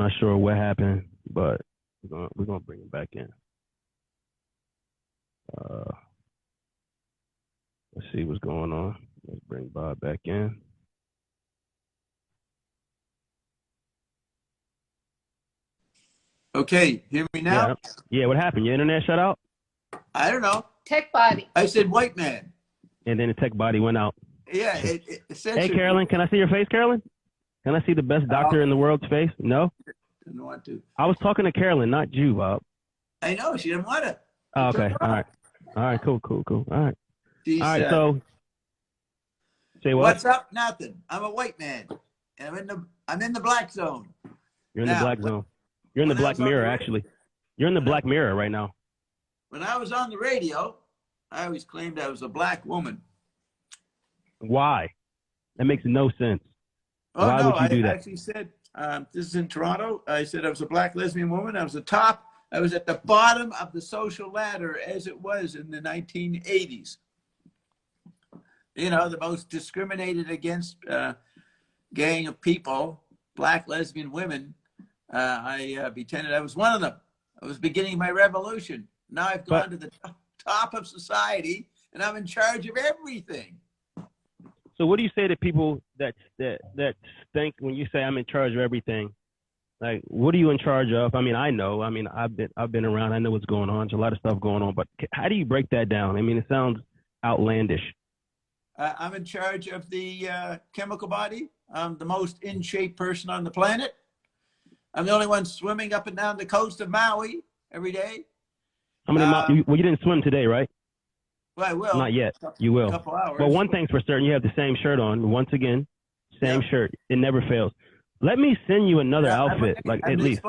not sure what happened, but we're gonna bring him back in. Let's see what's going on. Let's bring Bob back in. Okay, hear me now? Yeah, what happened? Your internet shut out? I don't know. Tech body. I said white man. And then the tech body went out. Yeah, it Hey, Carolyn, can I see your face, Carolyn? Can I see the best doctor in the world's face? No? Didn't want to. I was talking to Carolyn, not you, Bob. I know, she didn't want to. Oh, okay, all right. All right, cool. All right. She All right, said, so say what? what's up? Nothing. I'm a white man. And I'm in the black zone. You're in the black zone. You're in the black mirror, actually. You're in the black mirror right now. When I was on the radio, I always claimed I was a black woman. Why? That makes no sense. Oh, Why no, would you do that? I actually said, this is in Toronto. I said I was a black lesbian woman. I was I was at the bottom of the social ladder as it was in the 1980s. You know, the most discriminated against gang of people, black lesbian women. I pretended I was one of them. I was beginning my revolution. Now I've gone to the top of society, and I'm in charge of everything. So what do you say to people that think when you say I'm in charge of everything? Like, what are you in charge of? I mean, I know. I mean, I've been around. I know what's going on. There's a lot of stuff going on. But how do you break that down? I mean, it sounds outlandish. I'm in charge of the chemical body. I'm the most in shape person on the planet. I'm the only one swimming up and down the coast of Maui every day. How many well, you didn't swim today, right? Well, I will. Not yet. You will. A couple hours. Well, one thing's for certain. You have the same shirt on. Once again, same shirt. It never fails. Let me send you another outfit, at least.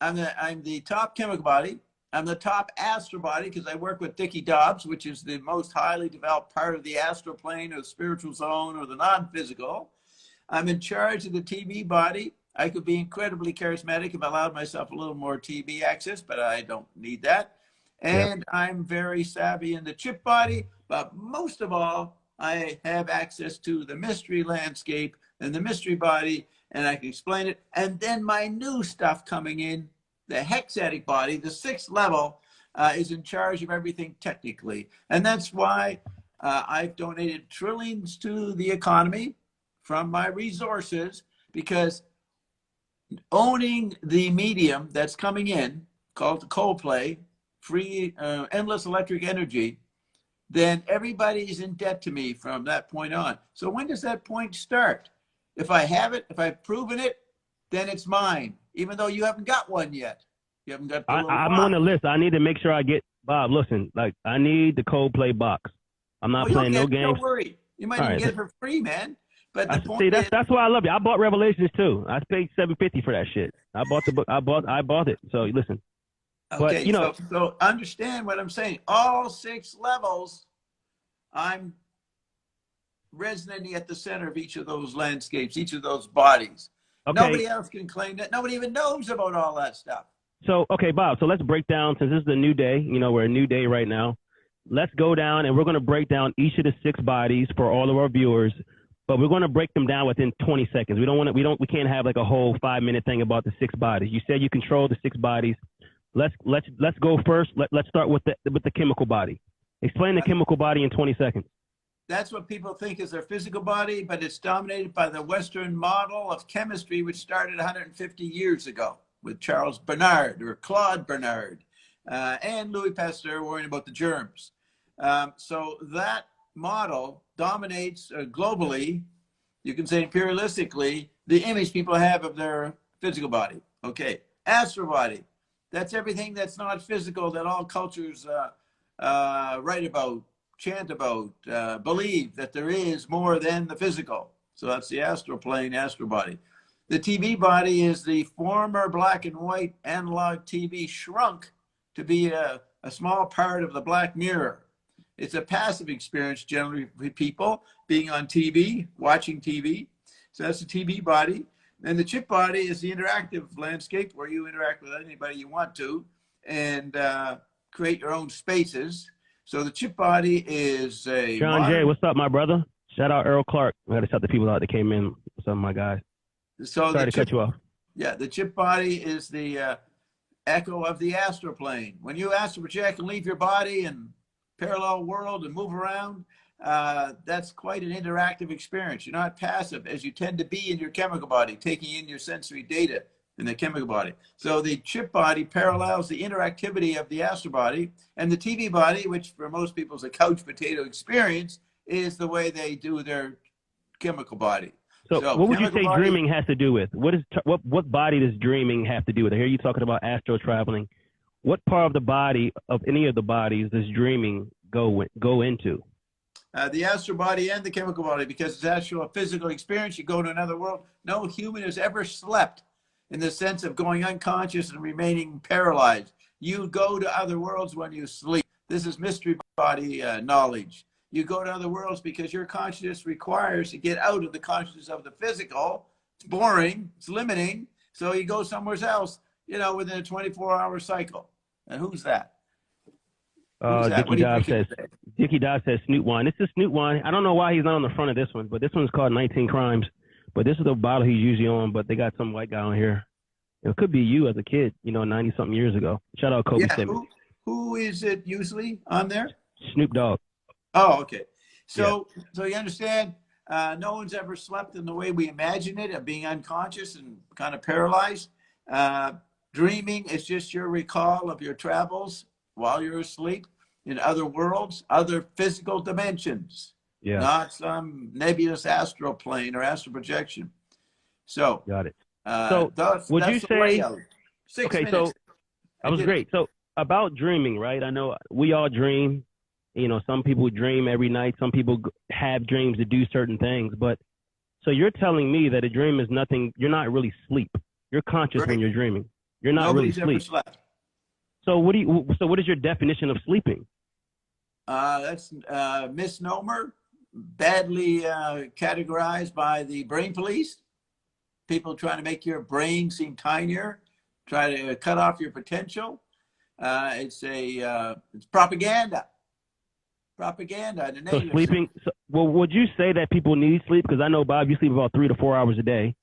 I'm the top chemical body. I'm the top astral body because I work with Dobbs, which is the most highly developed part of the astral plane or the spiritual zone or the non-physical. I'm in charge of the TV body. I could be incredibly charismatic if I allowed myself a little more TV access, but I don't need that. And I'm very savvy in the chip body, but most of all, I have access to the mystery landscape and the mystery body, and I can explain it. And then my new stuff coming in, the hexatic body, the 6th level, is in charge of everything technically. And that's why I've donated trillions to the economy from my resources, because owning the medium that's coming in, called the Coldplay, free, endless electric energy, then everybody's in debt to me from that point on. So when does that point start? If I have it, if I've proven it, then it's mine, even though you haven't got one yet. You haven't got the I'm on the list. I need to make sure I get, Bob, listen, like, I need the Coldplay box. I'm not playing no games. Don't worry. You might even get it for free, man. But the point is, that's why I love you. I bought Revelations too. I paid $750 for that shit. I bought the book. I bought it. So listen. Okay, but, you know, so understand what I'm saying. All 6 levels, I'm resonating at the center of each of those landscapes, each of those bodies. Okay. Nobody else can claim that. Nobody even knows about all that stuff. So, okay, Bob, so let's break down, since this is a new day, you know, we're a new day right now. Let's go down and we're going to break down each of the 6 bodies for all of our viewers, but we're going to break them down within 20 seconds. We can't have like a whole 5-minute thing about the 6 bodies. You said you control the 6 bodies. Let's go first. Let's start with the chemical body. Explain the chemical body in 20 seconds. That's what people think is their physical body, but it's dominated by the Western model of chemistry, which started 150 years ago with Charles Bernard or Claude Bernard and Louis Pasteur worrying about the germs. So that model dominates globally, you can say imperialistically, the image people have of their physical body. Okay, astral body. That's everything that's not physical that all cultures write about, chant about, believe that there is more than the physical. So that's the astral plane, astral body. The TV body is the former black and white analog TV shrunk to be a small part of the black mirror. It's a passive experience generally for people being on TV, watching TV. So that's the TV body. And the chip body is the interactive landscape where you interact with anybody you want to and create your own spaces. So the chip body is a John Jay, what's up, my brother? Shout out Earl Clark. I got to shout the people out that came in. What's up, my guys? So sorry to cut you off. Yeah, the chip body is the echo of the astral plane. When you astral project and leave your body and parallel world and move around, that's quite an interactive experience. You're not passive as you tend to be in your chemical body, taking in your sensory data in the chemical body. So the chip body parallels the interactivity of the astral body, and the TV body, which for most people is a couch potato experience, is the way they do their chemical body. So what would you say dreaming has to do with? What body does dreaming have to do with? I hear you talking about astral traveling. What part of the body, of any of the bodies, does dreaming go into? The astral body and the chemical body, because it's actually a physical experience. You go to another world. No human has ever slept in the sense of going unconscious and remaining paralyzed. You go to other worlds when you sleep. This is mystery body knowledge. You go to other worlds because your consciousness requires to get out of the consciousness of the physical. It's boring. It's limiting. So you go somewhere else, within a 24-hour cycle. And who's that? Dickie Dobbs says Snoot wine. This is Snoot wine. I don't know why he's not on the front of this one, but this one's called 19 Crimes. But this is the bottle he's usually on, but they got some white guy on here. It could be you as a kid, 90-something years ago. Shout out Kobe Simmons. Who is it usually on there? Snoop Dogg. Oh, okay. So you understand, no one's ever slept in the way we imagine it, of being unconscious and kind of paralyzed. Dreaming is just your recall of your travels while you're asleep in other worlds, other physical dimensions, not some nebulous astral plane or astral projection. So, got it. So, would you say? Okay, so that was great. So, about dreaming, right? I know we all dream. Some people dream every night. Some people have dreams to do certain things. But so you're telling me that a dream is nothing. You're not really asleep. You're conscious when you're dreaming. You're not really asleep. So what is your definition of sleeping? That's misnomer, badly categorized by the brain police. People trying to make your brain seem tinier, try to cut off your potential. It's propaganda. Propaganda. So sleeping. Would you say that people need sleep? Because I know, Bob, you sleep about 3 to 4 hours a day.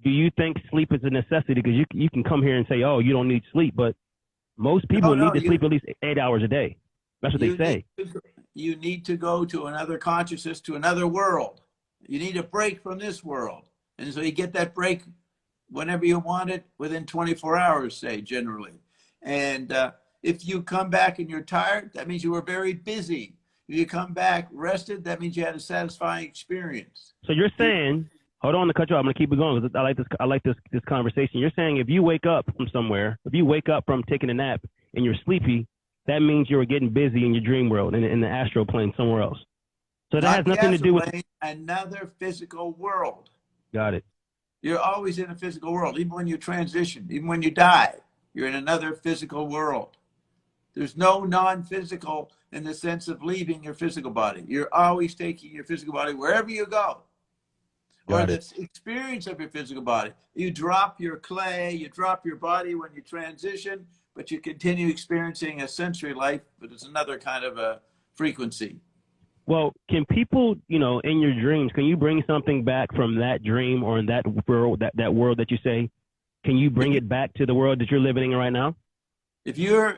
Do you think sleep is a necessity? Because you can come here and say, oh, you don't need sleep, but most people need to sleep at least 8 hours a day. That's what they say. You need to go to another consciousness, to another world. You need a break from this world. And so you get that break whenever you want it, within 24 hours, say, generally. And if you come back and you're tired, that means you were very busy. If you come back rested, that means you had a satisfying experience. So you're saying, hold on to cut you off. I'm going to keep it going because I like this conversation. You're saying if you wake up from somewhere, if you wake up from taking a nap and you're sleepy, that means you were getting busy in your dream world, in the astral plane somewhere else. So that has nothing to do with another physical world. Got it. You're always in a physical world, even when you transition, even when you die, you're in another physical world. There's no non-physical in the sense of leaving your physical body. You're always taking your physical body wherever you go. Or the experience of your physical body. You drop your clay, you drop your body when you transition, but you continue experiencing a sensory life, but it's another kind of a frequency. Well, can people, in your dreams, can you bring something back from that dream or in that world, that world that you say? Can you bring it back to the world that you're living in right now? If you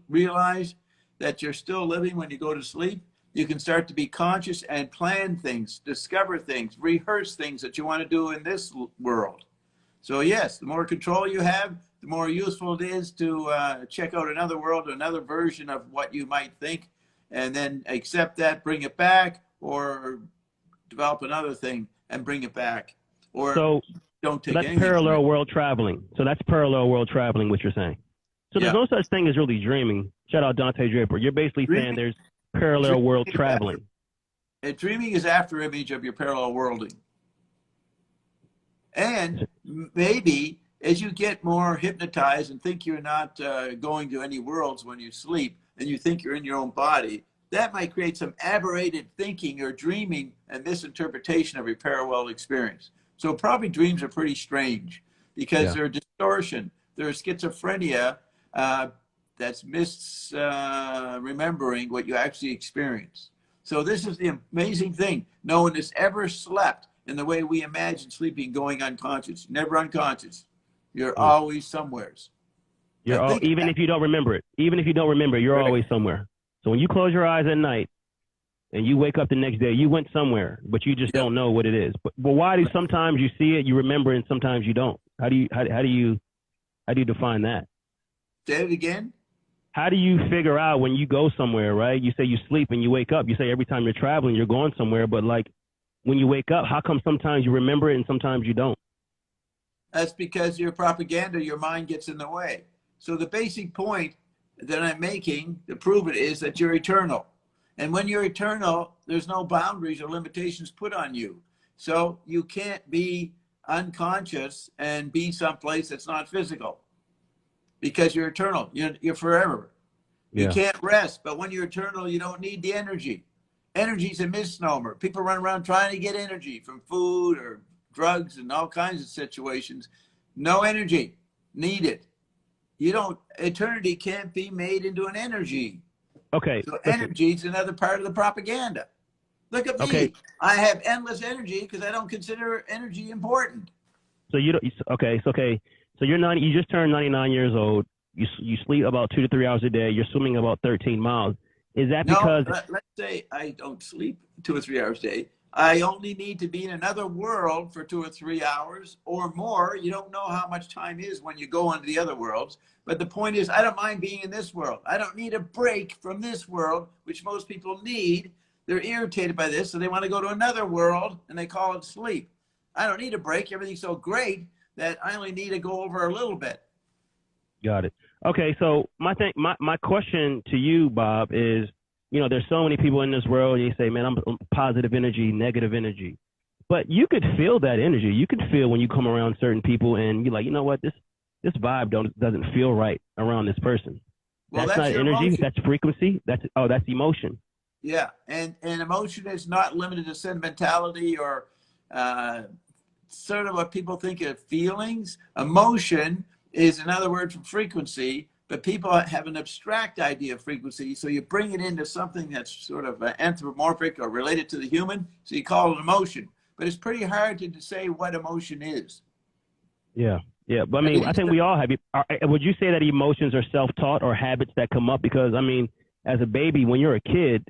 realize that you're still living when you go to sleep, you can start to be conscious and plan things, discover things, rehearse things that you want to do in this world. So yes, the more control you have, the more useful it is to check out another world, another version of what you might think, and then accept that, bring it back, or develop another thing and bring it back. Or don't take anything. That's parallel world traveling. So that's parallel world traveling, what you're saying. So there's no such thing as really dreaming. Shout out Dante Draper. You're basically saying there's parallel world traveling. And dreaming is after image of your parallel worlding. And maybe as you get more hypnotized and think you're not going to any worlds when you sleep, and you think you're in your own body, that might create some aberrated thinking or dreaming and misinterpretation of your parallel experience. So probably dreams are pretty strange because they're a distortion. They're a schizophrenia that's misremembering what you actually experienced. So this is the amazing thing. No one has ever slept in the way we imagine sleeping, going unconscious, never unconscious. You're Mm. always somewheres. And think of Even that. if you don't remember it, even if you don't remember it, you're Right. always somewhere. So when you close your eyes at night and you wake up the next day, you went somewhere, but you just Yep. don't know what it is. But why do sometimes you see it, you remember it, and sometimes you don't? How do you define that? Say it again. How do you figure out when you go somewhere, right? You say you sleep and you wake up. You say every time you're traveling, you're going somewhere, but like when you wake up, how come sometimes you remember it and sometimes you don't? That's because your propaganda, your mind gets in the way. So the basic point that I'm making to prove it is that you're eternal. And when you're eternal, there's no boundaries or limitations put on you. So you can't be unconscious and be someplace that's not physical because you're eternal. You're forever. You Yeah. can't rest, but when you're eternal, you don't need the energy. Energy is a misnomer. People run around trying to get energy from food or drugs and all kinds of situations. No energy needed. You don't, eternity can't be made into an energy. Okay. So Listen. energy is another part of the propaganda. Look at Okay. me. I have endless energy because I don't consider energy important. So you don't. Okay. So okay. So you're 90. You just turned 99 years old. You sleep about 2 to 3 hours a day. You're swimming about 13 miles. Is that No, because? let's say I don't sleep 2 or 3 hours a day. I only need to be in another world for 2 or 3 hours or more. You don't know how much time is when you go into the other worlds. But the point is, I don't mind being in this world. I don't need a break from this world, which most people need. They're irritated by this, so they want to go to another world and they call it sleep. I don't need a break. Everything's so great that I only need to go over a little bit. Got it. Okay, so my question to you, Bob, is, there's so many people in this world, and you say, man, I'm positive energy, negative energy, but you could feel that energy. You can feel when you come around certain people, and you're like, you know what, this vibe doesn't feel right around this person. Well, That's that's not your energy. emotion. That's frequency. That's emotion. Yeah, and emotion is not limited to sentimentality or uh, sort of what people think of feelings. Emotion is another word for frequency, but people have an abstract idea of frequency. So you bring it into something that's sort of anthropomorphic or related to the human. So you call it emotion. But it's pretty hard to say what emotion is. Yeah, yeah. But I And mean, I think we all have. Would you say that emotions are self-taught or habits that come up? Because I mean, as a baby, when you're a kid,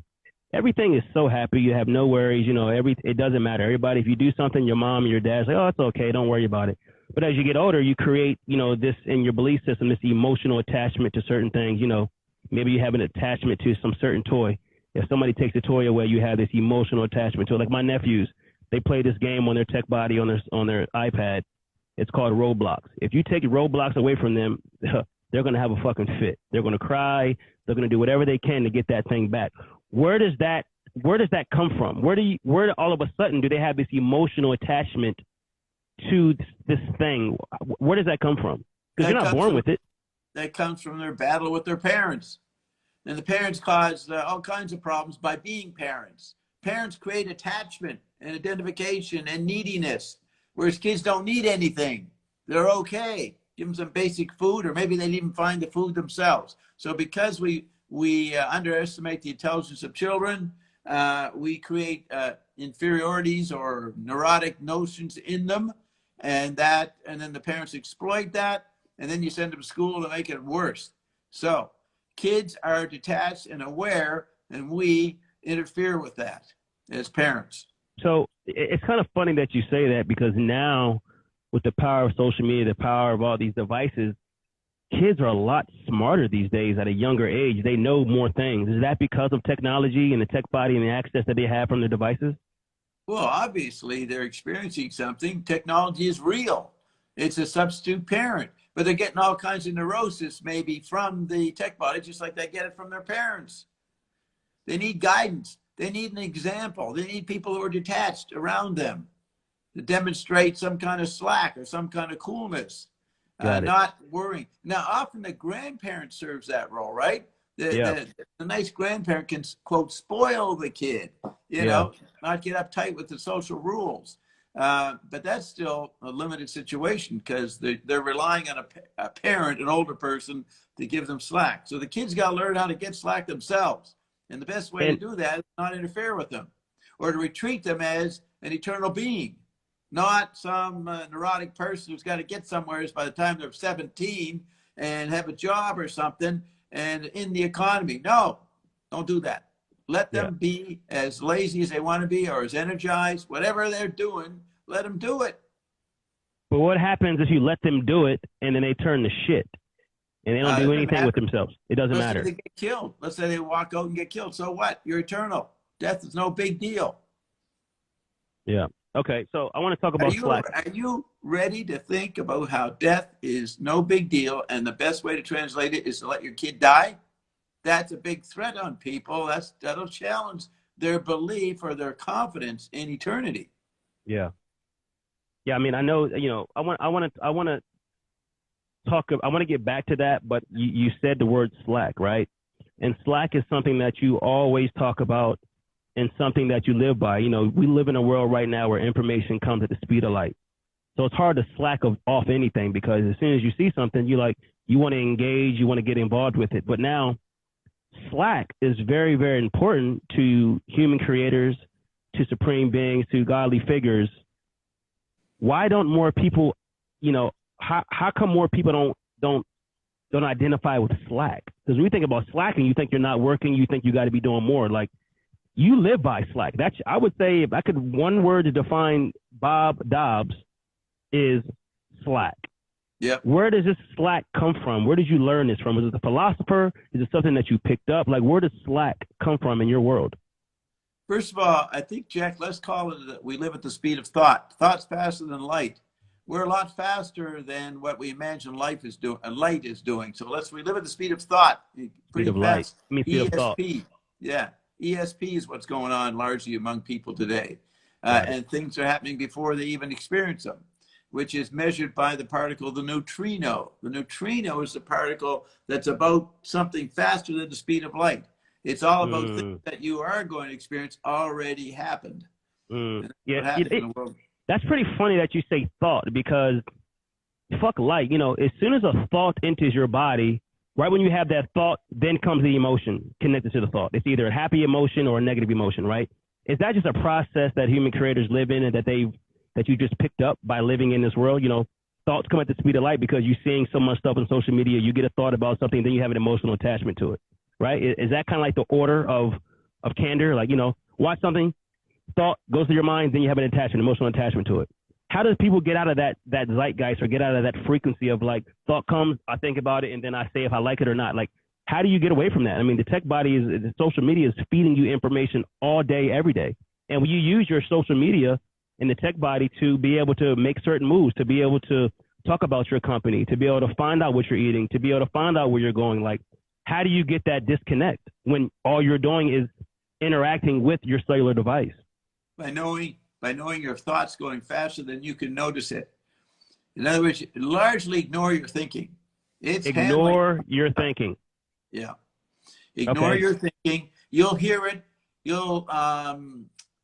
everything is so happy. You have no worries. It doesn't matter. Everybody, if you do something, your mom and your dad's like, oh, it's okay. Don't worry about it. But as you get older, you create, this in your belief system, this emotional attachment to certain things. Maybe you have an attachment to some certain toy. If somebody takes a toy away, you have this emotional attachment to it. Like my nephews, they play this game on their tech body on their iPad. It's called Roblox. If you take Roblox away from them, they're gonna have a fucking fit. They're gonna cry. They're gonna do whatever they can to get that thing back. Where does that come from? Where all of a sudden do they have this emotional attachment to this thing? Where does that come from? Because you're not born with it. That comes from their battle with their parents. And the parents cause all kinds of problems by being parents. Parents create attachment and identification and neediness, whereas kids don't need anything. They're okay. Give them some basic food, or maybe they'd even find the food themselves. So because we underestimate the intelligence of children, we create inferiorities or neurotic notions in them, and then the parents exploit that, and then you send them to school to make it worse. So kids are detached and aware, and we interfere with that as parents. So it's kind of funny that you say that, because now with the power of social media, the power of all these devices, kids are a lot smarter these days at a younger age. They know more things. Is that because of technology and the tech body and the access that they have from the devices? Well, obviously they're experiencing something. Technology is real. It's a substitute parent, but they're getting all kinds of neurosis maybe from the tech body, just like they get it from their parents. They need guidance. They need an example. They need people who are detached around them to demonstrate some kind of slack or some kind of coolness, not worrying. Now, often the grandparent serves that role, right? The nice grandparent can, quote, spoil the kid, not get uptight with the social rules. But that's still a limited situation because they're relying on a parent, an older person, to give them slack. So the kids got to learn how to get slack themselves. And the best way to do that is not interfere with them or to treat them as an eternal being. not some neurotic person who's got to get somewhere by the time they're 17 and have a job or something and in the economy. No, don't do that. Let them be as lazy as they want to be or as energized, whatever they're doing, let them do it. But what happens if you let them do it and then they turn to shit and they don't do anything with themselves? It doesn't matter. Let's say they get killed. Let's say they walk out and get killed. So what? You're eternal. Death is no big deal. Yeah. Okay. So I want to talk about slack. Are you ready to think about how death is no big deal and the best way to translate it is to let your kid die? That's a big threat on people. That'll challenge their belief or their confidence in eternity. Yeah. Yeah. I mean, I know, I want to get back to that, but you said the word slack, right? And slack is something that you always talk about and something that you live by. We live in a world right now where information comes at the speed of light. So it's hard to slack off anything because as soon as you see something, you want to engage, you want to get involved with it. But now slack is very, very important to human creators, to supreme beings, to godly figures. Why don't more people, how come more people don't identify with slack? Because when you think about slacking, you think you're not working, you think you got to be doing more. Like, you live by slack. I would say, if I could one word to define Bob Dobbs, is slack. Yeah. Where does this slack come from? Where did you learn this from? Was it the philosopher? Is it something that you picked up? Like, where does slack come from in your world? First of all, I think, Jack, let's call it that we live at the speed of thought. Thought's faster than light. We're a lot faster than what we imagine light is doing. So we live at the speed of thought. Speed of light. I mean, speed of thought. Yeah. ESP is what's going on largely among people today. And things are happening before they even experience them, which is measured by the particle, the neutrino. The neutrino is the particle that's about something faster than the speed of light. It's all about things that you are going to experience already happened. Yeah, that's pretty funny that you say thought, because fuck light. As soon as a thought enters your body, right when you have that thought, then comes the emotion connected to the thought. It's either a happy emotion or a negative emotion, right? Is that just a process that human creators live in and that you just picked up by living in this world? Thoughts come at the speed of light because you're seeing so much stuff on social media. You get a thought about something, then you have an emotional attachment to it, right? Is that kind of like the order of candor? Like, watch something, thought goes to your mind, then you have an emotional attachment to it. How does people get out of that zeitgeist or get out of that frequency of like, thought comes, I think about it, and then I say if I like it or not? Like, how do you get away from that? I mean, the tech body the social media is feeding you information all day, every day. And when you use your social media and the tech body to be able to make certain moves, to be able to talk about your company, to be able to find out what you're eating, to be able to find out where you're going, like, how do you get that disconnect when all you're doing is interacting with your cellular device? By knowing your thoughts going faster than you can notice it. In other words, largely ignore your thinking. Ignore your thinking. Yeah. Ignore your thinking. You'll hear it. You'll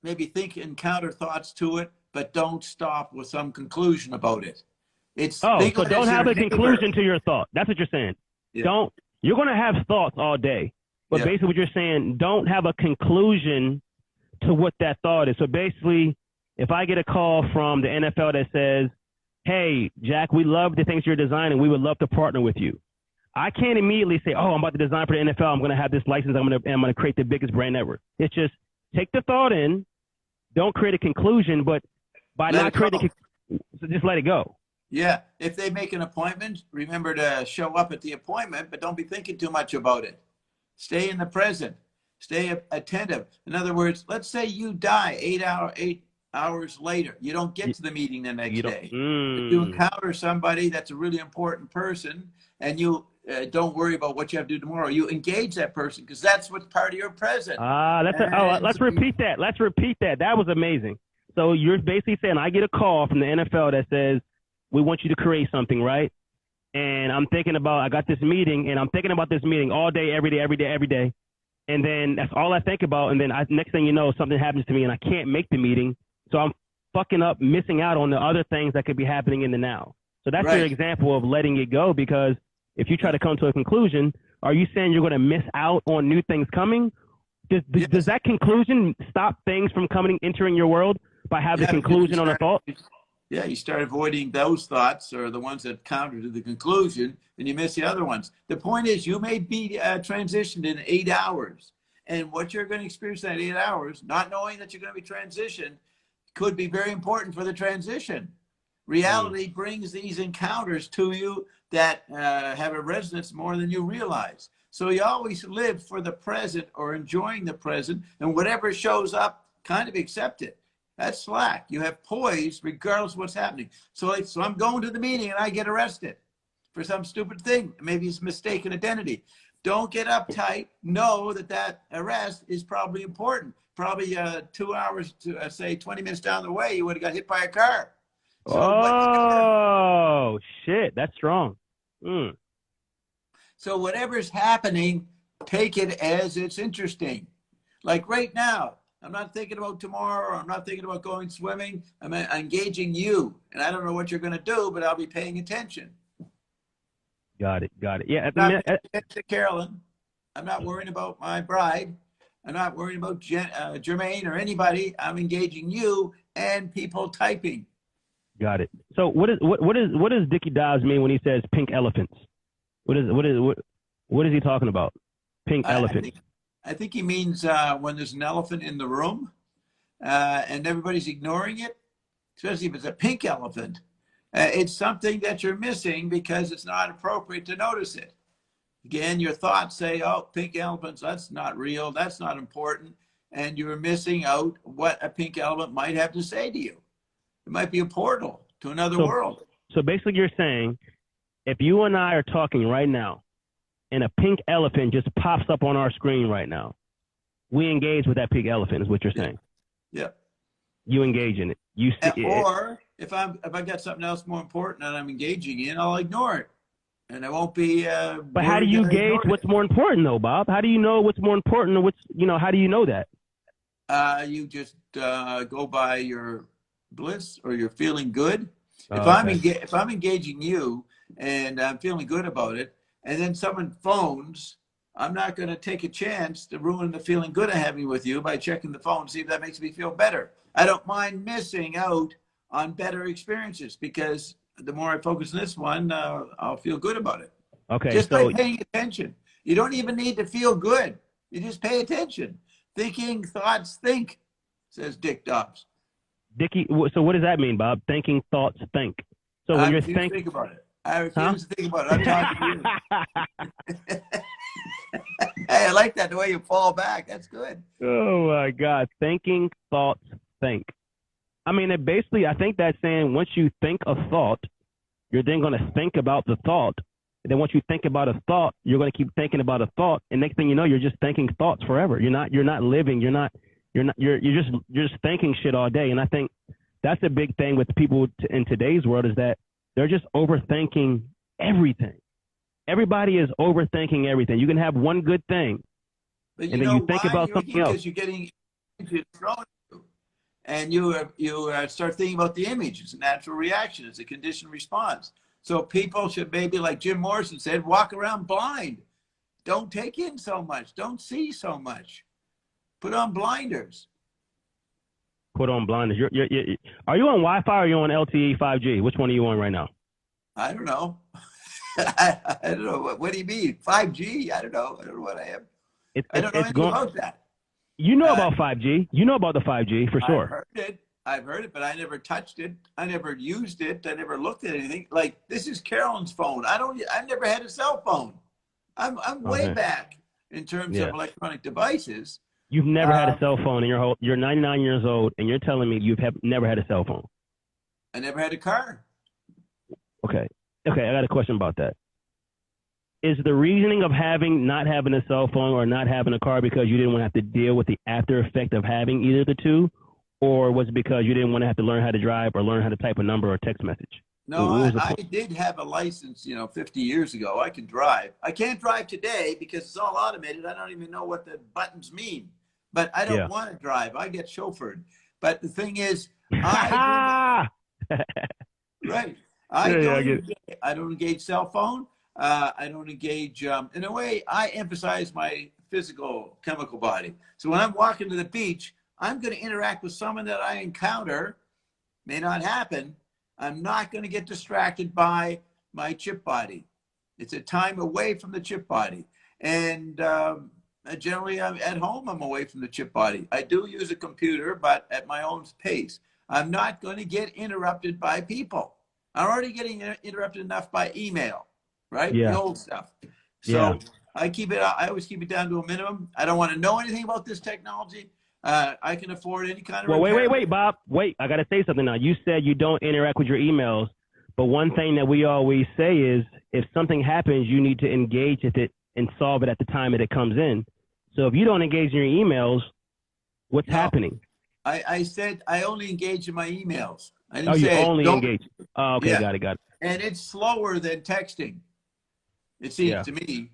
maybe encounter thoughts to it, but don't stop with some conclusion about it. So don't have a conclusion to your thought. That's what you're saying. Yeah. You're going to have thoughts all day, but basically what you're saying, don't have a conclusion to what that thought is. So basically, if I get a call from the NFL that says, hey, Jack, we love the things you're designing. We would love to partner with you. I can't immediately say, oh, I'm about to design for the NFL. I'm going to have this license. I'm going to create the biggest brand network. It's just take the thought in. Don't create a conclusion, but by not creating, just let it go. Yeah. If they make an appointment, remember to show up at the appointment, but don't be thinking too much about it. Stay in the present. Stay attentive. In other words, let's say you die 8 hours later. You don't get to the meeting the next day. If you encounter somebody that's a really important person and you don't worry about what you have to do tomorrow, you engage that person because that's what's part of your present. Let's repeat that. Let's repeat that. That was amazing. So you're basically saying I get a call from the NFL that says, we want you to create something, right? And I'm thinking about, I got this meeting and I'm thinking about this meeting all day, every day. And then that's all I think about. And then next thing you know, something happens to me and I can't make the meeting. So I'm fucking up, missing out on the other things that could be happening in the now. So that's your example of letting it go, because if you try to come to a conclusion, are you saying you're going to miss out on new things coming? Does that conclusion stop things from entering your world? If I have the Yeah, because conclusion on a thought. yeah, you start avoiding those thoughts or the ones that counter to the conclusion, and you miss the other ones. The point is, you may be transitioned in 8 hours, and what you're going to experience in that 8 hours, not knowing that you're going to be transitioned, could be very important for the transition. Reality brings these encounters to you that have a resonance more than you realize. So you always live for the present or enjoying the present, and whatever shows up, kind of accept it. That's slack. You have poise regardless of what's happening. So I'm going to the meeting and I get arrested for some stupid thing. Maybe it's mistaken identity. Don't get uptight. Know that that arrest is probably important. Probably 2 hours to say 20 minutes down the way, you would have got hit by a car. So Oh, shit. That's strong. Mm. So whatever's happening, take it as it's interesting. Like right now, I'm not thinking about tomorrow, or I'm not thinking about going swimming. I'm engaging you, and I don't know what you're going to do, but I'll be paying attention. Got it. Yeah. I'm not paying attention to Carolyn. I'm not worrying about my bride. I'm not worrying about Jermaine or anybody. I'm engaging you and people typing. Got it. So what does Dickie Dobbs mean when he says pink elephants? What is he talking about? Pink elephants. I think he means when there's an elephant in the room and everybody's ignoring it, especially if it's a pink elephant. It's something that you're missing because it's not appropriate to notice it. Again, your thoughts say, oh, pink elephants, that's not real, that's not important. And you're missing out what a pink elephant might have to say to you. It might be a portal to another world. So basically you're saying, if you and I are talking right now, and a pink elephant just pops up on our screen right now, we engage with that pink elephant, is what you're saying. Yeah. You engage in it. You see or if I got something else more important that I'm engaging in, I'll ignore it. And I won't be but how do you gauge what's more important though, Bob? How do you know what's more important, or how do you know that? You just go by your bliss or you're feeling good. If I'm engaging you and I'm feeling good about it, and then someone phones, I'm not going to take a chance to ruin the feeling good I'm having with you by checking the phone, see if that makes me feel better. I don't mind missing out on better experiences because the more I focus on this one, I'll feel good about it. Okay. Just by paying attention. You don't even need to feel good. You just pay attention. Thinking thoughts think, says Dick Dobbs. Dickie, so what does that mean, Bob? Thinking thoughts think. So when you're thinking, think about it. I refuse to think about it. I'm talking to you. Hey, I like that, the way you fall back. That's good. Oh, my God. Thinking thoughts think. I mean, I think that's saying once you think a thought, you're then going to think about the thought. And then once you think about a thought, you're going to keep thinking about a thought. And next thing you know, you're just thinking thoughts forever. You're not living. You're just thinking shit all day. And I think that's a big thing with people in today's world is that they're just overthinking everything. Everybody is overthinking everything. You can have one good thing, and then you think about something else. Because you're getting thrown to, and you start thinking about the image. It's a natural reaction. It's a conditioned response. So people should maybe, like Jim Morrison said, walk around blind. Don't take in so much. Don't see so much. Put on blinders. Put on blinders. Are you on Wi-Fi or are you on LTE 5G? Which one are you on right now? I don't know. I don't know. What do you mean? 5G? I don't know. I don't know what I am. I don't know anything about that. You know about 5G. You know about the 5G for sure. I've heard it, but I never touched it. I never used it. I never looked at anything. Like, this is Carolyn's phone. I've never had a cell phone. I'm way back in terms of electronic devices. You've never had a cell phone, and you're 99 years old, and you're telling me you've never had a cell phone. I never had a car. Okay, I got a question about that. Is the reasoning of not having a cell phone or not having a car because you didn't want to have to deal with the after effect of having either of the two, or was it because you didn't want to have to learn how to drive or learn how to type a number or text message? No, I did have a license, 50 years ago. I can drive. I can't drive today because it's all automated. I don't even know what the buttons mean. But I don't want to drive. I get chauffeured. But the thing is, right. I don't engage cell phone. I don't engage. In a way, I emphasize my physical chemical body. So when I'm walking to the beach, I'm going to interact with someone that I encounter, may not happen. I'm not going to get distracted by my chip body. It's a time away from the chip body. And generally, I'm at home, I'm away from the chip body. I do use a computer, but at my own pace. I'm not going to get interrupted by people. I'm already getting interrupted enough by email, right? Yeah. The old stuff. Yeah. So I always keep it down to a minimum. I don't want to know anything about this technology. I can afford any kind of Well, repair. wait, Bob. Wait, I got to say something now. You said you don't interact with your emails, but one thing that we always say is if something happens, you need to engage with it and solve it at the time that it comes in. So if you don't engage in your emails, what's happening? I said I only engage in my emails. I didn't Oh, you say only engage. Oh, okay, Yeah. got it. And it's slower than texting, it seems to me.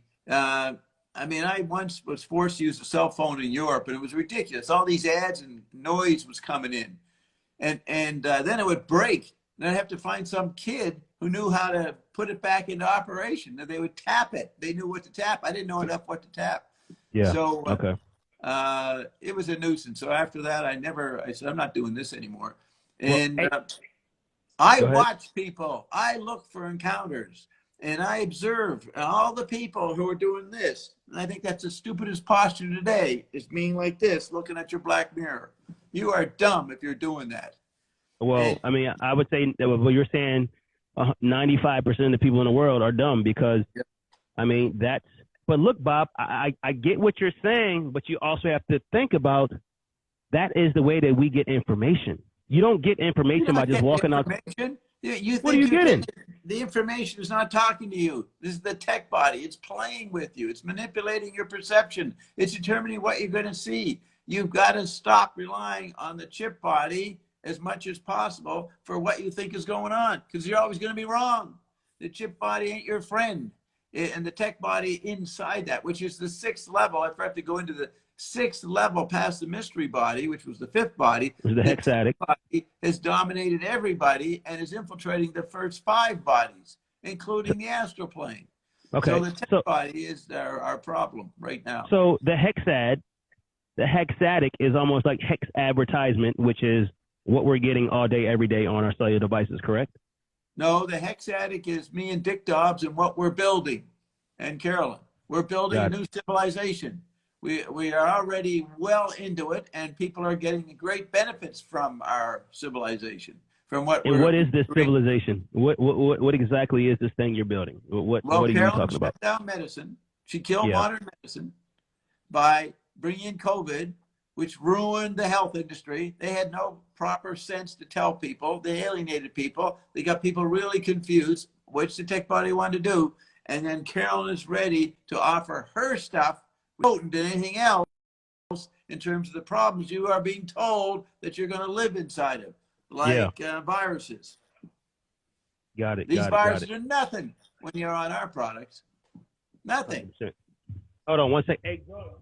I mean, I once was forced to use a cell phone in Europe, and it was ridiculous. All these ads and noise was coming in. And then it would break. And I'd have to find some kid who knew how to put it back into operation. And they would tap it. They knew what to tap. I didn't know enough what to tap. Yeah. So Okay. it was a nuisance. So after that, I said, I'm not doing this anymore. And I watch people. I look for encounters. And I observe all the people who are doing this. And I think that's the stupidest posture today, is being like this, looking at your black mirror. You are dumb if you're doing that. Well, I mean, I would say that what you're saying, 95% of the people in the world are dumb because, I mean, but look, Bob, I get what you're saying, but you also have to think about that is the way that we get information. You don't get information by just walking out. What are you getting? The information is not talking to you. This is the tech body. It's playing with you. It's manipulating your perception. It's determining what you're going to see. You've got to stop relying on the chip body as much as possible for what you think is going on, because you're always going to be wrong. The chip body ain't your friend. And the tech body inside that, which is the sixth level. I forgot to go into the sixth level past the mystery body, which was the fifth body. The hexatic body has dominated everybody and is infiltrating the first five bodies, including the astral plane. Okay. So the tech body is our problem right now. So the hexatic is almost like hex advertisement, which is what we're getting all day, every day on our cellular devices, correct? No, the hexatic is me and Dick Dobbs and what we're building, and Carolyn. We're building a new civilization. We are already well into it, and people are getting great benefits from our civilization. From what what is this civilization? What exactly is this thing you're building? What are you talking about? Shut down medicine. She killed modern medicine by bringing in COVID, which ruined the health industry. They had no proper sense to tell people. They alienated people. They got people really confused, which the tech body wanted to do. And then Carolyn is ready to offer her stuff, potent than anything else, in terms of the problems you are being told that you're going to live inside of, like viruses. Got it. These viruses are nothing when you're on our products. Nothing. 100%. Hold on one second. Hey, bro.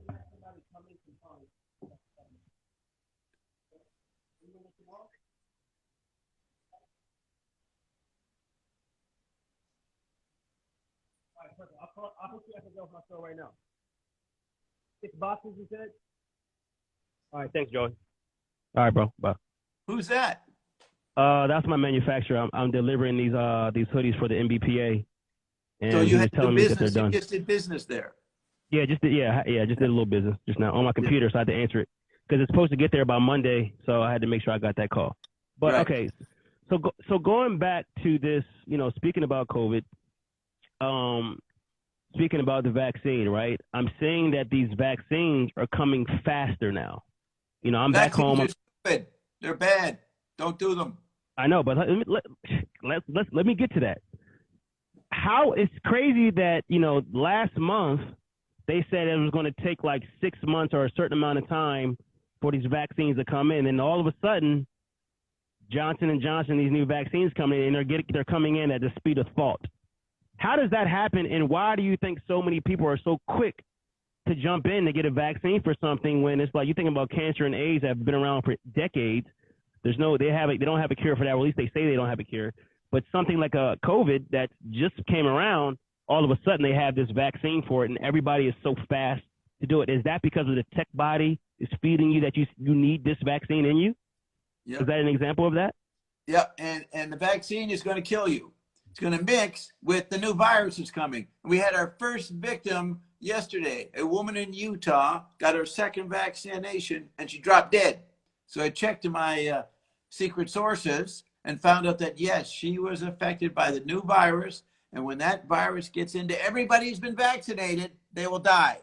I'll put you at the door my store right now. 6 boxes, you said? All right, thanks, Joey. All right, bro. Bye. Who's that? That's my manufacturer. I'm delivering these hoodies for the MBPA. And so you had telling the me business. that they're done. You just did business there. Yeah, just did a little business just now on my computer, so I had to answer it because it's supposed to get there by Monday, so I had to make sure I got that call. But okay, so going back to this, speaking about COVID, speaking about the vaccine, right? I'm seeing that these vaccines are coming faster now. I'm back home. They're stupid. They're bad. Don't do them. I know, but let me get to that. How it's crazy that last month they said it was going to take like 6 months or a certain amount of time for these vaccines to come in, and all of a sudden, Johnson & Johnson, these new vaccines coming in, and they're coming in at the speed of thought. How does that happen, and why do you think so many people are so quick to jump in to get a vaccine for something when it's like you think about cancer and AIDS that have been around for decades? They don't have a cure for that, or at least they say they don't have a cure. But something like a COVID that just came around, all of a sudden they have this vaccine for it, and everybody is so fast to do it. Is that because of the tech body is feeding you that you need this vaccine in you? Yep. Is that an example of that? Yeah, and the vaccine is going to kill you. It's going to mix with the new virus that's coming. We had our first victim yesterday. A woman in Utah got her second vaccination, and she dropped dead. So I checked to my secret sources and found out that, yes, she was affected by the new virus. And when that virus gets into everybody who's been vaccinated, they will die.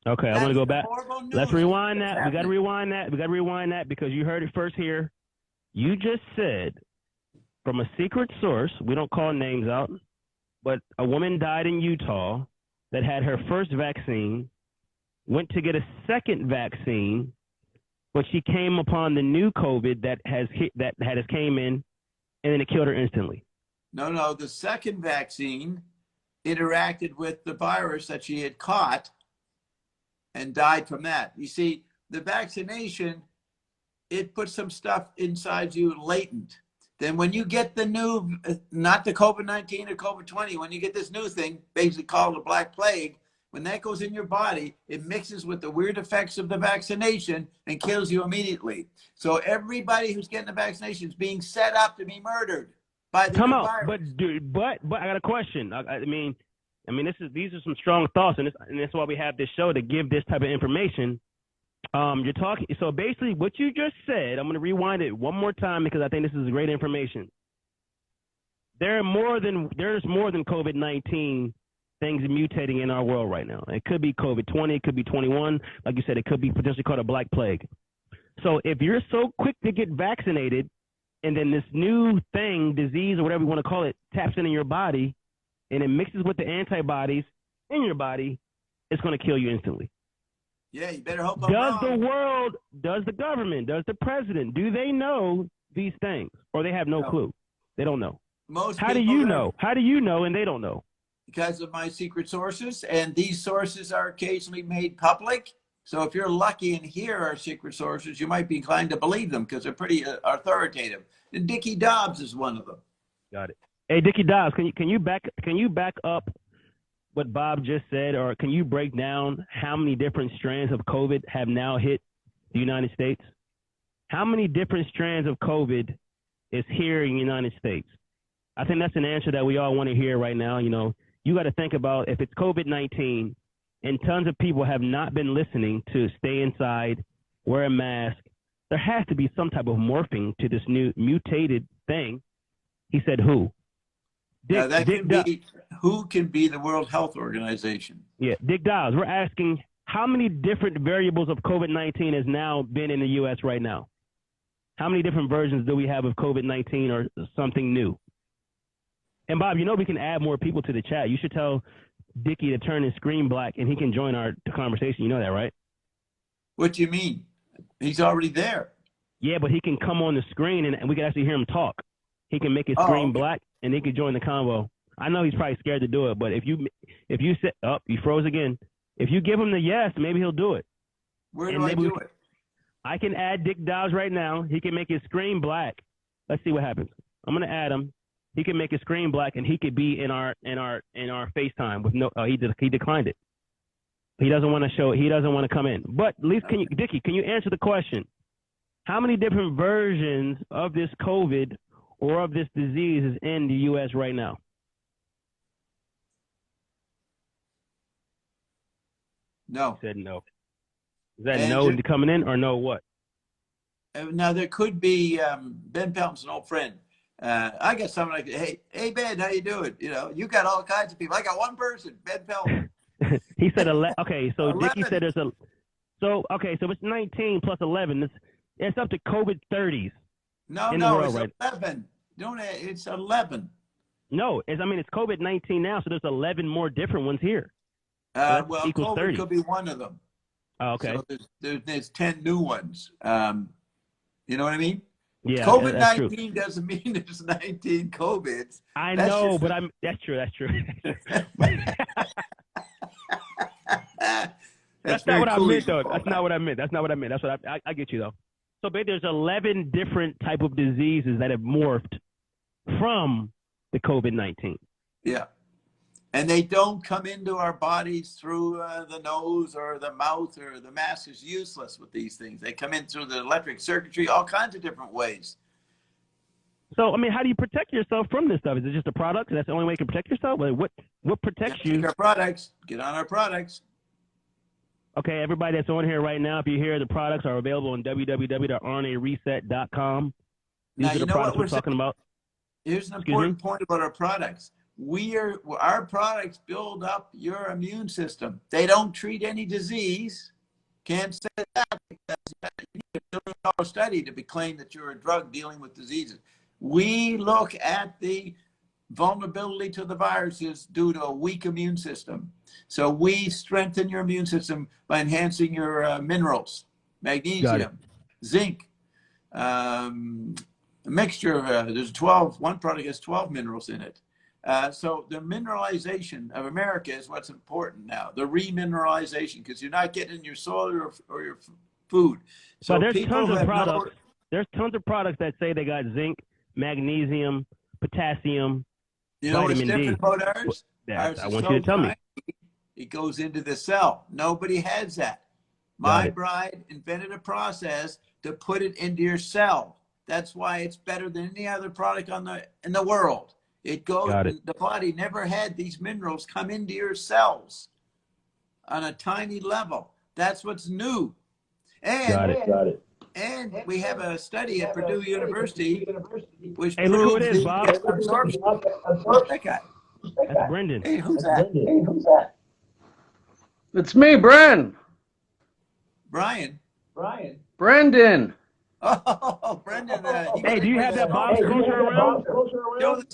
Okay, I want to go back. Let's rewind that. Happening. We got to rewind that. We got to rewind that because you heard it first here. You just said from a secret source, we don't call names out, but a woman died in Utah that had her first vaccine, went to get a second vaccine, but she came upon the new COVID that has came in, and then it killed her instantly. No, the second vaccine interacted with the virus that she had caught and died from that. You see, the vaccination, it puts some stuff inside you latent. Then when you get the new, not the COVID-19 or COVID-20, when you get this new thing, basically called the Black Plague, when that goes in your body, it mixes with the weird effects of the vaccination and kills you immediately. So everybody who's getting the vaccination is being set up to be murdered by the new virus. But I got a question. I mean, these are some strong thoughts, and that's why we have this show to give this type of information. You're talking. So basically, what you just said, I'm going to rewind it one more time because I think this is great information. There's more than COVID-19 things mutating in our world right now. It could be COVID-20, it could be 21. Like you said, it could be potentially called a Black Plague. So if you're so quick to get vaccinated, and then this new thing, disease or whatever you want to call it, taps into your body, and it mixes with the antibodies in your body, it's going to kill you instantly. Yeah, you better hope I'm wrong. Does the world, does the government, does the president, do they know these things? Or they have no clue? They don't know. How do you know? How do you know and they don't know? Because of my secret sources, and these sources are occasionally made public. So if you're lucky and hear our secret sources, you might be inclined to believe them because they're pretty authoritative. And Dickie Dobbs is one of them. Got it. Hey, Dickie Dobbs, can you back up what Bob just said, or can you break down how many different strands of COVID have now hit the United States? How many different strands of COVID is here in the United States? I think that's an answer that we all want to hear right now. You know, you got to think about if it's COVID-19 and tons of people have not been listening to stay inside, wear a mask, there has to be some type of morphing to this new mutated thing. He said who? Who can be the World Health Organization? Yeah, Dick Dobbs, we're asking how many different variables of COVID-19 has now been in the U.S. right now? How many different versions do we have of COVID-19 or something new? And Bob, you know we can add more people to the chat. You should tell Dickie to turn his screen black and he can join our conversation. You know that, right? What do you mean? He's already there. Yeah, but he can come on the screen and we can actually hear him talk. He can make his screen black and he can join the convo. I know he's probably scared to do it, but if you set up, you froze again. If you give him the yes, maybe he'll do it. Where do I do it? I can add Dick Dobbs right now. He can make his screen black. Let's see what happens. I'm gonna add him. He can make his screen black, and he could be in our FaceTime with no. He declined it. He doesn't want to show. He doesn't want to come in. But at least Dickie, can you answer the question? How many different versions of this COVID or of this disease is in the U.S. right now? No. He said no. Is that no coming in or no what? Now there could be Ben Pelton's an old friend. I got someone like, hey Ben, how you doing? You know, you got all kinds of people. I got one person, Ben Pelton. He said 11. Okay, so 11. Dickie said there's so it's 19 plus 11. It's up to COVID 30s. No, it's 11. It's 11. No, it's COVID-19 now, so there's 11 more different ones here. So COVID 30. Could be one of them. Oh, okay. So there's 10 new ones. You know what I mean? Yeah, COVID-19 doesn't mean there's 19 COVIDs. I know, but that's true. That's not what I meant, though. That's not what I meant. That's what I get you, though. So there's 11 different type of diseases that have morphed from the COVID-19. Yeah. And they don't come into our bodies through the nose or the mouth, or the mask is useless with these things. They come in through the electric circuitry, all kinds of different ways. So, I mean, how do you protect yourself from this stuff? Is it just a product? That's the only way you can protect yourself? What protects you? Our products. Get on our products. Okay, everybody that's on here right now, if you hear, the products are available on www.rnareset.com. These are the products we're talking about. Here's an important point about our products. Our products build up your immune system. They don't treat any disease. Can't say that because you need a $1 billion study to be claimed that you're a drug dealing with diseases. We look at the vulnerability to the viruses due to a weak immune system. So we strengthen your immune system by enhancing your minerals, magnesium, zinc, a mixture of, there's 12, one product has 12 minerals in it. So the mineralization of America is what's important now, the remineralization, because you're not getting in your soil or your food. So there's tons of products. There's tons of products that say they got zinc, magnesium, potassium, vitamin D. About ours? Ours I want you to tell me. It goes into the cell. Nobody has that. My bride invented a process to put it into your cell. That's why it's better than any other product in the world. It goes, the body never had these minerals come into your cells on a tiny level. That's what's new. And, and we have a study at Purdue University which proves the absorption. Who's that guy? That's Brendan. Hey, who's that? It's me, Bren. Brian. Brendan. Oh, Brendan. Hey, do you have that Bob sculpture around?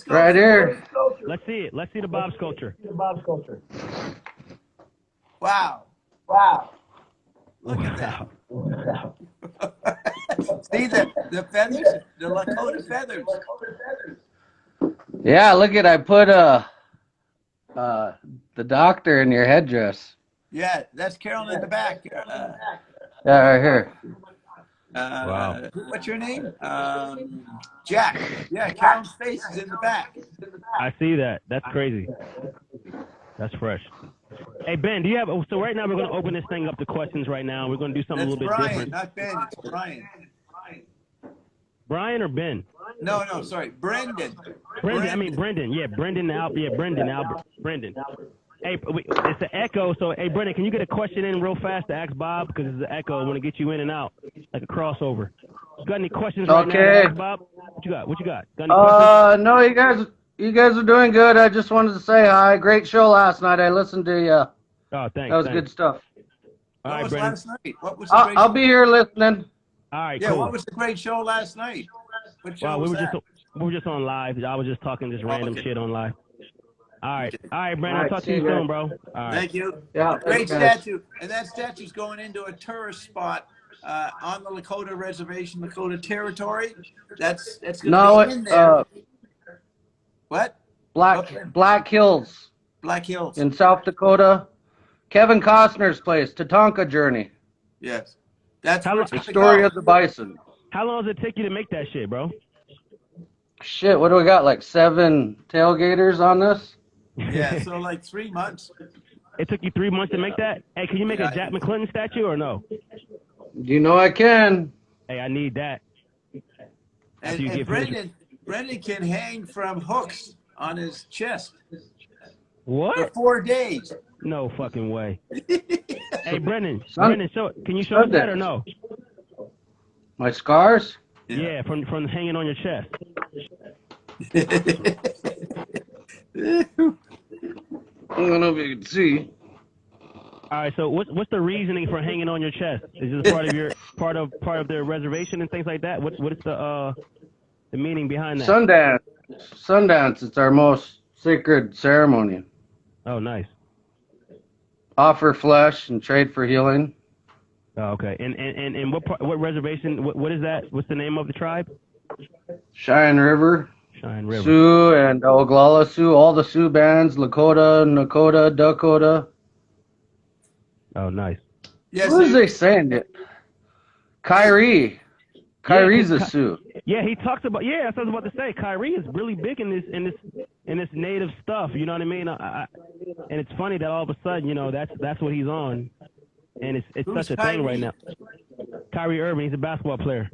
Right here. Let's see it. Let's see the Bob sculpture. Wow. Look at that. See the feathers? The Lakota feathers. Yeah, look at, I put the doctor in your headdress. Yeah, that's Carolyn in the back. Yeah, right here. Wow. What's your name? Jack. Yeah, Carolyn's face is in the back. I see that. That's crazy. That's fresh. Hey, Ben, do you have, so right now we're going to open this thing up to questions right now. We're going to do something a little bit different. Not Ben, it's Brian. Brian or Ben? No, sorry, Brendan. I mean Brendan. Yeah, Brendan Albert. Yeah, Brendan Albert. Brendan. Hey, it's an echo. So, hey, Brendan, can you get a question in real fast to ask Bob? Because it's an echo. I want to get you in and out, like a crossover. You got any questions right now to ask Bob? What you got? Got any questions? No, you guys are doing good. I just wanted to say hi. Great show last night. I listened to you. Oh, thanks. That was good stuff. All right, what was Brendan. last night? What was the great I'll be here listening. All right, yeah, cool. what was the great show last night? What show we was were that? we were just on live. I was just talking random shit on live. All right, Brandon. All I'll talk to you soon, bro. All right. Thank you. Yeah, Great thanks, statue, and that statue's going into a tourist spot on the Lakota reservation, Lakota territory. That's going to be in there. What? Black Hills. Black Hills in South Dakota. Kevin Costner's place, Tatanka Journey. Yes, that's the story of the bison. How long does it take you to make that shit, bro? Shit, what do we got? Like 7 tailgaters on this? Yeah, so like 3 months. It took you 3 months to make that? Hey, can you make a Jack McClinton statue or no? You know I can. Hey, I need that. And Brendan can hang from hooks on his chest. What? For 4 days. No fucking way. Hey, Brendan, can you show us that or no? My scars? Yeah, from hanging on your chest. I don't know if you can see. All right, so what's the reasoning for hanging on your chest? Is this part of your part of their reservation and things like that? What is the meaning behind that? Sundance. It's our most sacred ceremony. Oh, nice. Offer flesh and trade for healing. Oh, okay. And what reservation? What is that? What's the name of the tribe? Cheyenne River. River. Sioux and Oglala Sioux, all the Sioux bands, Lakota, Nakota, Dakota. Oh, nice. Yes, what was they saying? Kyrie. Kyrie's a Sioux. Yeah, he talks about. Yeah, that's what I was about to say. Kyrie is really big in this native stuff. You know what I mean? And it's funny that all of a sudden, you know, that's what he's on, and it's Who's such a Kyrie? thing right now. Kyrie Irving, he's a basketball player.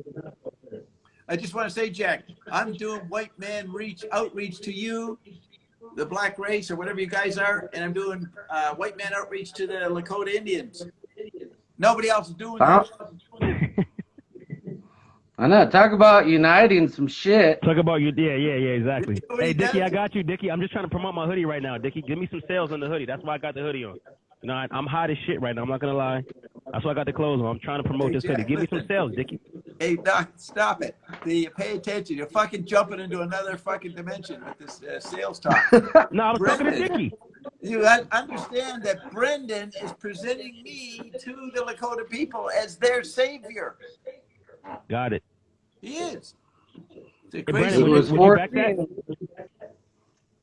I just want to say, Jack, I'm doing white man outreach to you, the black race or whatever you guys are, and I'm doing white man outreach to the Lakota Indians. Nobody else is doing that. I know. Talk about uniting some shit. Talk about you. Yeah, exactly. Nobody Hey, Dickie, does I got you, Dickie. I'm just trying to promote my hoodie right now, Dickie. Give me some sales on the hoodie. That's why I got the hoodie on. You know, I'm hot as shit right now. I'm not gonna lie. That's why I got the clothes on. I'm trying to promote this Jack, hoodie. Give me some sales, Dickie. Hey, Doc, stop it. Pay attention. You're fucking jumping into another fucking dimension with this sales talk. No, I was talking to Dickie. You understand that Brendan is presenting me to the Lakota people as their savior. Got it. He is. It's a Hey, crazy. Brendan, It was would you back that? foreseen.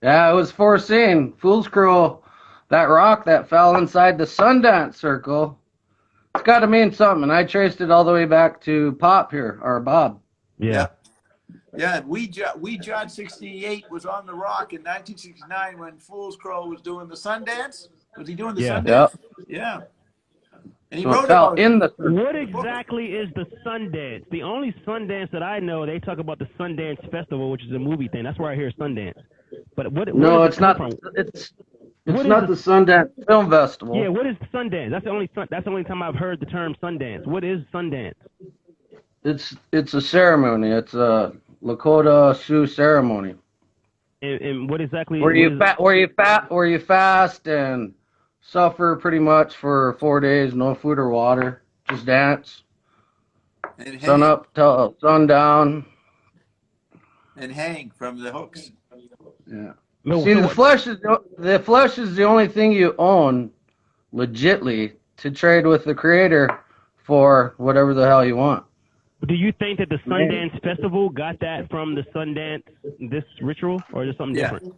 Yeah, it was foreseen. Fool's Crow, that rock that fell inside the Sundance Circle, it's got to mean something. And I traced it all the way back to Pop here, or Bob. Yeah. Yeah, we John 68 was on the rock in 1969 when Fool's Crow was doing the Sundance. Was he doing the Yeah. Sundance? Yeah. And he So it wrote fell about in the What exactly is the Sundance? The only Sundance that I know, they talk about the Sundance Festival, which is a movie thing. That's where I hear Sundance. But No, where it's does it not. come from? It's What not is the Sundance Film Festival. Yeah, what is Sundance? That's the only time I've heard the term Sundance. What is Sundance? It's a ceremony. It's a Lakota Sioux ceremony And what exactly? where you fast and suffer pretty much for 4 days, no food or water, just dance, and sun hang, up till sundown. and hang from the hooks. Yeah. No, See, so the flesh is the only thing you own, legitly, to trade with the Creator for whatever the hell you want. do you think that the Sundance Festival got that from the Sundance this ritual, or is it something different?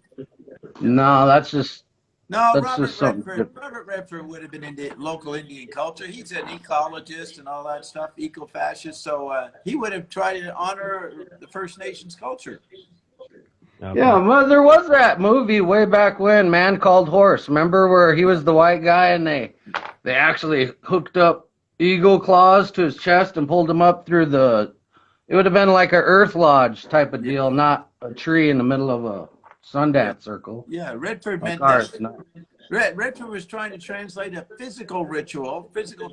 No, that's just No, That's just something Robert Redford would have been into local Indian culture. He's an ecologist and all that stuff, eco-fascist. So he would have tried to honor the First Nations culture. Okay. yeah. Well, there was that movie way back when, Man Called Horse. Remember where he was the white guy and they actually hooked up eagle claws to his chest and pulled him up through the. It would have been like a Earth Lodge type of deal, not a tree in the middle of a Sundance circle. Yeah, Redford Like meant ours, that. no. Redford was trying to translate a physical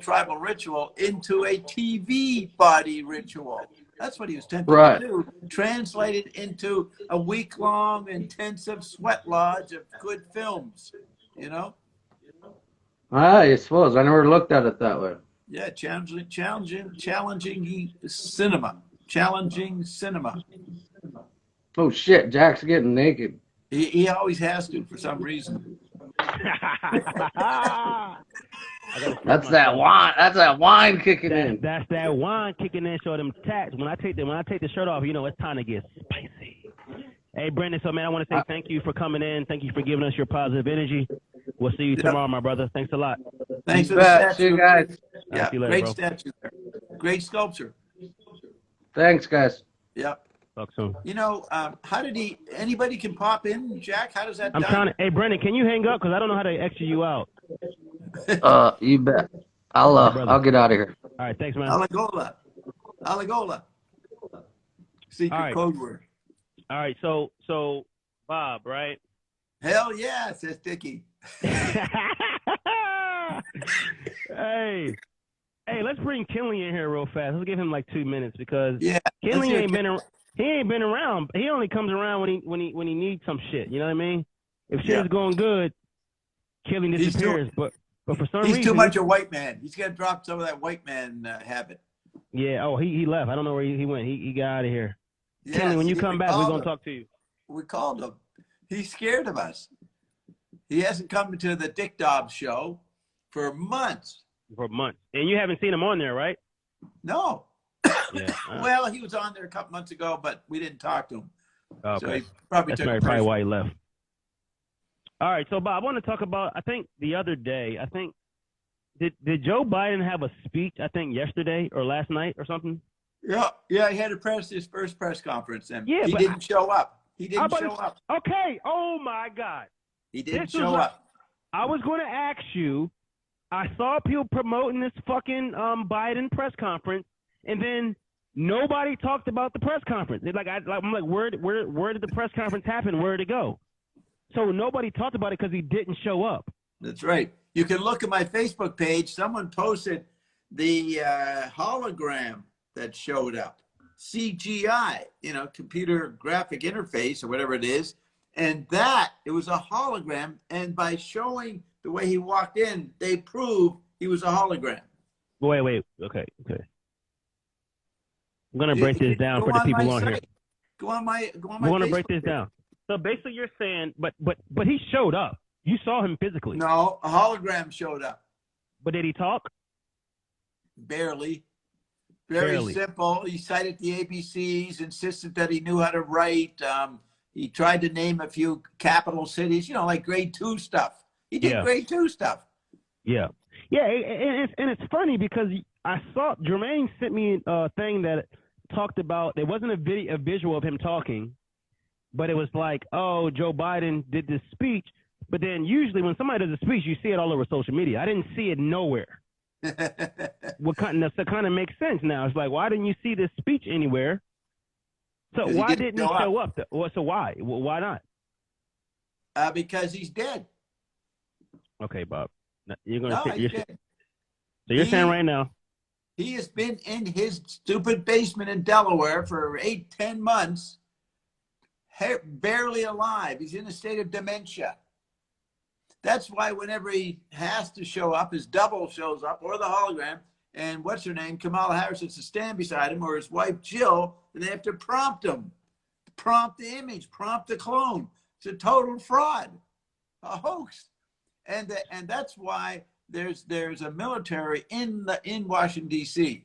tribal ritual, into a TV body ritual. That's what he was attempting Right. to do. Translate it into a week-long intensive sweat lodge of good films. You know? I suppose I never looked at it that way. Yeah, challenging cinema. Challenging cinema. Oh shit, Jack's getting naked. He always has to for some reason. That's that wine. That's that wine kicking in. That's that wine kicking in. Show them tats. When I take the shirt off, you know it's time to get spicy. Hey, Brendan. So man, I want to say thank you for coming in. Thank you for giving us your positive energy. We'll see you tomorrow, my brother. Thanks a lot. Thanks for You the bet. See statue. you guys. Yeah, See you later, great bro. statue there. Great sculpture. Thanks, guys. Yep. Talk soon. You know, how did anybody can pop in, Jack? How does that I'm done? trying to. Hey, Brendan, can you hang up? Because I don't know how to extra you out. You bet. I'll get out of here. All right, thanks, man. Alagola. Secret All right. code word. All right, so Bob, right? Hell yeah, says Dickie. Hey, let's bring Kinley in here real fast. Let's give him like 2 minutes because Yeah. Kinley ain't been around. He only comes around when he needs some shit. You know what I mean? If shit is going good, Kinley disappears. But for some reason He's too much a white man. He's got to drop some of that white man habit. Yeah. Oh, he left. I don't know where he went. He got out of here. Yes, Kinley, when you come back, we're gonna him. talk to you. We called him. He's scared of us. He hasn't come to the Dick Dobbs show for months. For months, and you haven't seen him on there, right? No. Yeah. Well, he was on there a couple months ago, but we didn't talk to him. Okay. So he probably That's took it probably why he personally. left. All right, so Bob, I want to talk about. I think the other day, did Joe Biden have a speech? I think yesterday or last night or something. Yeah, he had to his first press conference, and Yeah, he didn't show up. He didn't show up. Okay. Oh my God. He didn't show up. I was going to ask you. I saw people promoting this fucking Biden press conference, and then nobody talked about the press conference. I'm like, where did the press conference happen? Where did it go? So nobody talked about it because he didn't show up. That's right. You can look at my Facebook page. Someone posted the hologram that showed up, CGI, computer graphic interface or whatever it is, and it was a hologram. And by showing the way he walked in, they proved he was a hologram. Wait. Okay. I'm gonna break this down for the people on here. Go on my. I'm gonna break this down. So basically, you're saying, but he showed up. You saw him physically. No, a hologram showed up. But did he talk? Barely. Very simple. He cited the ABCs, insisted that he knew how to write. He tried to name a few capital cities, like grade 2 stuff. He did grade 2 stuff. Yeah. Yeah, and it's funny because I saw Jermaine sent me a thing that talked about, it wasn't a visual of him talking, but it was like, oh, Joe Biden did this speech. But then usually when somebody does a speech, you see it all over social media. I didn't see it nowhere. That kind of makes sense now. It's like, why didn't you see this speech anywhere? So why didn't he show up? So why? Why not? Because he's dead. Okay, Bob. You're going to say so you're saying right now he has been in his stupid basement in Delaware for 8-10 months, barely alive. He's in a state of dementia. That's why whenever he has to show up, his double shows up, or the hologram, and what's her name, Kamala Harris, has to stand beside him, or his wife Jill, and they have to prompt him, prompt the image, prompt the clone. It's a total fraud, a hoax, and that's why there's a military in Washington D.C.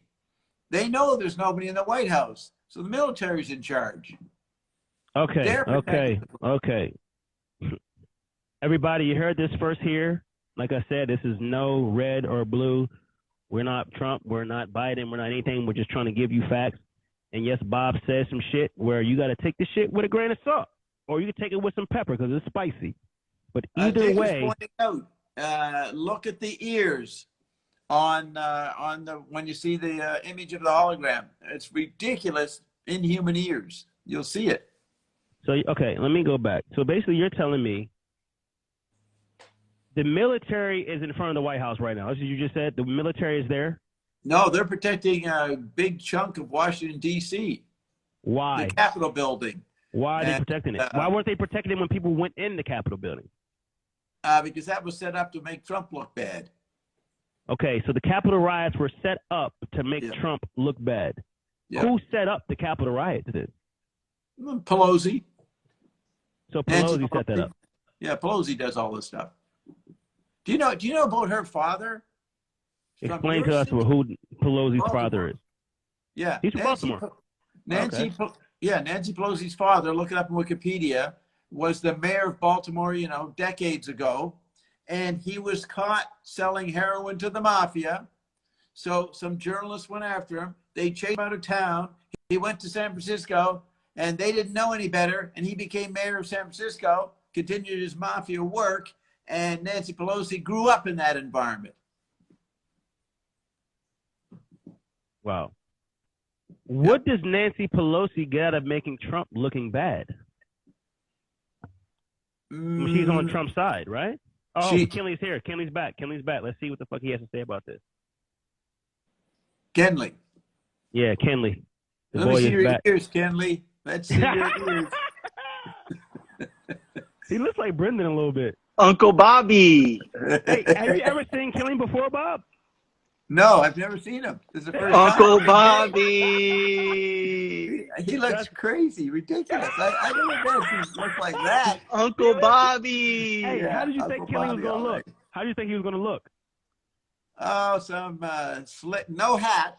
They know there's nobody in the White House, so the military's in charge. Okay. Everybody, you heard this first here. Like I said, this is no red or blue. We're not Trump. We're not Biden. We're not anything. We're just trying to give you facts. And yes, Bob says some shit where you got to take the shit with a grain of salt, or you can take it with some pepper because it's spicy. But either way, look at the ears on when you see the image of the hologram. It's ridiculous, inhuman ears. You'll see it. So okay, let me go back. So basically, you're telling me the military is in front of the White House right now. As you just said, the military is there? No, they're protecting a big chunk of Washington, D.C. Why? The Capitol building. Why are they protecting it? Why weren't they protecting it when people went in the Capitol building? Because that was set up to make Trump look bad. Okay, so the Capitol riots were set up to make Trump look bad. Yep. Who set up the Capitol riots then? Pelosi. So Pelosi set that up. Yeah, Pelosi does all this stuff. Do you know about her father? Explain to us who Pelosi's father is. Yeah, he's from Baltimore. Nancy Pelosi's father, look it up in Wikipedia, was the mayor of Baltimore, decades ago, and he was caught selling heroin to the mafia. So some journalists went after him. They chased him out of town. He went to San Francisco, and they didn't know any better, and he became mayor of San Francisco, continued his mafia work, and Nancy Pelosi grew up in that environment. Wow. What does Nancy Pelosi get out of making Trump looking bad? She's on Trump's side, right? Oh, Kenley's here. Kenley's back. Let's see what the fuck he has to say about this. Kenley. Yeah, Kenley. Let me see your ears, Kenley. Let's see your ears. He looks like Brendan a little bit. Uncle Bobby. Hey, have you ever seen Kenley before, Bob? No, I've never seen him. This is the first Uncle time. Bobby. He looks crazy, ridiculous. I never bet he looked like that. Uncle Bobby. Hey, how did you think Kenley was going to look? How do you think he was going to look? Oh, some slick, no hat,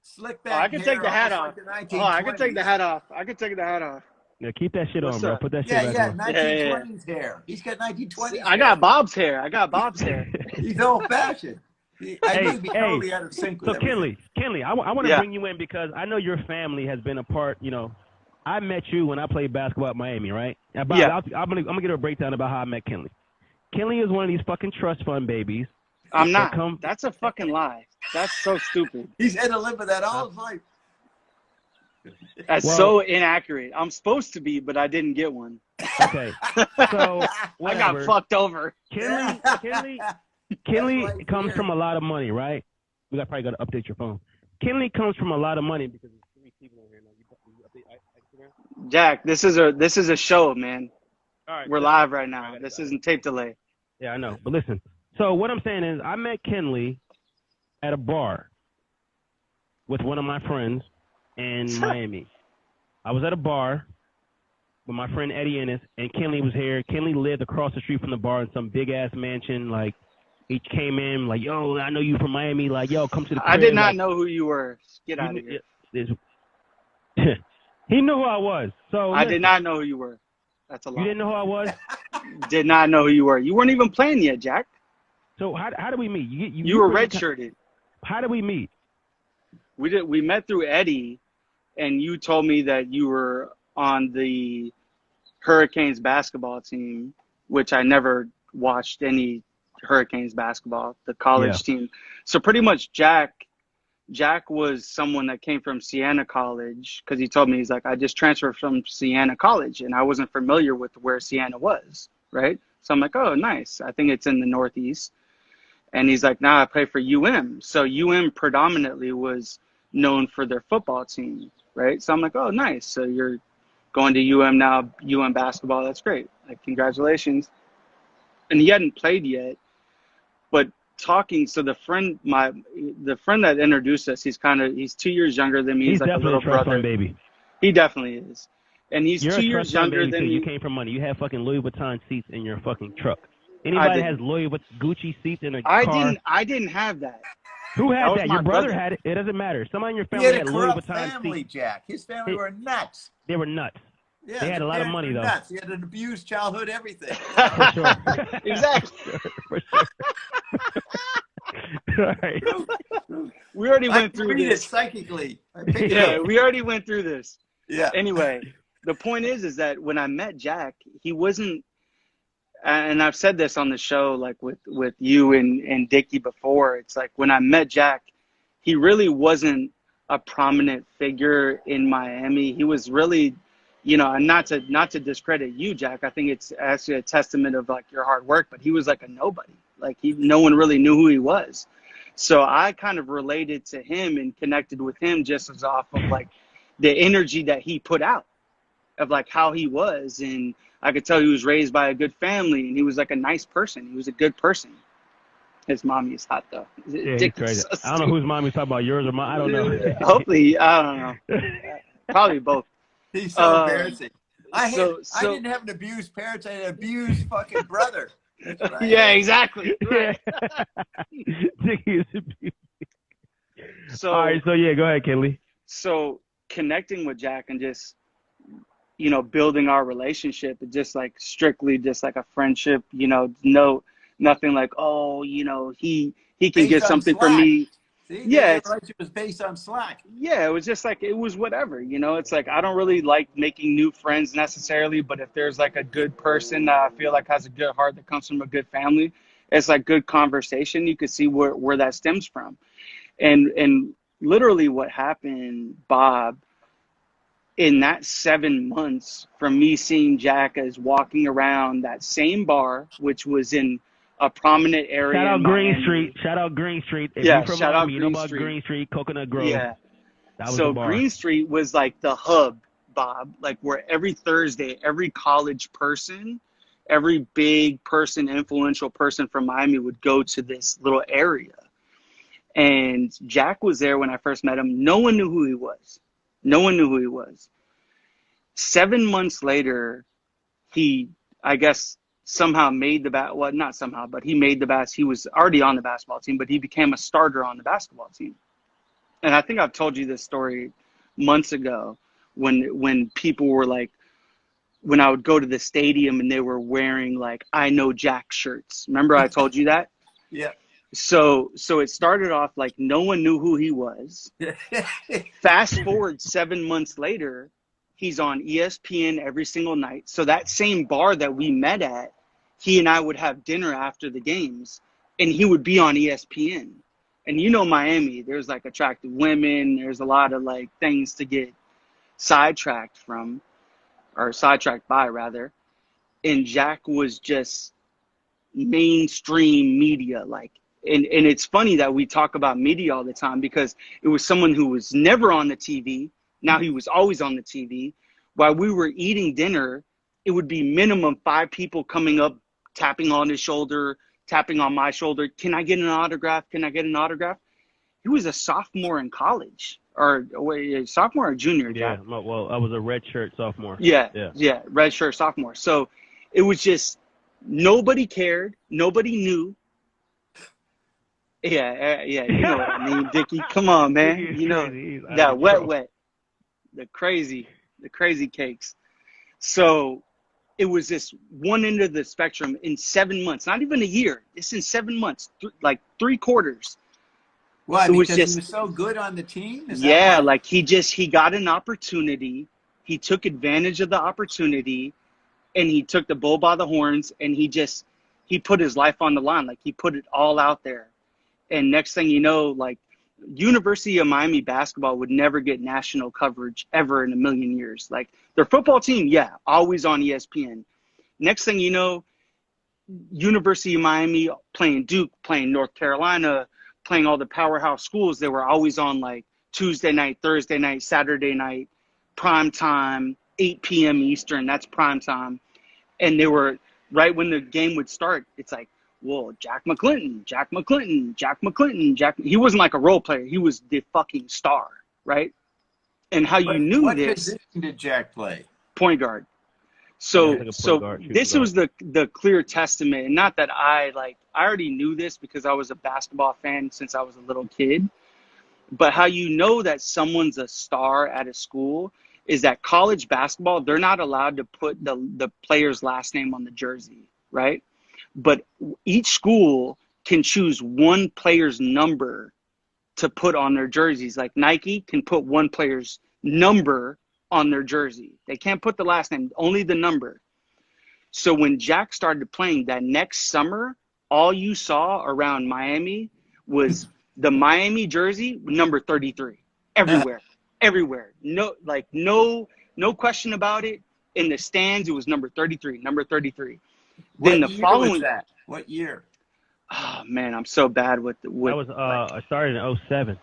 slick back. I can take the hat off. I can take the hat off. Yeah, keep that shit on, bro. Put that shit back on. 1920s hair. He's got 1920s hair. I got Bob's hair. He's old-fashioned. I may be totally out of sync with so Kinley, I want to bring you in because I know your family has been a part. You know, I met you when I played basketball at Miami, right? I'm gonna give a breakdown about how I met Kinley. Kinley is one of these fucking trust fund babies. I'm not. That's a fucking lie. That's so stupid. He's had to live with that all his life. That's so inaccurate. I'm supposed to be, but I didn't get one. Okay, so I got fucked over. Kinley comes from a lot of money, right? We probably got to update your phone. Kinley comes from a lot of money because there's 3 people in here now. You update Instagram? Jack, this is a show, man. All right, we're live right now. This isn't tape delay. Yeah, I know. But listen. So what I'm saying is, I met Kinley at a bar with one of my friends in Miami. I was at a bar with my friend Eddie Ennis, and Kinley was here. Kinley lived across the street from the bar in some big-ass mansion. Like, he came in, like, yo, I know you from Miami. Like, yo, come to the crib. I did not know who you were. Get out of here. He knew who I was. So I did not know who you were. That's a lie. You didn't know who I was? Did not know who you were. You weren't even playing yet, Jack. So how did we meet? You were redshirted. How did we meet? We met through Eddie, and you told me that you were on the Hurricanes basketball team, which I never watched any Hurricanes basketball, the college team. So pretty much Jack was someone that came from Siena College, because he told me, he's like, I just transferred from Siena College, and I wasn't familiar with where Siena was, right? So I'm like, oh, nice. I think it's in the Northeast. And he's like, nah, I play for UM. So UM predominantly was known for their football team, right? So I'm like, oh, nice. So you're going to UM now, UM basketball. That's great. Like, congratulations. And he hadn't played yet, but talking. So the friend that introduced us, he's 2 years younger than me. He's like a little brother. Baby. He definitely is. And he's 2 years younger than me. You came from money. You have fucking Louis Vuitton seats in your fucking truck. Anybody has Louis with Gucci seats in a car? I didn't have that. Who had that? Your brother had it. It doesn't matter. Somebody in your family had Louis Vuitton seats. Jack. His family were nuts. They were nuts. Yeah, they had a lot of money, though. Nuts. He had an abused childhood, everything. For sure. Exactly. For sure. All right. We already went through this. Psychically. We already went through this. Yeah. Anyway, the point is that when I met Jack, he wasn't, and I've said this on the show, like with you and Dickie before, it's like when I met Jack, he really wasn't a prominent figure in Miami. He was really, and not to discredit you, Jack, I think it's actually a testament of like your hard work, but he was like a nobody. Like no one really knew who he was. So I kind of related to him and connected with him just as off of like the energy that he put out of like how he was. And I could tell he was raised by a good family, and he was like a nice person. He was a good person. His mommy is hot though. Yeah, he's crazy. So I don't know whose mommy talking about, yours or mine. I don't know. Hopefully, I don't know. Probably both. He's so embarrassing. I didn't have an abused parents. I had an abused fucking brother. Yeah, exactly. Right. So, all right. So yeah, go ahead, Kinley. So connecting with Jack and just, building our relationship, just like strictly just like a friendship, nothing like, oh, he can get something for me. See? Yeah, it was based on Slack. Yeah, it was just like, it was whatever, it's like, I don't really like making new friends necessarily, but if there's like a good person that I feel like has a good heart that comes from a good family, it's like good conversation. You could see where that stems from. And literally what happened, Bob, in that 7 months from me seeing Jack as walking around that same bar, which was in a prominent area. Shout out Green Street. Shout out Green Street. If yeah, you're from shout Miami, out you Green know about Street. Green Street, Coconut Grove. Yeah. That was so the bar. Green Street was like the hub, Bob, like where every Thursday, every college person, every big person, influential person from Miami would go to this little area. And Jack was there when I first met him. No one knew who he was. 7 months later, he, I guess, somehow made the not somehow, but he made the he was already on the basketball team, but he became a starter on the basketball team. And I think I've told you this story months ago when people were like, when I would go to the stadium and they were wearing like, I know Jack shirts. Remember I told you that? Yeah. So it started off like no one knew who he was. Fast forward 7 months later, he's on ESPN every single night. So that same bar that we met at, he and I would have dinner after the games, and he would be on ESPN. And you know Miami, there's like attractive women, there's a lot of like things to get sidetracked from, or sidetracked by rather. And Jack was just mainstream media, like, and it's funny that we talk about media all the time because it was someone who was never on the TV. Now he was always on the TV. While we were eating dinner, it would be minimum 5 people coming up, tapping on his shoulder, tapping on my shoulder. Can I get an autograph? Can I get an autograph? He was a sophomore in college, or wait, sophomore or junior? Yeah, Jack? well, I was a red shirt sophomore. Yeah, red shirt sophomore. So it was just nobody cared, nobody knew. Yeah, you know what I mean, Dickie. Come on, man. You know that wet, the crazy cakes. So it was this one end of the spectrum in 7 months, not even a year. It's in 7 months, like 3 quarters. Why? It was Because just, he was so good on the team? Yeah, like he got an opportunity. He took advantage of the opportunity, and he took the bull by the horns, and he put his life on the line. Like he put it all out there. And next thing you know, like University of Miami basketball would never get national coverage ever in a million years. Like their football team, yeah, always on ESPN. Next thing you know, University of Miami playing Duke, playing North Carolina, playing all the powerhouse schools, they were always on like Tuesday night, Thursday night, Saturday night, prime time, 8 p.m. Eastern, that's prime time. And they were, right when the game would start, it's like, well, Jack McClinton. He wasn't like a role player. He was the fucking star, right? And how you knew what this. What position did Jack play? Point guard. So, Yeah, like guard, this was the clear testament. And not that I already knew this because I was a basketball fan since I was a little kid. But how you know that someone's a star at a school is that college basketball, they're not allowed to put the player's last name on the jersey, right? But each school can choose one player's number to put on their jerseys. Like Nike can put one player's number on their jersey. They can't put the last name, only the number. So when Jack started playing that next summer, all you saw around Miami was the Miami jersey, number 33, everywhere. No question about it. In the stands, it was number 33. Then the following was that? What year? Oh man, I'm so bad with that was I started in 07.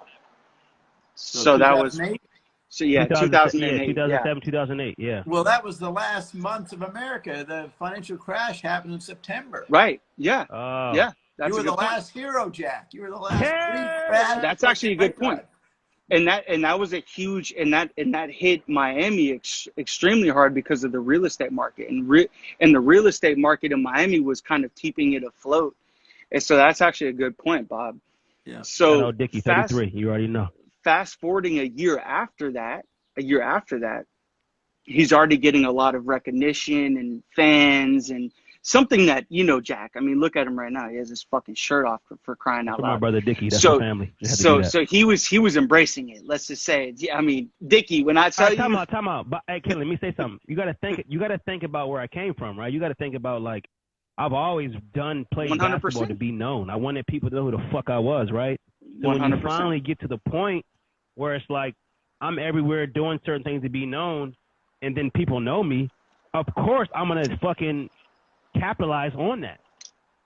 So that was 2008? so yeah, 2008. 2007, 2008, yeah. Well, that was the last month of America. The financial crash happened in September. Right. Yeah. Yeah. That's You were a the good point. last hero, Jack. You were the last. That's actually a good point. And that was a huge, and that hit Miami extremely hard because of the real estate market, and the real estate market in Miami was kind of keeping it afloat. And so that's actually a good point, Bob. Yeah. So Dickie 33, you already know. Fast forwarding a year after that, he's already getting a lot of recognition and fans and something that, you know, Jack, I mean, look at him right now. He has his fucking shirt off for crying out loud. My brother Dickie, that's so, my family. So he was embracing it. Let's just say, I mean, Dickie, when I tell you, time out. But hey, Ken, let me say something. You gotta think about where I came from, right? You gotta think about, like, I've always played 100%. basketball to be known. I wanted people to know who the fuck I was, right? So 100%. when you finally get to the point where it's like I'm everywhere doing certain things to be known, and then people know me, of course I'm gonna fucking capitalize on that.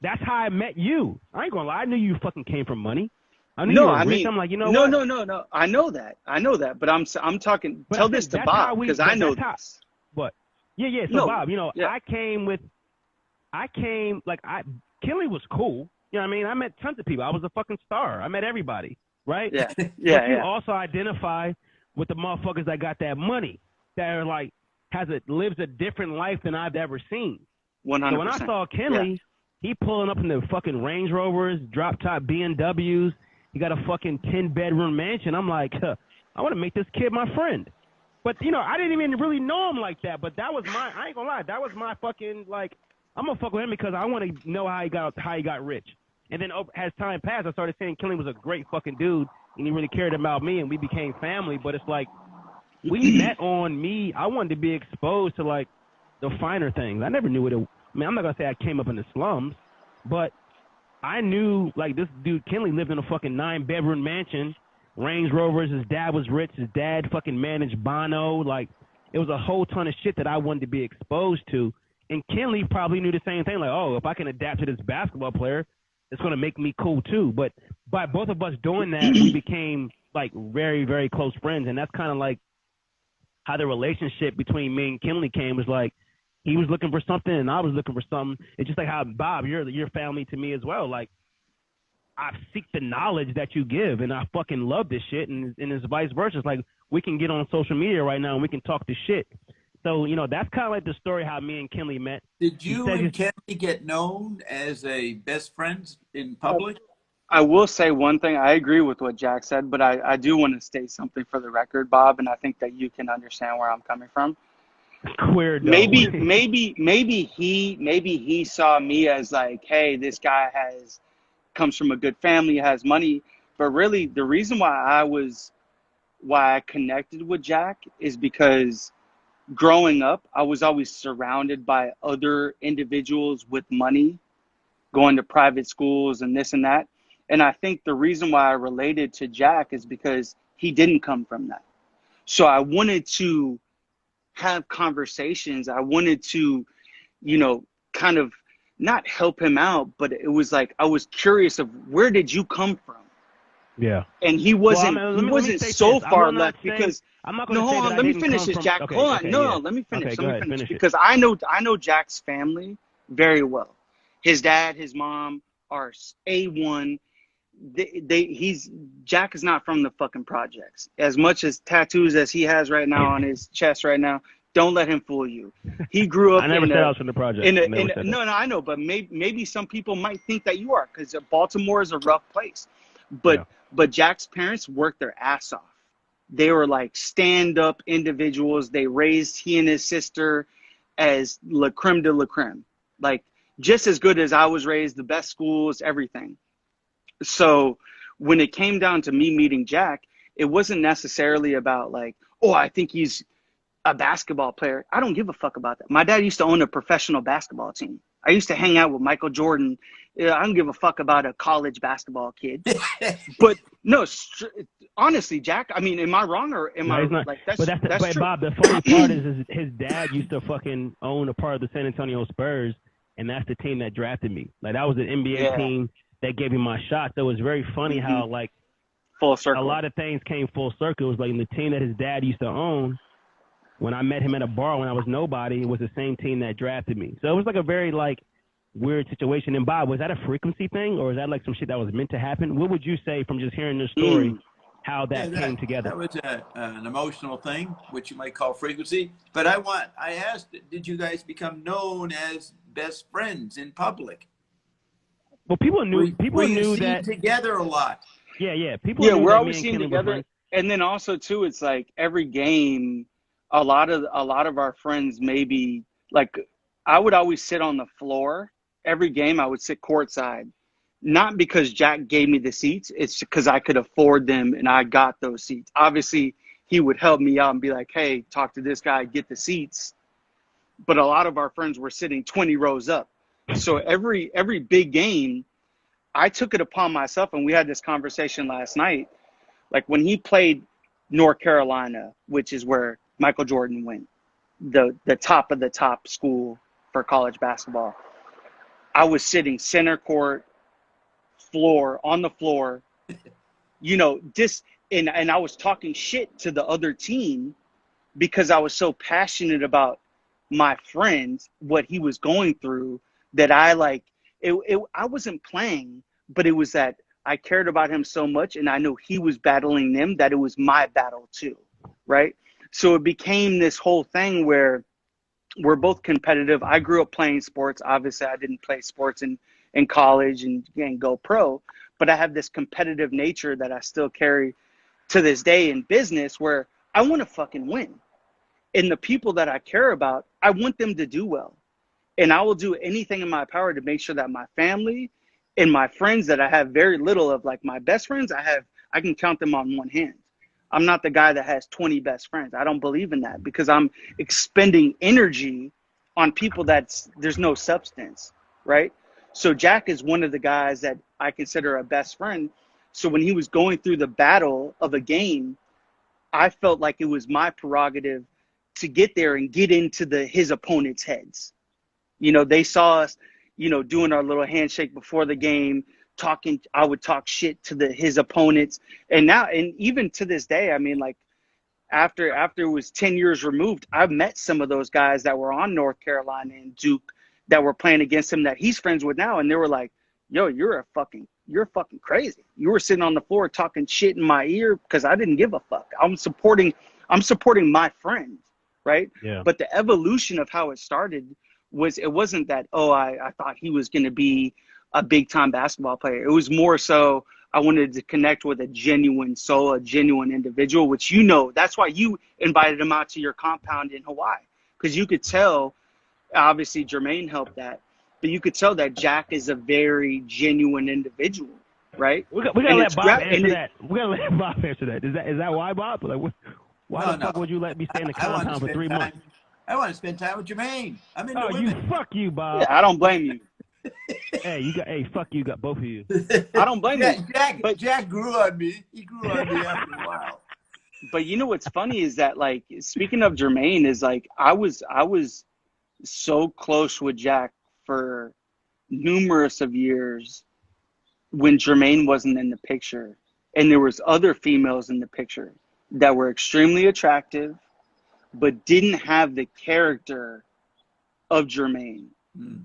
That's how I met you. I ain't gonna lie. I knew you fucking came from money. I knew you were rich. mean, I'm like, you know no, what? No. I know that. But I'm talking. But tell this to Bob because I know this. But yeah. So Bob, you know, yeah. Kinley was cool. You know what I mean? I met tons of people. I was a fucking star. I met everybody, right? Yeah. But you also identify with the motherfuckers that got that money, that are like lives a different life than I've ever seen. 100%. So when I saw Kinley, he pulling up in the fucking Range Rovers, drop top BMWs. He got a fucking 10-bedroom mansion. I'm like, I want to make this kid my friend. But, you know, I didn't even really know him like that. But that was I ain't gonna lie, that was my fucking, like, I'm gonna fuck with him because I want to know how he got rich. And then as time passed, I started saying Kinley was a great fucking dude, and he really cared about me, and we became family. But it's like we met on me. I wanted to be exposed to like the finer things. I never knew what it. I mean, I'm not gonna say I came up in the slums, but I knew like this dude Kinley lived in a fucking 9-bedroom mansion, Range Rovers. His dad was rich. His dad fucking managed Bono. Like it was a whole ton of shit that I wanted to be exposed to. And Kinley probably knew the same thing. Like, oh, if I can adapt to this basketball player, it's going to make me cool too. But by both of us doing that, we became like very, very close friends. And that's kind of like how the relationship between me and Kinley came. Was like he was looking for something and I was looking for something. It's just like how, Bob, you're family to me as well. Like I seek the knowledge that you give, and I fucking love this shit. And it's vice versa. It's like we can get on social media right now and we can talk this shit. So, you know, that's kind of like the story how me and Kinley met. Did you and Kinley get known as a best friends in public? I will say one thing. I agree with what Jack said, but I do want to state something for the record, Bob, and I think that you can understand where I'm coming from. Queer dog. Maybe he saw me as like, hey, this guy comes from a good family, has money. But really, the reason why I connected with Jack is because growing up, I was always surrounded by other individuals with money, going to private schools and this and that. And I think the reason why I related to Jack is because he didn't come from that. So I wanted to have conversations. I wanted to, you know, kind of not help him out, but it was like I was curious of where did you come from? Yeah. And he wasn't so far left because I'm not going to hold on, let me finish this, Jack. Hold on. No, let me finish. Let me finish because I know Jack's family very well. His dad, his mom are A1. Jack is not from the fucking projects. As much as tattoos as he has right now on his chest right now, don't let him fool you. He grew up. I never said I was from the project. No, I know, but maybe some people might think that you are because Baltimore is a rough place. But Jack's parents worked their ass off. They were like stand-up individuals. They raised he and his sister as la creme de la creme, like just as good as I was raised, the best schools, everything. So when it came down to me meeting Jack, it wasn't necessarily about like, oh, I think he's a basketball player. I don't give a fuck about that. My dad used to own a professional basketball team. I used to hang out with Michael Jordan. I don't give a fuck about a college basketball kid. But no, honestly, Jack, I mean, am I wrong or am I not, like that's but true. Bob, the funny part is his dad used to fucking own a part of the San Antonio Spurs, and that's the team that drafted me. Like that was an NBA team that gave me my shot. So it was very funny how like full circle. A lot of things came full circle. It was like the team that his dad used to own. When I met him at a bar when I was nobody, it was the same team that drafted me. So it was like a very like weird situation. And Bob, was that a frequency thing or is that like some shit that was meant to happen? What would you say from just hearing this story, how that came together? That was an emotional thing, which you might call frequency. But I asked, did you guys become known as best friends in public? Well, people knew that together a lot. Yeah. People knew we're that always seen together. And then also too, it's like every game, a lot of our friends maybe like I would always sit on the floor. Every game I would sit courtside, not because Jack gave me the seats. It's because I could afford them and I got those seats. Obviously, he would help me out and be like, hey, talk to this guy, get the seats. But a lot of our friends were sitting 20 rows up. So every big game, I took it upon myself, and we had this conversation last night. Like when he played North Carolina, which is where Michael Jordan went, the top of the top school for college basketball. I was sitting center court, on the floor, you know, and I was talking shit to the other team because I was so passionate about my friend, what he was going through, that I like I wasn't playing, but it was that I cared about him so much and I know he was battling them that it was my battle too, right? So it became this whole thing where we're both competitive. I grew up playing sports. Obviously, I didn't play sports in college and go pro, but I have this competitive nature that I still carry to this day in business where I want to fucking win. And the people that I care about, I want them to do well. And I will do anything in my power to make sure that my family And my friends that I have very little of, like my best friends, I can count them on one hand. I'm not the guy that has 20 best friends. I don't believe in that because I'm expending energy on people there's no substance, right? So Jack is one of the guys that I consider a best friend. So when he was going through the battle of a game, I felt like it was my prerogative to get there and get into his opponent's heads. You know, they saw us, you know, doing our little handshake before the game, talking. I would talk shit to his opponents. And even to this day, I mean, like after it was 10 years removed, I've met some of those guys that were on North Carolina and Duke that were playing against him that he's friends with now. And they were like, yo, you're fucking crazy. You were sitting on the floor talking shit in my ear because I didn't give a fuck. I'm supporting my friend, right? Yeah. But the evolution of how it started it wasn't that, I thought he was going to be a big time basketball player. It was more so I wanted to connect with a genuine soul, a genuine individual, which, you know, that's why you invited him out to your compound in Hawaii, because you could tell, obviously Jermaine helped that, but you could tell that Jack is a very genuine individual, right? We gotta let Bob answer that. We gotta let Bob answer that. Is that why, Bob? Like, why the fuck would you let me stay in the compound for 3 months? I want to spend time with Jermaine. I'm into women. Fuck you, Bob. Yeah, I don't blame you. Fuck you, got both of you. I don't blame you. Jack grew on me. He grew on me after a while. But you know what's funny is that, like, speaking of Jermaine, is like I was so close with Jack for numerous of years when Jermaine wasn't in the picture, and there was other females in the picture that were extremely attractive but didn't have the character of Jermaine.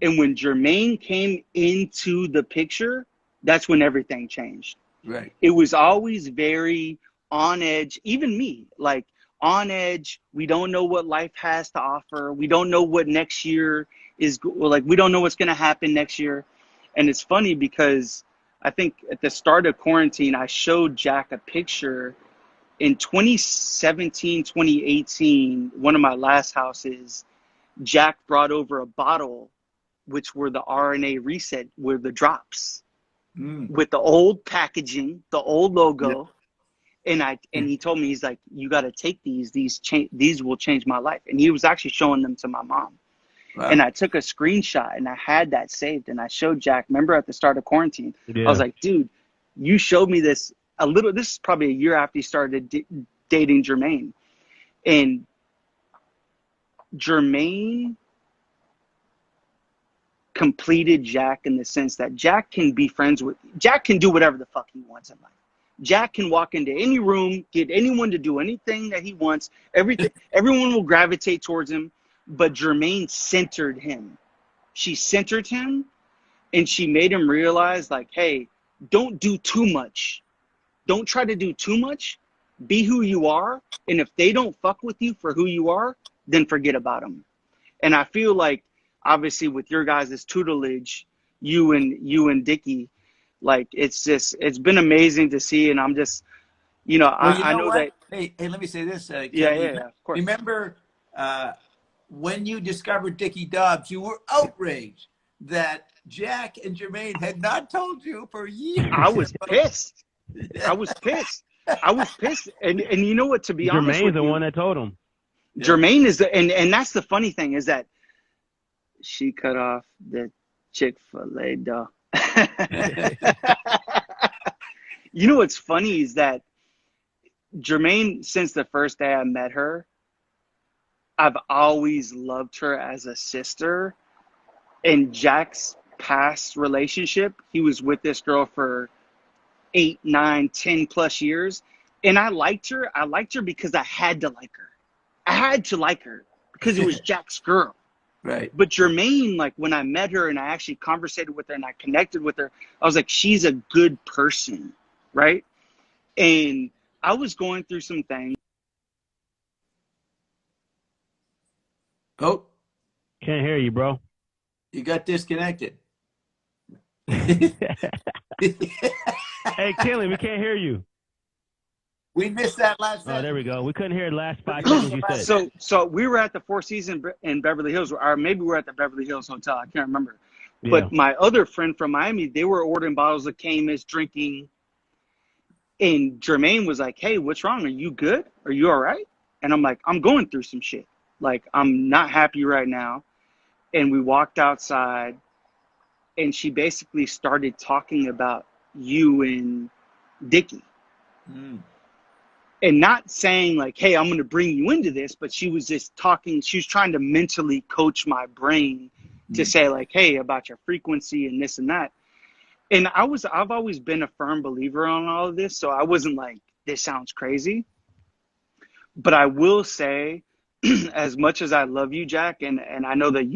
And when Jermaine came into the picture, that's when everything changed. Right. It was always very on edge, even me, like on edge. We don't know what life has to offer. We don't know what next year is like. We don't know what's going to happen next year. And it's funny because I think at the start of quarantine, I showed Jack a picture in 2017, 2018, one of my last houses. Jack brought over a bottle, which were the RNA reset, were the drops with the old packaging, the old logo. Yeah. And he told me, he's like, you got to take these will change my life. And he was actually showing them to my mom. Wow. And I took a screenshot and I had that saved and I showed Jack, remember at the start of quarantine, I was like, dude, you showed me this this is probably a year after he started dating Jermaine. And Jermaine completed Jack in the sense that Jack can do whatever the fuck he wants in life. Jack can walk into any room, get anyone to do anything that he wants. Everyone will gravitate towards him, but Jermaine centered him. She centered him and she made him realize, like, hey, don't do too much. Don't try to do too much. Be who you are. And if they don't fuck with you for who you are, then forget about them. And I feel like, obviously, with your guys' tutelage, you and Dickie, like, it's been amazing to see. And I'm just, I know that. Hey, let me say this. Yeah, of course. Remember when you discovered Dickie Dobbs, you were outraged that Jack and Jermaine had not told you for years. I was pissed. I was pissed. And you know what, to be honest with you, Jermaine's the one that told him. Jermaine is and that's the funny thing is that she cut off the Chick-fil-A dough. You know what's funny is that Jermaine, since the first day I met her, I've always loved her as a sister. In Jack's past relationship, he was with this girl for 8, 9, 10 plus years. And I liked her. I liked her because I had to like her. I had to like her because it was Jack's girl. Right. But Jermaine, like when I met her and I actually conversated with her and I connected with her, I was like, she's a good person. Right. And I was going through some things. Oh, can't hear you, bro. You got disconnected. Hey, Kelly, we can't hear you. We missed that last time. Oh, there we go. We couldn't hear the last 5 seconds you said. So we were at the Four Seasons in Beverly Hills, or maybe we were at the Beverly Hills Hotel. I can't remember. Yeah. But my other friend from Miami, they were ordering bottles of Camus, drinking. And Jermaine was like, hey, what's wrong? Are you good? Are you all right? And I'm like, I'm going through some shit. Like, I'm not happy right now. And we walked outside, and she basically started talking about you and Dickie. Mm. And not saying like, hey, I'm going to bring you into this, but she was just talking. She was trying to mentally coach my brain to say like, hey, about your frequency and this and that. And I've always been a firm believer on all of this. So I wasn't like, this sounds crazy. But I will say, as much as I love you, Jack, and I know that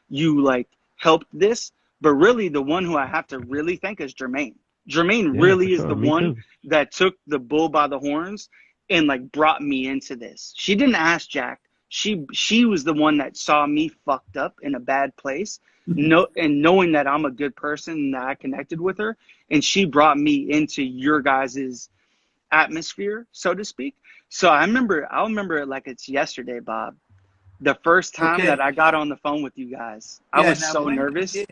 you like helped this, but really the one who I have to really thank is Jermaine. Jermaine Yeah, really for is sure. the Me one too. that took the bull by the horns and like brought me into this. She didn't ask Jack. She was the one that saw me fucked up in a bad place. And knowing that I'm a good person and that I connected with her, and she brought me into your guys' atmosphere, so to speak. So I'll remember it like it's yesterday, Bob. The first time that Okay. I got on the phone with you guys, I Yeah. was Now, so when you nervous. did,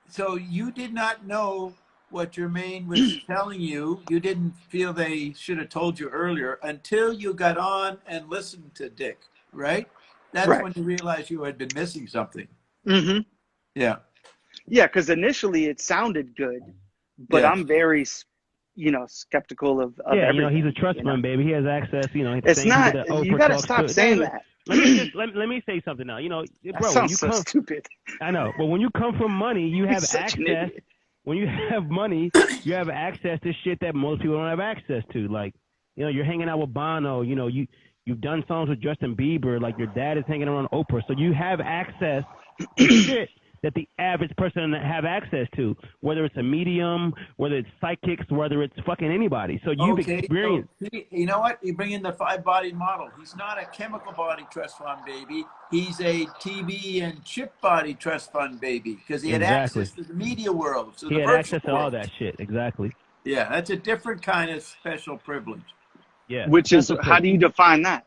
so you did not know what Jermaine was telling you. You didn't feel they should have told you earlier until you got on and listened to Dick, right? That's Right. when you realized you had been missing something. Mm-hmm. Yeah. Yeah, because initially it sounded good, but Yeah. I'm very, skeptical of Yeah, everything. he's a trust fund baby. He has access. The It's same people not. that You Oprah got to talks stop to. saying Let, that. let me say something now. That Bro, when sounds you so come, stupid. I know, but when you come from money, you You're have such an access. idiot. When you have money, you have access to shit that most people don't have access to. Like, you're hanging out with Bono. You've done songs with Justin Bieber. Like, your dad is hanging around Oprah, so you have access to shit that the average person doesn't have access to. Whether it's a medium, whether it's psychics, whether it's fucking anybody. So you've Okay. experienced. So you know what? You bring in the 5-body model. He's not a chemical body trust fund baby. He's a TV and chip body trust fund baby because he had Exactly. access to the media world, to He the had virtual access to all world. that shit. Exactly. Yeah, that's a different kind of special privilege. Yeah. Which is, Special how do you privilege. define that?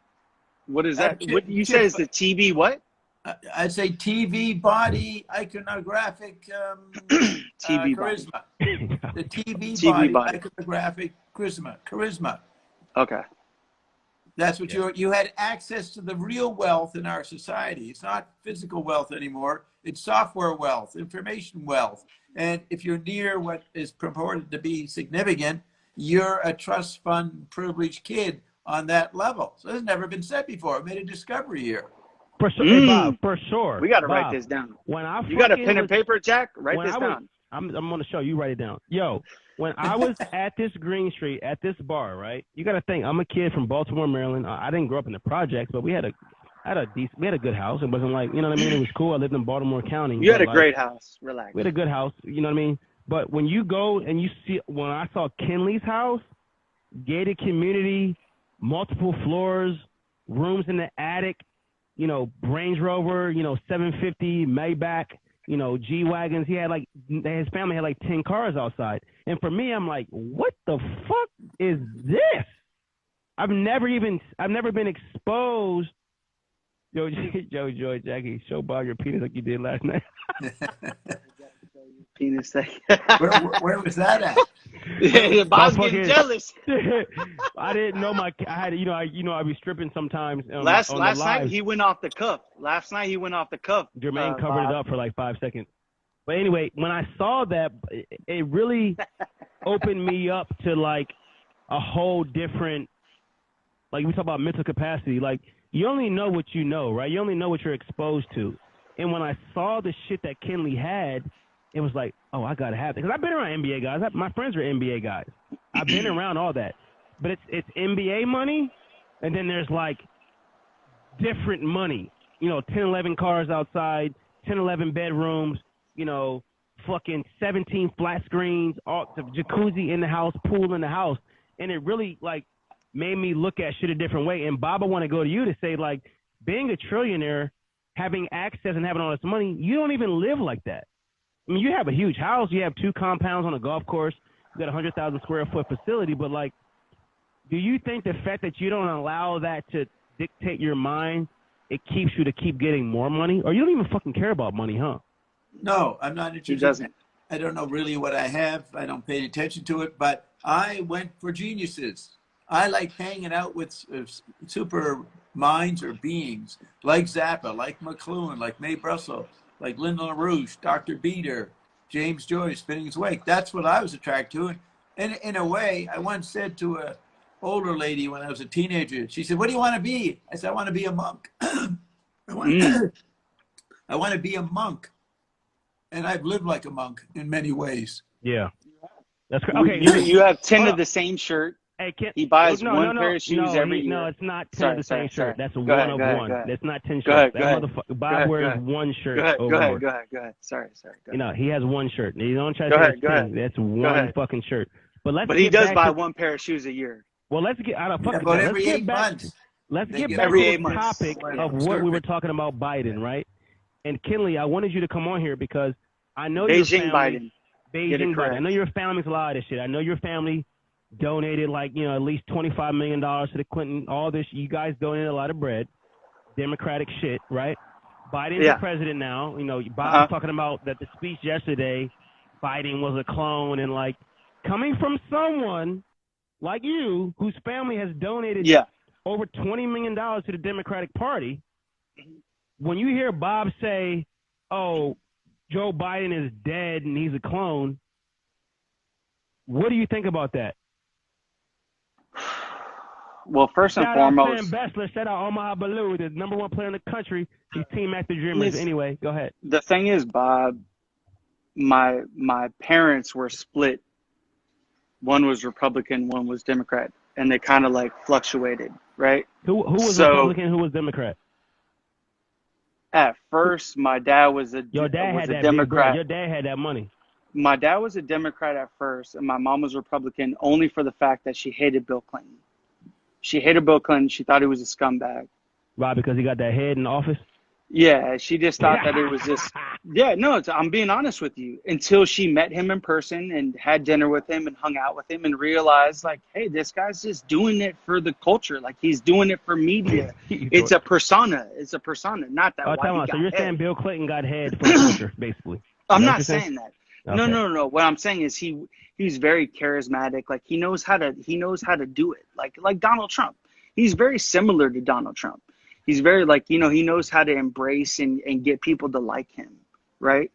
What is that? What you said is the TV what? I'd say TV body iconographic TV body. charisma. The TV TV body body. iconographic charisma. Okay. That's what you had access to the real wealth in our society. It's not physical wealth anymore. It's software wealth, information wealth. And if you're near what is purported to be significant, you're a trust fund privileged kid on that level. So it's never been said before. I made a discovery here. For sure. Hey, Bob, for sure. We got to write Bob, this down. When I You got a fucking pen and was- paper, Jack? Write when this I was- down. I'm going to show you. Write it down. Yo, when I was at this Green Street, at this bar, right? You got to think, I'm a kid from Baltimore, Maryland. I didn't grow up in the projects, but we had a good house. It wasn't like, you know what I mean? It was cool. I lived in Baltimore County. You had a like, great house. Relax. We had a good house. You know what I mean? But when you go and you see, when I saw Kinley's house, gated community, multiple floors, rooms in the attic, Range Rover, 750 Maybach, G-Wagons. His family had like 10 cars outside. And for me, I'm like, what the fuck is this? I've never been exposed. Yo, Joy, Jackie, show Bob your penis like you did last night. Penis thing. Where was that at? Yeah, Bob's getting jealous. I didn't know I had, I'd be stripping sometimes. Last on the live. night he went off the cuff. Jermaine covered Bob. it up for like 5 seconds. But anyway, when I saw that, it really opened me up to like a whole different, like we talk about mental capacity. Like, you only know what you know, right? You only know what you're exposed to. And when I saw the shit that Kinley had, it was like, oh, I got to have it. Because I've been around NBA guys. My friends are NBA guys. I've been around all that. But it's NBA money, and then there's like different money. 10, 11 cars outside, 10, 11 bedrooms, fucking 17 flat screens, all the jacuzzi in the house, pool in the house. And it really like made me look at shit a different way. And Bob, I want to go to you to say, like, being a trillionaire, having access and having all this money, you don't even live like that. I mean, you have a huge house. You have 2 compounds on a golf course. You got a 100,000 square foot facility. But, like, do you think the fact that you don't allow that to dictate your mind, it keeps you to keep getting more money? Or you don't even fucking care about money, huh? No, I'm not He interested. doesn't. I don't know really what I have. I don't pay attention to it, but I went for geniuses. I like hanging out with super minds or beings like Zappa, like McClinton, like Mae Brussel, like Lyndon LaRouche, Dr. Beater, James Joyce, Spinning His Wake. That's what I was attracted to. And in a way, I once said to a older lady when I was a teenager, she said, "What do you want to be?" I said, "I want to be a monk." I want to be a monk. And I've lived like a monk in many ways. Yeah. That's okay. You have 10 of the same shirt. Hey, he buys one pair of shoes every year. No, it's not 10 of the same shirt. That's one of one. That's not 10 Go shirts. ahead, That motherfucker, Bob wears one shirt. Go ahead. Sorry. Go ahead. He has one shirt. You don't try to say 10. That's one fucking shirt. But he does buy one pair of shoes a year. Well, let's get out of fucking. About every 8 months. Let's get back to the topic of what we were talking about, Biden, right? And Kinley, I wanted you to come on here because I know Beijing Biden. Biden. I know your family's a lot of this shit. I know your family donated at least $25 million to the Clinton. All this, you guys donated a lot of bread, Democratic shit, right? Biden's the president now. Bob's talking about that the speech yesterday, Biden was a clone, and coming from someone like you whose family has donated over $20 million to the Democratic Party. When you hear Bob say, "Oh, Joe Biden is dead and he's a clone," what do you think about that? Well, first and foremost, Sam Bessler, shout out Omaha Baloo, the number one player in the country. He's Team Active Dreamers. Anyway, go ahead. The thing is, Bob, my parents were split. One was Republican, one was Democrat, and they kind of fluctuated, right? Who was Republican? Who was Democrat? At first, my dad was a Democrat. Your dad had that money. My dad was a Democrat at first, and my mom was Republican only for the fact that she hated Bill Clinton. She hated Bill Clinton. She thought he was a scumbag. Why? Because he got that head in the office? Yeah, she just thought that it was just... Yeah, no, I'm being honest with you. Until she met him in person and had dinner with him and hung out with him and realized, hey, this guy's just doing it for the culture. He's doing it for media. It's a persona. It's a persona, not that So you're saying Bill Clinton got head for the culture, basically? I'm not saying that. Okay. No. What I'm saying is he's very charismatic. He knows how to do it. Like Donald Trump. He's very similar to Donald Trump. He's very he knows how to embrace and get people to like him, right?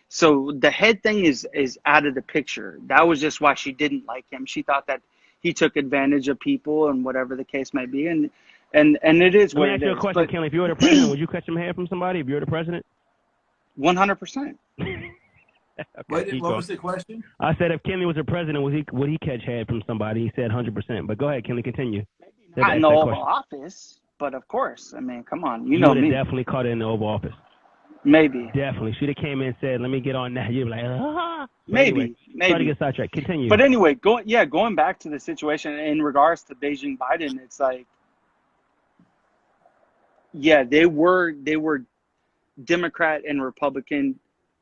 So the head thing is out of the picture. That was just why she didn't like him. She thought that he took advantage of people and whatever the case may be. And it is what it is. Let me ask you a question, Kelly. If you were the president, would you catch some hair from somebody if you were the president? 100%. Okay, what was the question? I said if Kenley was the president, would he catch head from somebody? He said 100%. But go ahead, Kenley, continue. Maybe not in the Oval Office, but of course. I mean, come on. You know me. You would have definitely caught it in the Oval Office. Maybe. Definitely. She'd have came in and said, "Let me get on that." You'd be like, "Ah." Maybe. Try to get sidetracked. Continue. But anyway, going back to the situation in regards to Beijing Biden, it's they were Democrat and Republican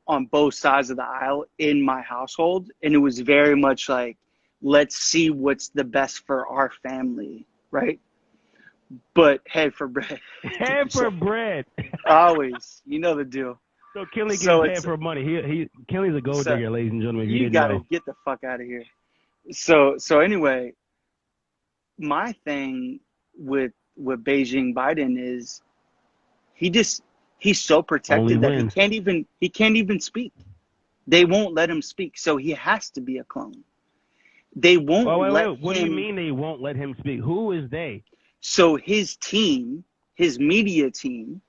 on both sides of the aisle in my household. And it was very much let's see what's the best for our family, right? But head for bread. Head for bread. Always. You know the deal. So Kelly gets head for money. Kelly's a gold digger, ladies and gentlemen. You got to get the fuck out of here. So anyway, my thing with Beijing Biden is he's so protected that he can't even speak. They won't let him speak, so he has to be a clone. They won't let him. What do you mean they won't let him speak? Who is they? So his team, his media team,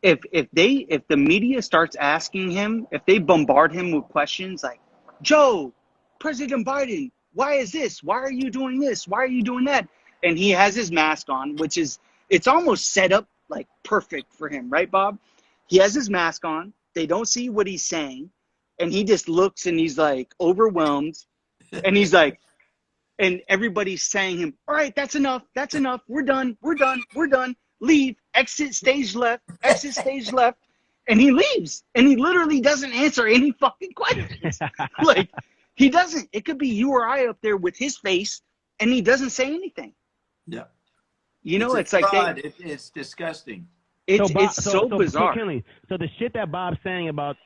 if the media starts asking him, if they bombard him with questions like, "Joe, President Biden, why is this? Why are you doing this? Why are you doing that?" And he has his mask on, which is, it's almost set up perfect for him, right, Bob? He has his mask on. They don't see what he's saying. And he just looks and he's overwhelmed. And he's and everybody's saying him, "All right, that's enough. That's enough. We're done. We're done. We're done. Leave. Exit stage left. Exit stage left." And he leaves. And he literally doesn't answer any fucking questions. He doesn't. It could be you or I up there with his face, and he doesn't say anything. Yeah. It's fraud. It's disgusting. It's so bizarre. So the shit that Bob's saying about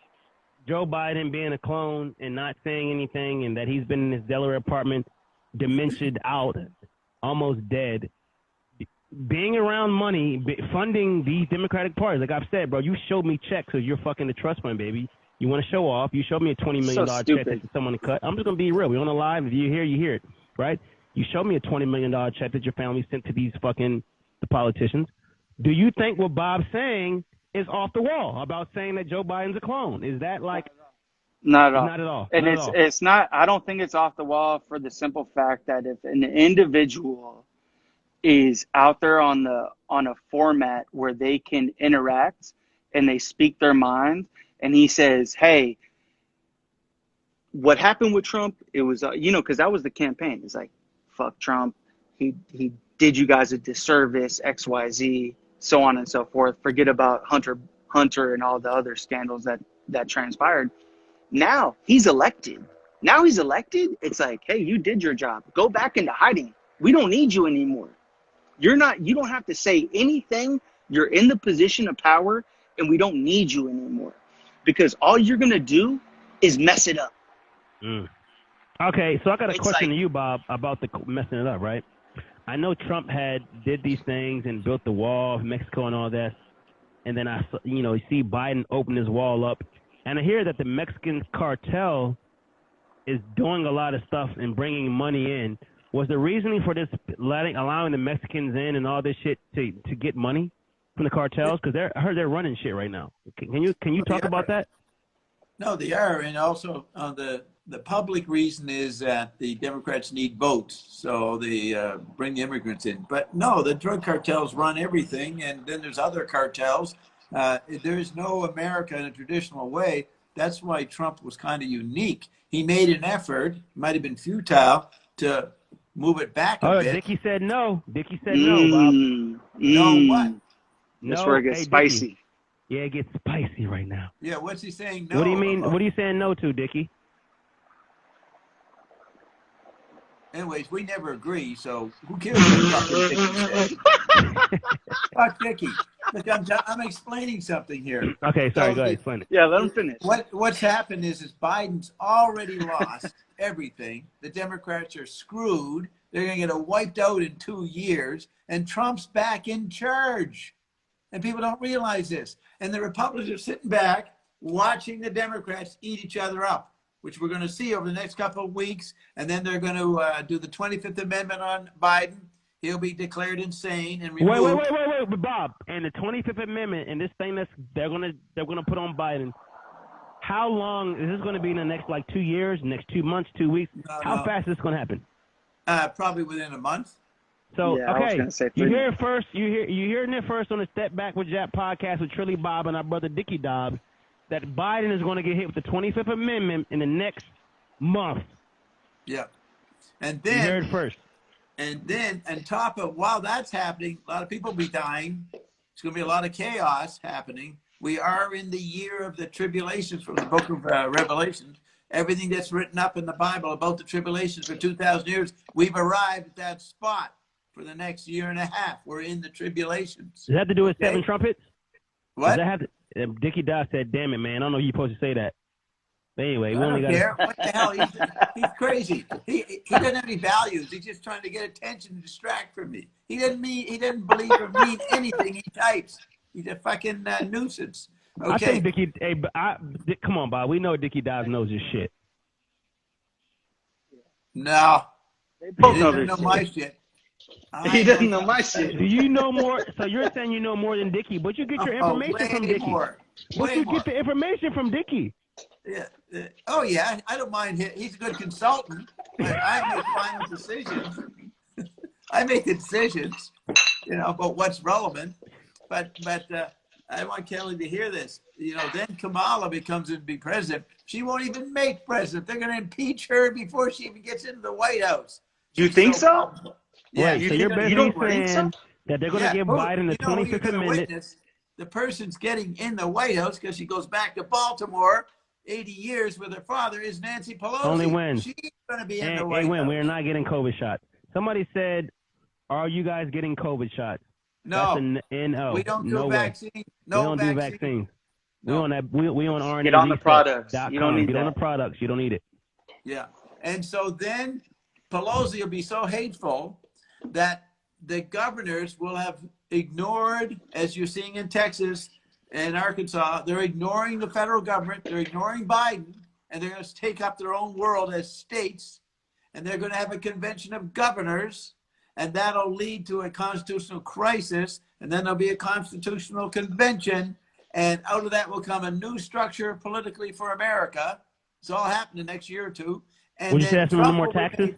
Joe Biden being a clone and not saying anything, and that he's been in his Delaware apartment, dementiaed out, almost dead, being around money, funding these Democratic parties. Like I've said, bro, you showed me checks because you're fucking the trust fund, baby. You want to show off. You showed me a $20 million check that someone cut. I'm just going to be real. We're on the live. If you hear it, right? You showed me a $20 million check that your family sent to these fucking the politicians. Do you think what Bob's saying is off the wall about saying that Joe Biden's a clone? Is that like... Not at all. Not at all. And not it's not, I don't think it's off the wall for the simple fact that if an individual is out there on a format where they can interact and they speak their mind, and he says, hey, what happened with Trump, it was, because that was the campaign. It's like, fuck Trump. He did you guys a disservice, XYZ, so on and so forth. Forget about Hunter and all the other scandals that transpired. Now he's elected. It's like, hey, you did your job. Go back into hiding. We don't need you anymore. You don't have to say anything. You're in the position of power, and we don't need you anymore. Because all you're going to do is mess it up. Okay, so I got a question to you, Bob, about the messing it up, right? I know Trump did these things and built the wall of Mexico and all that. And then you see Biden open his wall up. And I hear that the Mexican cartel is doing a lot of stuff and bringing money in. Was the reasoning for this allowing the Mexicans in and all this shit to get money from the cartels? Because I heard they're running shit right now. Can you talk about that? No, they are, and also the public reason is that the Democrats need votes, so they bring the immigrants in. But no, the drug cartels run everything, and then there's other cartels. There's no America in a traditional way. That's why Trump was kind of unique. He made an effort, might have been futile, to move it back a bit. Dickie said no. Dickie said no, Bob. No, what? That's where it gets spicy. Dickie. Yeah, it gets spicy right now. Yeah, what's he saying no? What do you mean? What are you saying no to, Dickie? Anyways, we never agree, so who cares what fucking Dickie said? Fuck Dickie. Look, I'm explaining something here. Okay, sorry, go ahead, explain it. Yeah, let him finish. What's happened is Biden's already lost everything. The Democrats are screwed. They're going to get wiped out in 2 years, and Trump's back in charge. And people don't realize this. And the Republicans are sitting back watching the Democrats eat each other up, which we're going to see over the next couple of weeks. And then they're going to do the 25th Amendment on Biden. He'll be declared insane and removed. Wait, Bob. And the 25th Amendment and this thing they're gonna put on Biden. How long is this going to be in the next 2 years, next 2 months, 2 weeks? How fast is this going to happen? Probably within a month. So yeah, okay, you hear it first. You're hearing it first on the Step Back with Jack podcast with Trilly Bob and our brother Dickie Dobbs that Biden is going to get hit with the 25th Amendment in the next month. Yeah, and then you heard it first. And then on top of while that's happening, a lot of people will be dying. It's going to be a lot of chaos happening. We are in the year of the tribulations from the book of Revelation. Everything that's written up in the Bible about the tribulations for 2,000 years, we've arrived at that spot for the next year and a half. We're in the tribulations. Does that have to do with 7 trumpets? What? Does that have to, Dickie Dobbs said, damn it, man. I don't know if you're supposed to say that. But anyway, we only got care. What the hell? He's crazy. He doesn't have any values. He's just trying to get attention and distract from me. He doesn't believe or mean anything he types. He's a fucking nuisance. Okay. I think Dickie. Hey, come on, Bob. We know Dickie Dobbs knows his shit. No, They both he know doesn't their know my shit. shit. He doesn't know my shit. Do you know more? So you're saying you know more than Dickie, but you get your information from Dickie. But you get the information from Dickie. Yeah. Oh yeah, I don't mind him. He's a good consultant, but I make final decisions. I make the decisions, about what's relevant. But I want Kelly to hear this. Then Kamala becomes to be president. She won't even make president. They're going to impeach her before she even gets into the White House. You think so? Yeah. Wait, so you're basically saying that they're going to give Biden the 25th Amendment. The person's getting in the White House because she goes back to Baltimore 80 years with her father is Nancy Pelosi. Only when. She's going to be in the White House. We're not getting COVID shots. Somebody said, are you guys getting COVID shots? No. That's an N-O. We don't do no vaccines. No, we don't do vaccines. We No. on that. We on RNA. Get on the products. You don't need Get on the that. products. You don't need it. Yeah. And so then Pelosi will be so hateful that the governors will have ignored, as you're seeing in Texas and Arkansas, they're ignoring the federal government, they're ignoring Biden, and they're going to take up their own world as states, and they're going to have a convention of governors, and that'll lead to a constitutional crisis, and then there'll be a constitutional convention, and out of that will come a new structure politically for America. It's all happening next year or two. And Would you say then that's no more taxes?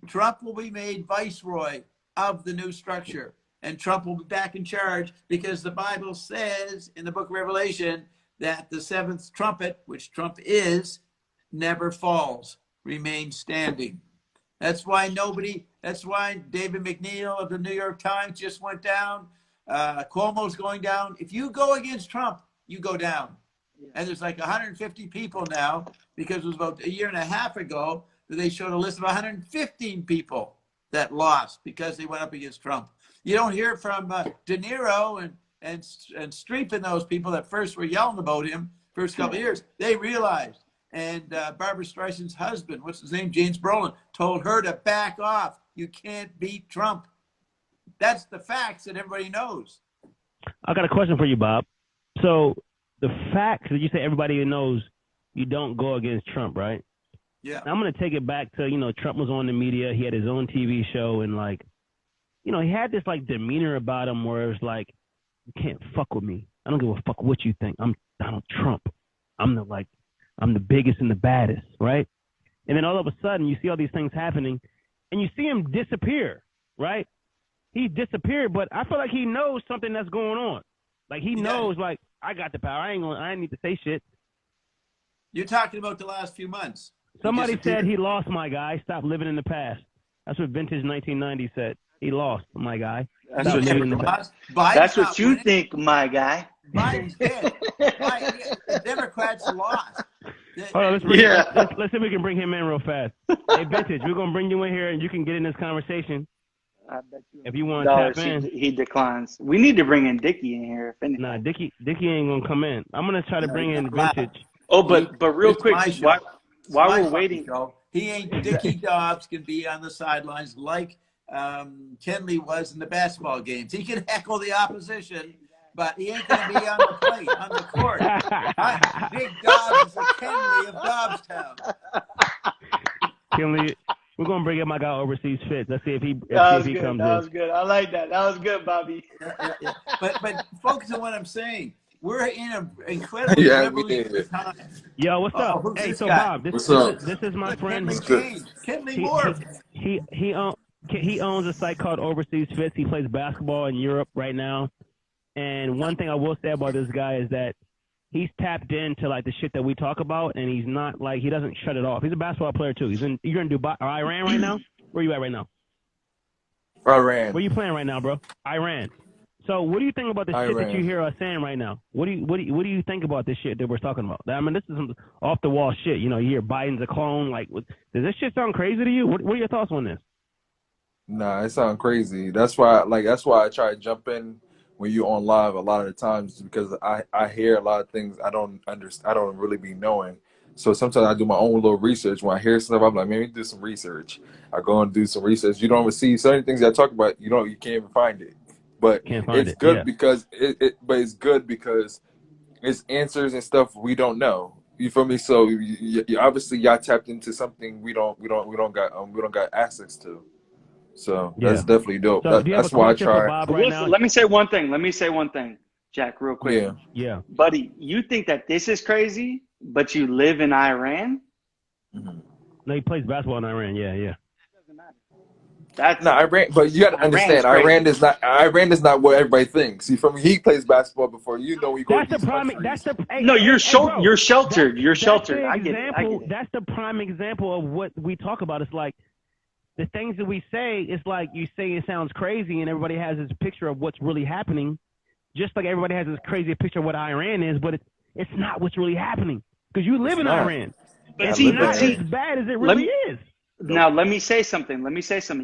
Trump will be made viceroy of the new structure, and Trump will be back in charge because the Bible says in the book of Revelation that the seventh trumpet, which Trump is, never falls, remains standing. That's why David McNeil of the New York Times just went down. Cuomo's going down. If you go against Trump, you go down. And there's like 150 people now, because it was about a year and a half ago that they showed a list of 115 people that lost because they went up against Trump. You don't hear from De Niro and Streep and those people that first were yelling about him first couple of years. They realized. And Barbara Streisand's husband, what's his name, James Brolin, told her to back off. You can't beat Trump. That's the facts that everybody knows. I got a question for you, Bob. So the facts that you say everybody knows, you don't go against Trump, right? Yeah. I'm going to take it back to, Trump was on the media. He had his own TV show, and he had this demeanor about him where it's like, you can't fuck with me. I don't give a fuck what you think. I'm Donald Trump. I'm the biggest and the baddest, right? And then all of a sudden you see all these things happening and you see him disappear, right? He disappeared, but I feel like he knows something that's going on. Like he knows, I got the power. I ain't need to say shit. You're talking about the last few months. Somebody said he lost, my guy. Stop living in the past. That's what Vintage 1990 said. He lost, my guy. That's Stop what living you in the past. That's what you think, my guy. Biden's dead. The Democrats lost. Hold on, let's see if we can bring him in real fast. Hey, Vintage, we're gonna bring you in here and you can get in this conversation. I bet you if you want to tap in. He declines. We need to bring in Dickie in here. If anything. Nah, Dickie ain't gonna come in. I'm gonna try to bring in Vintage. Oh, but real quick, while we're waiting, he ain't Dickie Dobbs can be on the sidelines like Kenley was in the basketball games. He can heckle the opposition, but he ain't going to be on the plate, on the court. Big Dobbs is the Kenley of Dobbstown. Kenley, we're going to bring in my guy overseas Fitz. Let's see if he comes in. That was good. I like that. That was good, Bobby. Yeah. But focus on what I'm saying. We're in an incredibly revolutionary time. Yo, what's up? Hey, so guy? Bob, this is my friend. Kenley Moore. He owns a site called Overseas Fits. He plays basketball in Europe right now. And one thing I will say about this guy is that he's tapped into the shit that we talk about, and he's not he doesn't shut it off. He's a basketball player too. You're in Dubai or Iran right now? Where are you at right now? Iran. Where you playing right now, bro? Iran. So what do you think about the shit that you hear us saying right now? What do you think about this shit that we're talking about? I mean, this is some off the wall shit. You hear Biden's a clone. Does this shit sound crazy to you? What are your thoughts on this? Nah, it sounds crazy. That's why I try to jump in when you're on live a lot of the times, because I hear a lot of things I don't understand. I don't really be knowing. So sometimes I do my own little research. When I hear stuff, I'm like, man, let me do some research. I go and do some research. You don't see certain things I talk about. You can't even find it. But it's good because it's good because it's answers and stuff we don't know. You feel me? So you obviously y'all tapped into something we don't got access to. So that's definitely dope. So that's why I try. Let me say one thing, Jack, real quick. Yeah. Buddy, you think that this is crazy, but you live in Iran? Mm-hmm. No, he plays basketball in Iran. Yeah. Doesn't matter. Iran, but you got to understand, Iran is not what everybody thinks. See, he plays basketball before. You go. No, you're sheltered. You're sheltered. I get it. That's the prime example of what we talk about. It's like the things that we say. It's like you say it sounds crazy, and everybody has this picture of what's really happening. Just like everybody has this crazy picture of what Iran is, but it's not what's really happening because you live in Iran. But it's not as bad as it really is. Now, let me say something.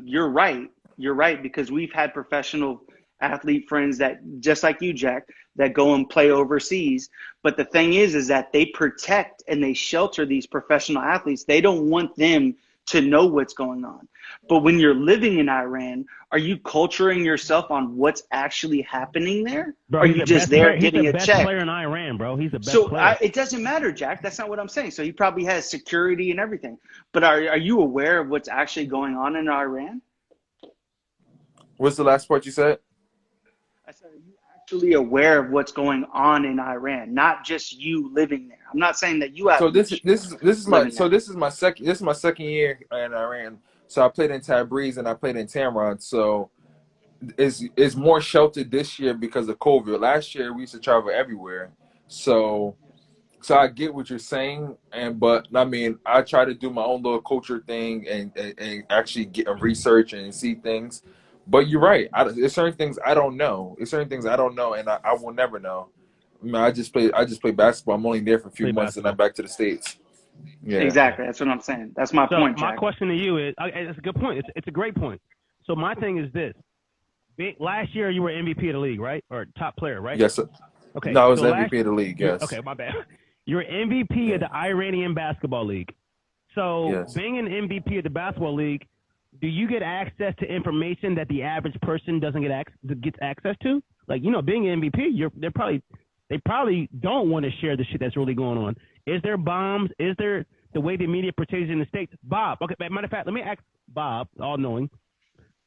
You're right, because we've had professional athlete friends that, just like you, Jack, that go and play overseas. But the thing is that they protect and they shelter these professional athletes. They don't want them to know what's going on. But when you're living in Iran, are you culturing yourself on what's actually happening there? Bro, Or are you just there getting a check? He's the best player in Iran, bro. He's the best player. So it doesn't matter, Jack. That's not what I'm saying. So he probably has security and everything. But are you aware of what's actually going on in Iran? What's the last part you said? I said, are you actually aware of what's going on in Iran? Not just you living there. I'm not saying that you have. So this is my second year in Iran. So I played in Tabriz and I played in Tamron. So it's more sheltered this year because of COVID. Last year we used to travel everywhere. So I get what you're saying, but I mean I try to do my own little culture thing and actually get research and see things. But you're right. There's certain things I don't know. And I will never know. I mean, I just play basketball. I'm only there for a few months, and I'm back to the States. Yeah, exactly. That's what I'm saying. That's my point, Jack. My question to you is, it's a good point. It's a great point. So my thing is this: last year you were MVP of the league, right, or top player, right? Yes, sir. Okay. No, I was MVP of the league. Yes. Okay, my bad. You're MVP of the Iranian basketball league. So yes. Being an MVP of the basketball league, do you get access to information that the average person doesn't get access to? Like, being an MVP, they probably don't want to share the shit that's really going on. Is there bombs? Is there the way the media portrays in the States? Bob, okay, matter of fact, let me ask Bob, all-knowing.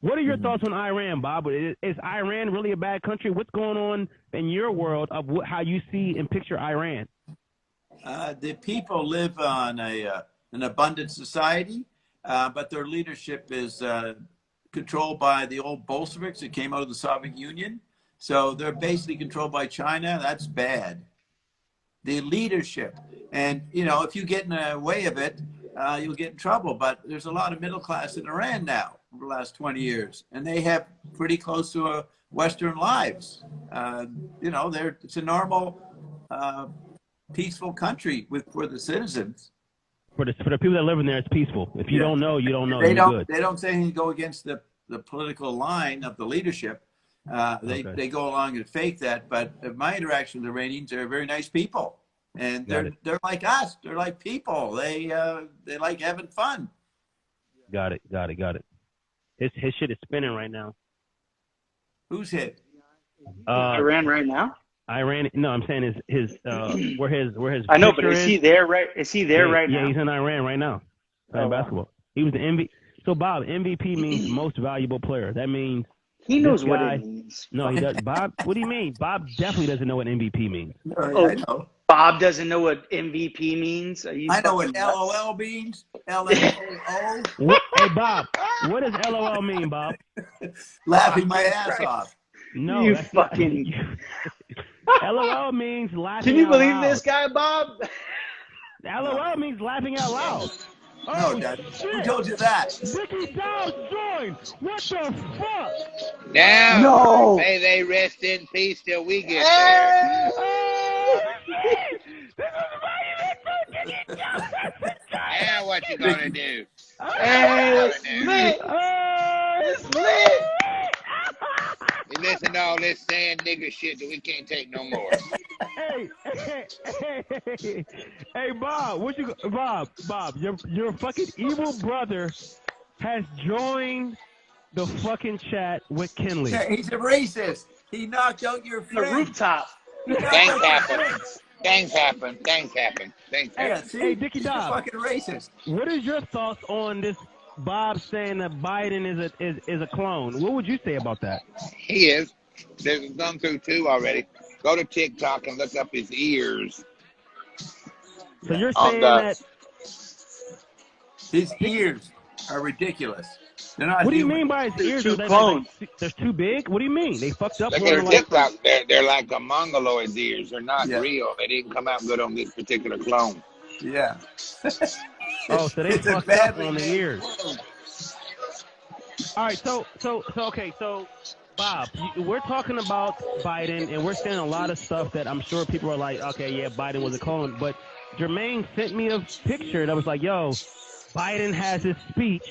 What are your thoughts on Iran, Bob? Is Iran really a bad country? What's going on in your world of how you see and picture Iran? The people live on an abundant society, but their leadership is controlled by the old Bolsheviks that came out of the Soviet Union. So they're basically controlled by China. That's bad. The leadership. And, if you get in the way of it, you'll get in trouble. But there's a lot of middle class in Iran now over the last 20 years. And they have pretty close to Western lives. It's a normal, peaceful country for the citizens. For the people that live in there, it's peaceful. If you don't know, you don't know. They don't say anything to go against the political line of the leadership. They go along and fake that. But my interaction with the Iranians, they're very nice people. And they're like us. They're like people. They like having fun. Got it. His shit is spinning right now. Who's hit? Iran right now? Iran. No, I'm saying his where his. I know, but is he there right? Is he there right now? Yeah, he's in Iran right now playing basketball. He was the MVP. So Bob, MVP means most valuable player. That means he knows what it means. No, he doesn't. Bob, what do you mean? Bob definitely doesn't know what MVP means. I know. Bob doesn't know what MVP means. I know what LOL means. LMAO. Hey Bob, what does LOL mean, Bob? Laughing my ass off. No, you fucking. LOL means laughing. Can you out believe loud. this guy, Bob? LOL means laughing out loud. Oh, no, Dad. Who told you that? Dickie Dobbs joined. What the fuck? Now, No. may they rest in peace till we get there. Now what you gonna do? Hey, it's lit. It's lit. We listen to all this saying nigger shit that we can't take no more. Hey, Bob, Bob, your fucking evil brother has joined the fucking chat with Kinley. Yeah, he's a racist. He knocked out your The friend. rooftop. Things happen. Yeah, see? Hey, Dickie He's a Dobbs. fucking racist. What is your thoughts on this Bob saying that Biden is a clone? What would you say about that? He is. They've gone through two already. Go to TikTok and look up his ears. So you're saying that... His ears are ridiculous. They're not What do you human. mean by his ears? Too They're clone. too big? What do you mean? They fucked up? Look at their TikTok. They're like a mongoloid's ears. They're not real. They didn't come out good on this particular clone. Yeah. Oh, so they It's a fucked up badly on the made ears. clone. All right, so Bob, we're talking about Biden, and we're saying a lot of stuff that I'm sure people are like, okay, yeah, Biden was a clone. But Jermaine sent me a picture that was like, yo, Biden has his speech,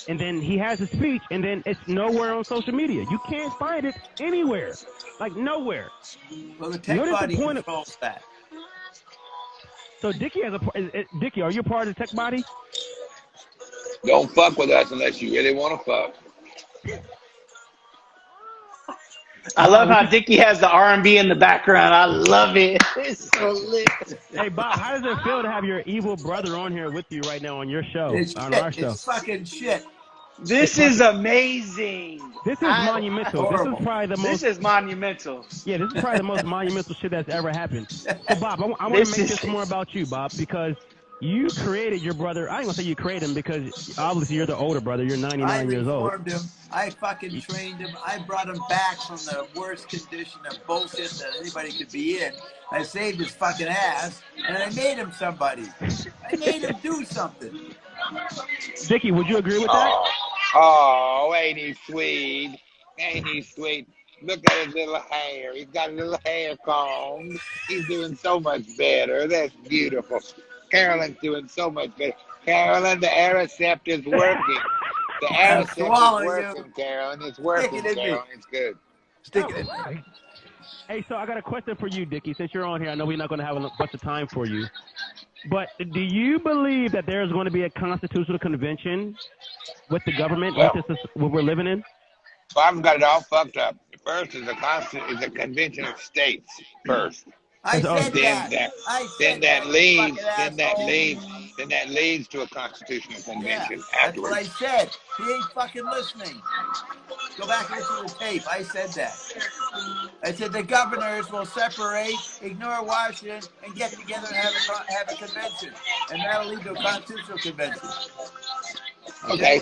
and then he has his speech, and then it's nowhere on social media. You can't find it anywhere, like nowhere. Well, the tech What is the body point of? controls that. So Dickie Dickie, are you part of the tech body? Don't fuck with us unless you really want to fuck. I love how Dickie has the R&B in the background. I love it. It's so lit. Hey Bob, how does it feel to have your evil brother on here with you right now on your show, It's on shit. our show? It's fucking shit. This is amazing. This is monumental. Horrible. This is probably the most. This is monumental. Yeah, this is probably the most monumental shit that's ever happened. So Bob, I want to This make is- this more about you, Bob, because you created your brother. I ain't gonna say you created him because obviously you're the older brother. You're 99 years old. I reformed him. I fucking trained him. I brought him back from the worst condition of bullshit that anybody could be in. I saved his fucking ass, and I made him somebody. I made him do something. Dickie, would you agree with that? Oh, ain't he sweet? Ain't he sweet? Look at his little hair. He's got a little hair comb. He's doing so much better. That's beautiful. Carolyn's doing so much better. Carolyn, the Aricept is working. The I'm Aricept swallowing is you. working, Carolyn. It's working, Stick it in me. Carolyn. It's good. Stick it in me. Hey, so I got a question for you, Dickie. Since you're on here, I know we're not going to have a bunch of time for you. But do you believe that there's going to be a constitutional convention with the government, Well, what we're living in? Biden's got it all fucked up. First is a convention of states first. I said Then that. that leads to a constitutional convention That's what I afterwards. said. He ain't fucking listening. Go back and listen to the tape. I said that. I said the governors will separate, ignore Washington, and get together and have a convention. And that'll lead to a constitutional convention. Okay.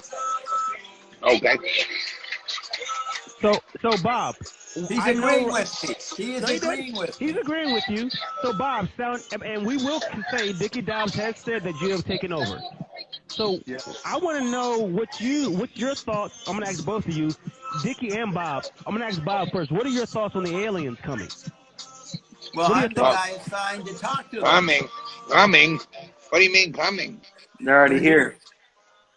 So Bob, He's agreeing with me. He is agreeing with me. He's agreeing with you. So Bob, and we will say Dickie Dobbs has said that you have taken over. So I want to know what's your thoughts. I'm going to ask both of you, Dickie and Bob. I'm going to ask Bob first. What are your thoughts on the aliens coming? Well, I'm the guy assigned to talk to them. Coming. What do you mean coming? They're already here.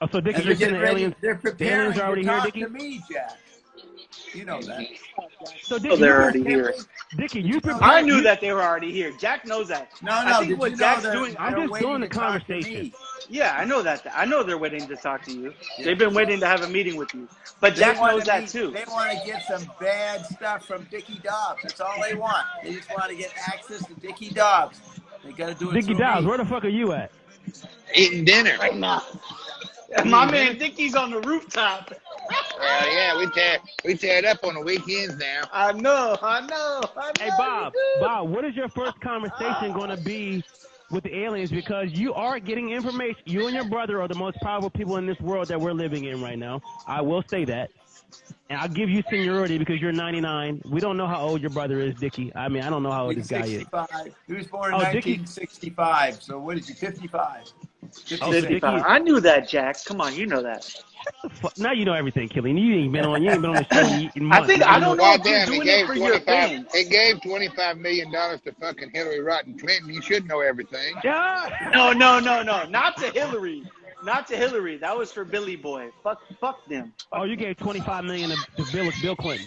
Oh, so Dickie, And you're they're saying getting the ready. aliens? They're The preparing aliens are already to here, talk Dickie? to me, Jack. You know that. So Oh, Dickie, they're already here. Dickie, you prepared. I knew that they were already here. Jack knows that. No. I think Did what you Jack's know doing. I'm just doing the to talk to conversation. me? Yeah, I know that. I know they're waiting to talk to you. They've been waiting to have a meeting with you. But Jack knows that too. They want to get some bad stuff from Dickie Dobbs. That's all they want. They just want to get access to Dickie Dobbs. They got to do it Dickie through Dobbs, me. where the fuck are you at? Eating dinner. Right now. My man Dickie's on the rooftop. Well, yeah, we tear it up on the weekends now. I know. Hey Bob, what is your first conversation going to be with the aliens? Because you are getting information. You and your brother are the most powerful people in this world that we're living in right now. I will say that. And I'll give you seniority because you're 99. We don't know how old your brother is, Dickie. I mean, I don't know how old this guy is. 65. He was born in Dickie. 1965. So what is he, 55? 56. Dickie. I knew that, Jack. Come on, you know that. Now you know everything, Killian. You ain't been on the show in months. I don't know if you're Goddamn, doing it for your fans. He gave $25 million to fucking Hillary Rodham Clinton. You should know everything. Yeah. No. Not to Hillary. Not to Hillary. That was for Billy Boy. Fuck them. Oh, you gave $25 million to Bill Clinton.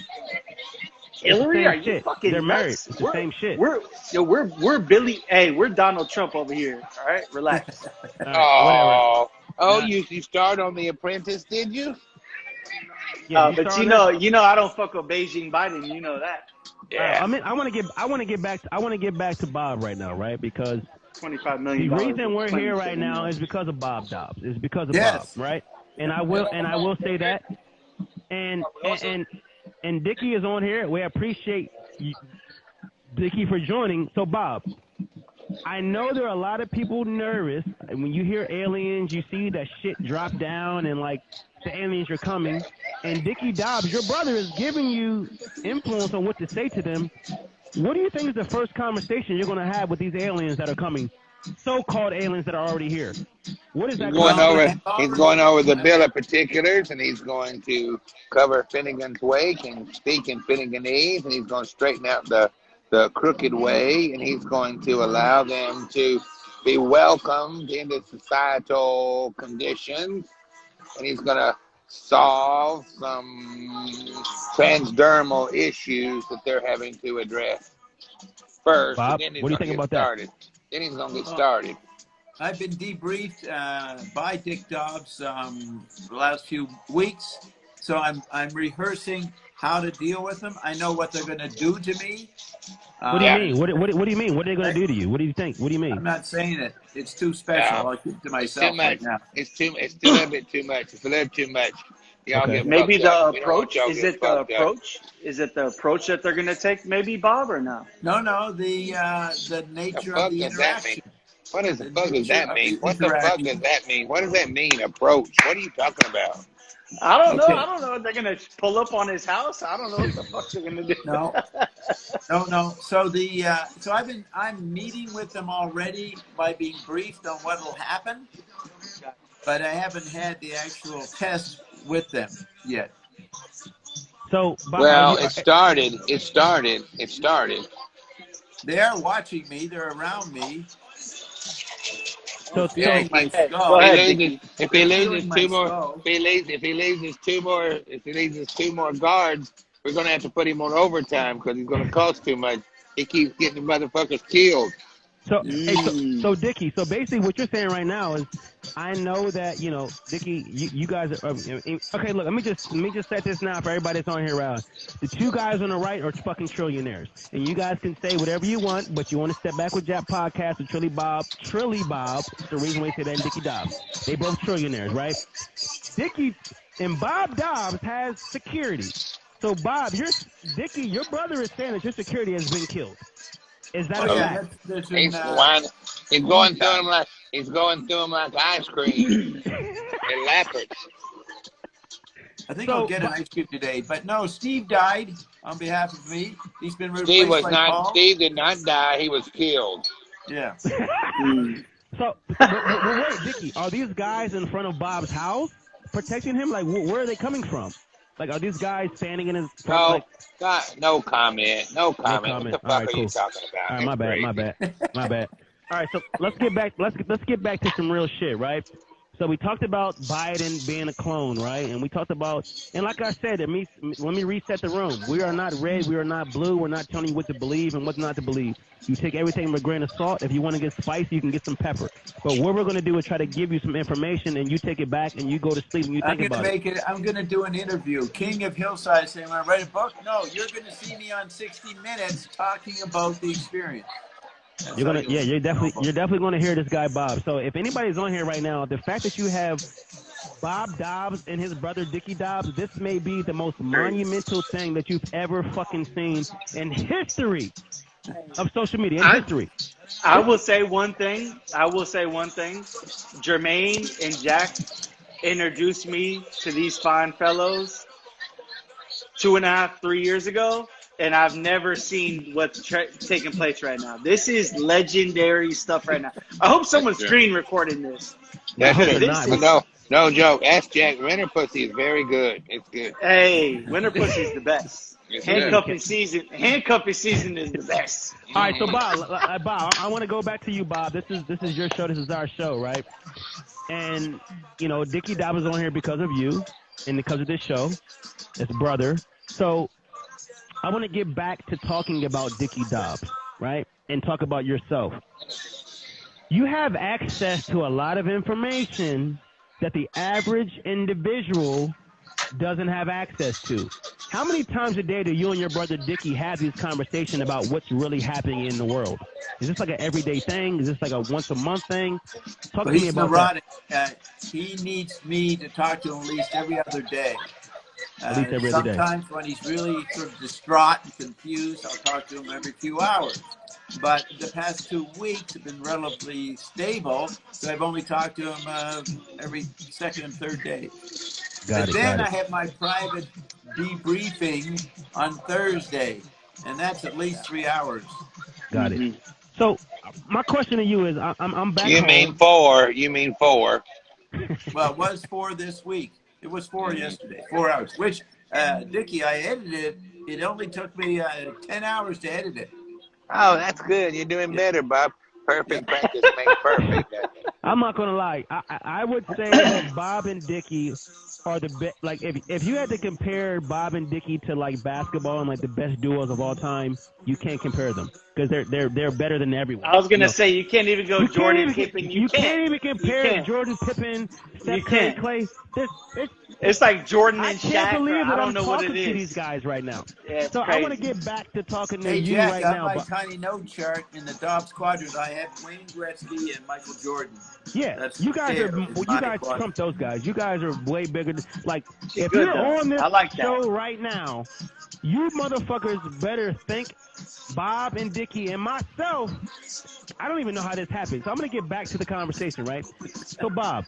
Hillary? Are you shit. fucking They're married. nuts? It's the same shit. We're Billy. Hey, we're Donald Trump over here. All right, relax. All right, whatever. You started on The Apprentice, did you? Yeah, But started you know, I don't fuck with Beijing Biden. You know that. Yeah. I mean, I want to get back to Bob right now, right? Because $25 the million. reason we're here right now is because of Bob Dobbs. It's because of Yes. Bob, right? And I will say that. And Dickie is on here. We appreciate you, Dickie, for joining. So Bob, I know there are a lot of people nervous. And when you hear aliens, you see that shit drop down and like the aliens are coming. And Dickie Dobbs, your brother, is giving you influence on what to say to them. What do you think is the first conversation you're going to have with these aliens that are coming? So-called aliens that are already here. What is that? He's going over the bill of particulars, and he's going to cover Finnegan's Wake and speak in Finneganese, and he's going to straighten out the crooked way, and he's going to allow them to be welcomed into societal conditions, and he's going to solve some transdermal issues that they're having to address first. Bob, And then he's what do you gonna think get about started. Then he's going to get started. I've been debriefed by Dick Dobbs the last few weeks, so I'm rehearsing how to deal with them. I know what they're going to do to me. What do you mean? What do you mean? What are they going to do to you? What do you think? What do you mean? I'm not saying it. It's too special. No. I'll keep it to It's too myself much. right now. It's a little bit too much. It's a little too much. Y'all Okay. get Maybe fucked the up. We don't want approach, y'all is get it the fucked up. approach? Is it the approach that they're going to take, maybe, Bob, or no? No, the The nature fuck of the does that mean? interaction. What does the The fuck does nature that of mean? the What the fuck interaction. does that mean? What does that mean, approach? What are you talking about? I don't know. Okay. I don't know if they're going to pull up on his house. I don't know what the fuck they're going to do. No. So I'm meeting with them already by being briefed on what will happen, but I haven't had the actual test with them yet. So, Bob, Well, it started. They are watching me. They're around me. So, Feeling my Go skull. ahead, If he loses Feeling two my more, skull. if he loses two more guards, we're gonna have to put him on overtime because he's gonna cost too much. He keeps getting the motherfuckers killed. so Dickie, so basically what you're saying right now is, I know that, Dickie, you guys are, okay, look, let me just set this now for everybody that's on here around. The two guys on the right are fucking trillionaires. And you guys can say whatever you want, but you want to step back with Jack Podcast with Trilly Bob, the reason why I say that, and Dickie Dobbs. They both trillionaires, right? Dickie and Bob Dobbs has security. So Bob, Dickie, your brother is saying that your security has been killed. Is that a fact? He's going through him like ice cream and leopards. I think I'll get an ice cream today. But no, Steve died on behalf of me. He's been replaced Steve did not die. He was killed. Yeah. So wait, Dickie, are these guys in front of Bob's house protecting him? Like, where are they coming from? Like, are these guys standing in his front? No comment. No comment. What the fuck All right, are you talking about? All right, my bad. All right, so let's get back to some real shit, right? So we talked about Biden being a clone, right? And we talked about, and like I said, let me reset the room. We are not red, we are not blue. We're not telling you what to believe and what not to believe. You take everything with a grain of salt. If you want to get spicy, you can get some pepper. But what we're going to do is try to give you some information, and you take it back and you go to sleep and you think about it. I'm going to do an interview. King of Hillside saying, "Want to write a book?" No, you're going to see me on 60 Minutes talking about the experience. You're definitely going to hear this guy Bob. So if anybody's on here right now, the fact that you have Bob Dobbs and his brother Dickie Dobbs, this may be the most monumental thing that you've ever fucking seen in history of social media. History. I will say one thing. Jermaine and Jack introduced me to these fine fellows 2.5, 3 years ago. And I've never seen what's taking place right now. This is legendary stuff right now. I hope someone's screen recording this. No joke. Ask Jack. Winter Pussy is very good. It's good. Hey, Winter Pussy is the best. It's Handcuffing season is the best. All right, so Bob, I want to go back to you, Bob. This is your show. This is our show, right? And Dickie Dobbs is on here because of you and because of this show. It's brother. So I want to get back to talking about Dickie Dobbs, right? And talk about yourself. You have access to a lot of information that the average individual doesn't have access to. How many times a day do you and your brother Dickie have these conversations about what's really happening in the world? Is this like an everyday thing? Is this like a once a month thing? Talk to me about neurotic. He needs me to talk to him at least every other day. At least every other day. Sometimes when he's really sort of distraught and confused, I'll talk to him every few hours. But the past 2 weeks have been relatively stable, so I've only talked to him every second and third day. Then I have my private debriefing on Thursday, and that's at least 3 hours. Got it. So my question to you is, I'm back You home. mean four. Well, it was 4 this week. It was 4 yesterday, 4 hours, which, Dickie, I edited it. It only took me 10 hours to edit it. Oh, that's good. You're doing better, Bob. Perfect practice makes perfect. I'm not gonna lie. I would say that Bob and Dickie are the best. Like if you had to compare Bob and Dickie to like basketball and like the best duos of all time, you can't compare them because they're better than everyone. I was gonna say you can't even go Jordan Pippen. You can't even compare Jordan Pippen, Steph Curry, can't. Clay. It's like Jordan I and can't Shaq. believe I that don't I'm know what talking it to is. these guys right now. Yeah, it's So crazy. I want to get back to talking to Hey, you Jack, right on now. my tiny note chart in the Dobbs quadrant, I have Wayne Gretzky and Michael Jordan. Yeah, That's you guys fair are. in You my guys quadrant. trump those guys. You guys are way bigger. Like if good, you're though. on this I like that. show right now, you motherfuckers better think Bob and Dickie and myself. I don't even know how this happened. So I'm gonna get back to the conversation, right? So Bob,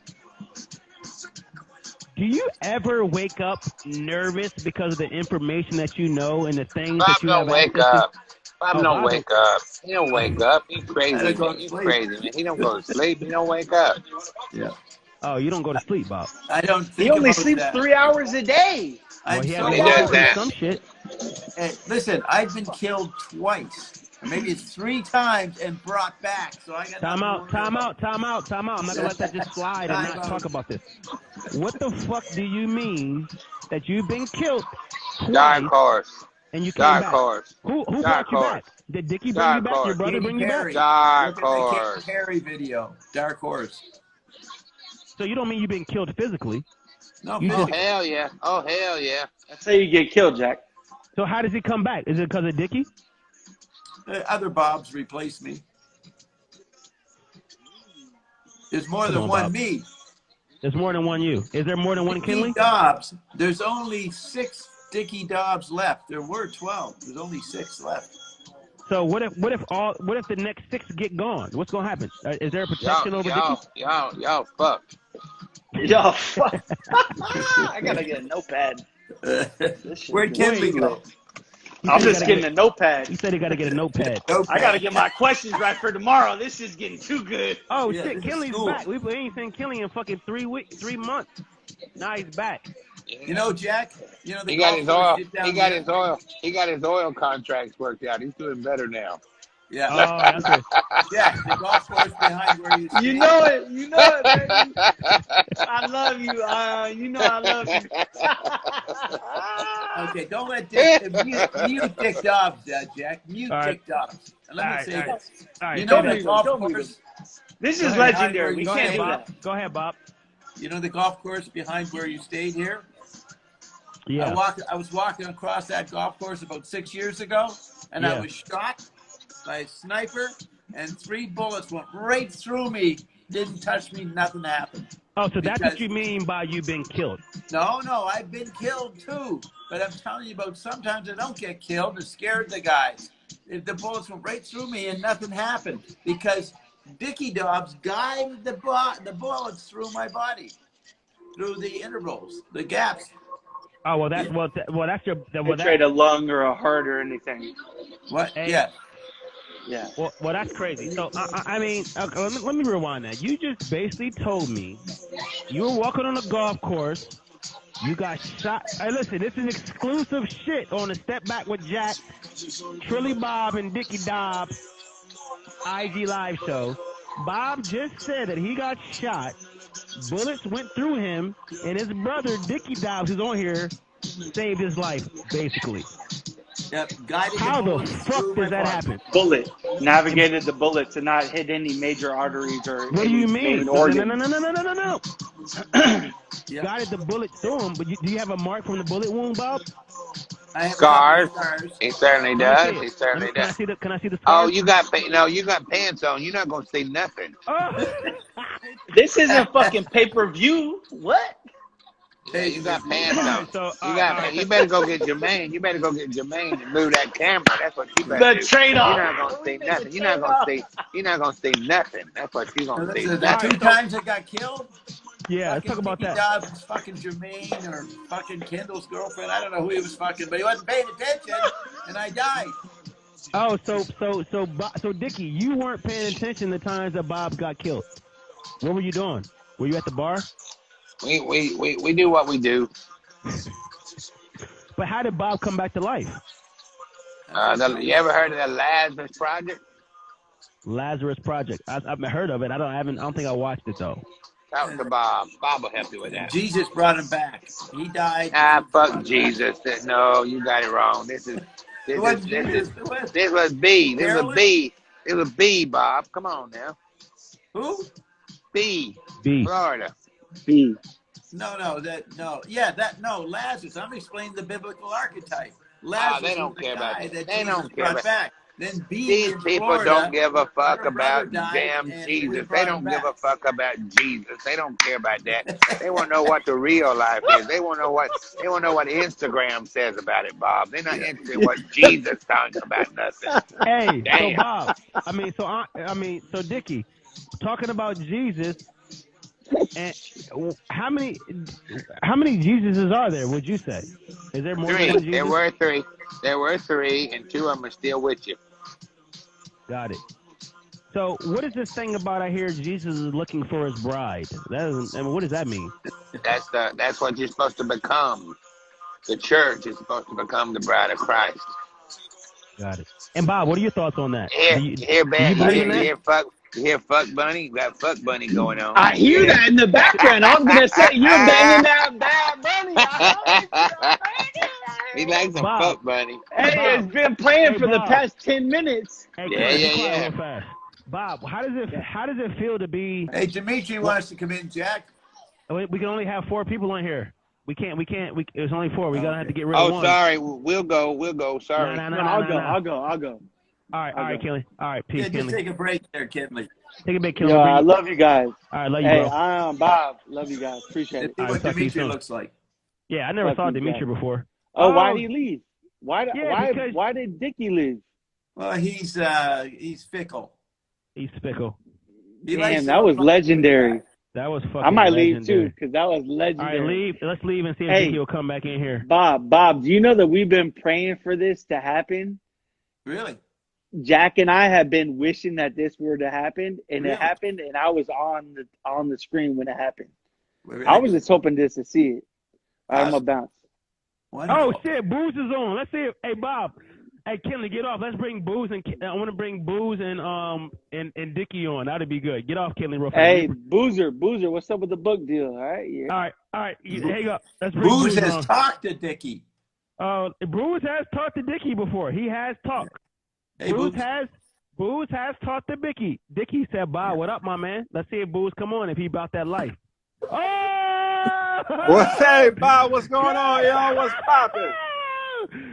do you ever wake up nervous because of the information that you know and the things Bob that you have don't wake access to? up. Bob don't wake up. He don't wake up. He crazy, Gotta go man. to He's sleep. crazy, man. He don't go to sleep. He don't wake up. Yeah. Oh, you don't go to sleep, Bob. I don't He think only about sleeps that. 3 hours a day. Well, I'm he has so to He wake does up and do that. some shit. Hey, listen, I've been killed twice. Or maybe it's 3 times and brought back. So I got Time nothing out, to time worry out, time out, time out. I'm not gonna let that just slide and Time not out. talk about this. What the fuck do you mean that you've been killed twice Dark horse. and you came Dark back? horse. Who Dark brought you horse. back? Did Dickie bring you Dark back? Your horse. brother Katy bring you back? Perry. Dark Look at the Katy horse. Perry video. Dark horse. So you don't mean you've been killed physically? No, You Oh, physically. hell yeah. Oh, hell yeah. That's how you get killed, Jack. So how does he come back? Is it because of Dickie? Other Bobs replaced me. There's more Come than on, one Bob. me. There's more than one you. Is there more than one Kinley? Dickie Dobbs. There's only 6 Dickie Dobbs left. There were 12. There's only 6 left. So what if the next 6 get gone? What's gonna happen? Is there a protection over Dickie? Y'all, fuck. Yo, fuck. I gotta get a notepad. Where'd Kinley go? I'm just getting a notepad. He said he got to get a notepad. I gotta get my questions right for tomorrow. This is getting too good. Oh Yeah, shit, this is Kinley's cool. back. We ain't seen Kinley in fucking 3 months. Now he's back. You know, Jack. You know the He got golf his course oil. is down He got here. his oil. He got his oil contracts worked out. He's doing better now. Yeah. Oh, that's good. Yeah, the golf course behind where you You stay. know it. You know it, baby. I love you. You know I love you. Okay, don't let Dick mute Dick Dobbs, Jack. Mute All right. Dick Dobbs. And let me say this. All right, You know go the ahead. golf Don't mute course. This Go is ahead, legendary. We Go can't ahead, do Bob. that. Go ahead, Bob. You know the golf course behind where you stayed here? Yeah. I was walking across that golf course about 6 years ago, and I Yeah. was shot by a sniper, and 3 bullets went right through me. Didn't touch me. Nothing happened. Oh, so that's what Because- you mean by you been killed. No, I've been killed too. But I'm telling you about sometimes I don't get killed. It scared the guys. The bullets went right through me and nothing happened because Dickie Dobbs guided the bullets through my body, through the intervals, the gaps. Oh well, that's your They trade a lung or a heart or anything. What? Hey. Yeah. Yeah. well, that's crazy. So I mean, let me rewind that. You just basically told me you were walking on a golf course. You got shot. Hey, listen, this is exclusive shit on the Step Back with Jack, Trilly Bob, and Dickie Dobbs IG live show. Bob just said that he got shot. Bullets went through him, and his brother Dickie Dobbs, who's on here, saved his life, basically. Yep. Guided How the bullets fuck through my does that body. happen? Bullet. Navigated the bullet to not hit any major arteries or What do any you mean? main No. organ. No. Yep. Guided the bullet through him, but do you have a mark from the bullet wound, Bob? I have Scars. scars. He certainly Let me does. see it. He certainly Can I does. see the scars? Oh, you got you got pants on. You're not gonna see nothing. Oh. This isn't fucking pay-per-view. What? Yeah, you got pants on. So, You better go get Jermaine. You better go get Jermaine and move that camera. That's what you better The do. trade-off. You're not gonna see nothing. You're not gonna see nothing. That's what you're gonna see. The Nothing. 2 times I got killed. Yeah, let's talk about Dickie that. Dobbs was fucking Jermaine or fucking Kendall's girlfriend. I don't know who he was fucking, but he wasn't paying attention, and I died. Oh, so Dickie, you weren't paying attention the times that Bob got killed. What were you doing? Were you at the bar? We do what we do. But how did Bob come back to life? You ever heard of the Lazarus Project? Lazarus Project. I've heard of it. I don't think I watched it though. Talk to Bob. Bob will help you with that. Jesus brought him back. He died. Fuck Jesus. No, you got it wrong. This was B. This was B. It was B, Bob. Come on now. Who? B. B. Florida. B. No. Lazarus. I'm explaining the biblical archetype. Lazarus they don't was the care about guy that. that They Jesus don't care brought about back. Then B These in people Florida, don't give a fuck her brother about died, damn and Jesus. we They brought don't him give a back. fuck about Jesus. They don't care about that. They want to know what the real life is. They want to know what Instagram says about it, Bob. They're not interested in what Jesus talking about nothing. Hey, Damn. so Bob, so Dickie, talking about Jesus, and how many Jesuses are there? Would you say? Is there more than one Jesus? There were three, and two of them are still with you. Got it. So, what is this thing about? I hear Jesus is looking for his bride. What does that mean? That's what you're supposed to become. The church is supposed to become the bride of Christ. Got it. And Bob, what are your thoughts on that? You hear fuck bunny? You got fuck bunny going on. I hear that in the background. I was gonna say you're banging that bad bunny. He likes some Bob. fuck bunny. Hey, it's been playing for the Bob. past 10 minutes. Hey, Yeah. Real fast. Bob, how does it feel to be? Hey, Dimitri wants to come in, Jack. We can only have 4 people in here. We can't. It's only 4. We're gonna have to get rid of one. Oh, sorry. We'll go. Sorry. No, I'll go. All right, Kinley. All right, peace, Yeah, just Kinley. take a break there, Kinley. Take a big Kinley. Yo, I love you guys. All right, love you, Hey, bro. I'm Bob. Love you guys. Appreciate Let's it. see All right, what talk to you Dimitri soon. looks like. Yeah, I never Fuck saw you, Dimitri Jack. before. Oh, why did he leave? Because Why did Dickie leave? Well, he's fickle. he's fickle. He likes Damn, to that was look like legendary. That was fucking I might leave legendary. too, because that was All legendary. right, leave. Let's leave and see if Hey. Dickie will come back in here. Bob, do you know that we've been praying for this to happen? Really? Jack and I have been wishing that this were to happen, and Really? it happened, and I was on the screen when it happened. Really I was good. just hoping just to see it. All right, I'm Awesome. gonna bounce. Wonderful. Oh shit, Booze is on. Let's see. Hey Bob. Hey Kinley, get off. Let's bring Booze and I want to bring Booze and Dickie on. That'd be good. Get off, Kinley, real fast. Hey, Boozer, what's up with the book deal? All right, yeah. All right. Hang up. Let's bring Booze Booze has on. talked to Dickie. Booze has talked to Dickie before. He has talked. Hey, Booze Booze. has talked to Dickie. Dickie said, "Bob, what up, my man? Let's see if Booze come on if he about that life." Oh! Hey, Bob, what's going on, y'all? What's poppin'?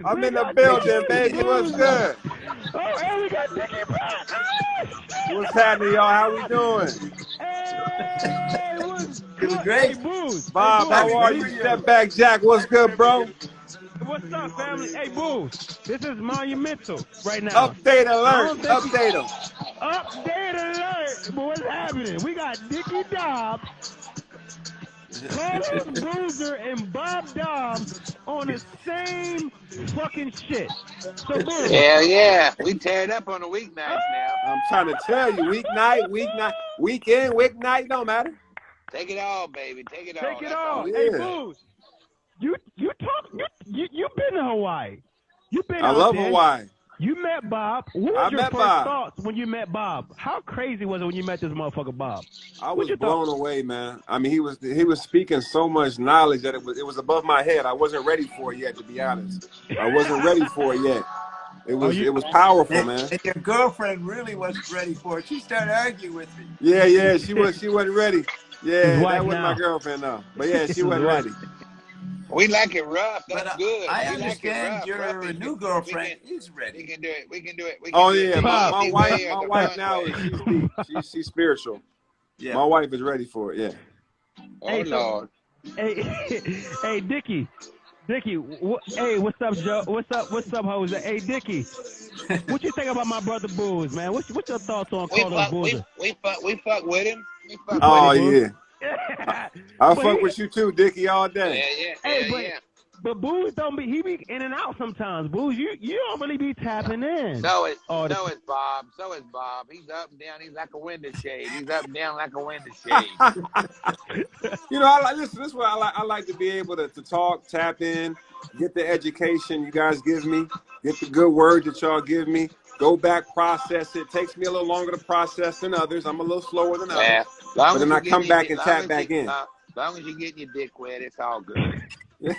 I'm in the building, baby. What's good? Oh, and we got Dickie back. What's happening, y'all? How we doing? Hey, Doing great. Hey, Booze. Bob, Hey, how are you? Step back, Jack. What's good, bro? What's up, family? Hey, Booze. This is monumental right now. Update alert. Update them. Update alert. But what's happening? We got Dickie Dobbs, Carlos Boozer, and Bob Dobbs on the same fucking shit. So, Booze. Hell yeah. We tear it up on the weeknights now. I'm trying to tell you, weeknight, weekend, weeknight, don't matter. Take it all, baby. Take it all. Take it That's all. all. Hey, Yeah. Booze. You've been to Hawaii. You've been I out love there. Hawaii. You met Bob. What was your first thoughts when you met Bob? How crazy was it when you met this motherfucker Bob? I was blown away, man. I mean, he was speaking so much knowledge that it was above my head. I wasn't ready for it yet, to be honest. I wasn't ready for it yet. It was powerful, man. And your girlfriend really wasn't ready for it. She started arguing with me. Yeah, she wasn't ready. Yeah, wife that wasn't now. my girlfriend though. But yeah, she wasn't ready. We like it rough. That's But good. I We like it understand rough. your Rough is new good. girlfriend is We ready. can do it. We can do it. Oh yeah, my Easy wife way or the fun now way. she's deep. She's spiritual. Yeah. My wife is ready for it. Yeah. Oh Hey, so- Lord. Hey, Dickie. Hey, what's up, Joe? What's up, Jose? Hey, Dickie. What you think about my brother Booze, man? What's your thoughts on Carlos Boozer? We fuck with him. We fuck Oh with him. yeah. I fuck with you too, Dickie, all day. Yeah. But Booze don't be. He be in and out sometimes. Booze, you don't really be tapping in. So is Oh, Bob. He's up and down. He's like a window shade. He's up and down like a window shade. You know, listen. This is what I like. I like to be able to talk, tap in, get the education you guys give me, get the good word that y'all give me, go back, process it. Takes me a little longer to process than others. I'm a little slower than others. Yeah. Long But then I come back and tap back in. Long as you're getting your dick wet, it's all good.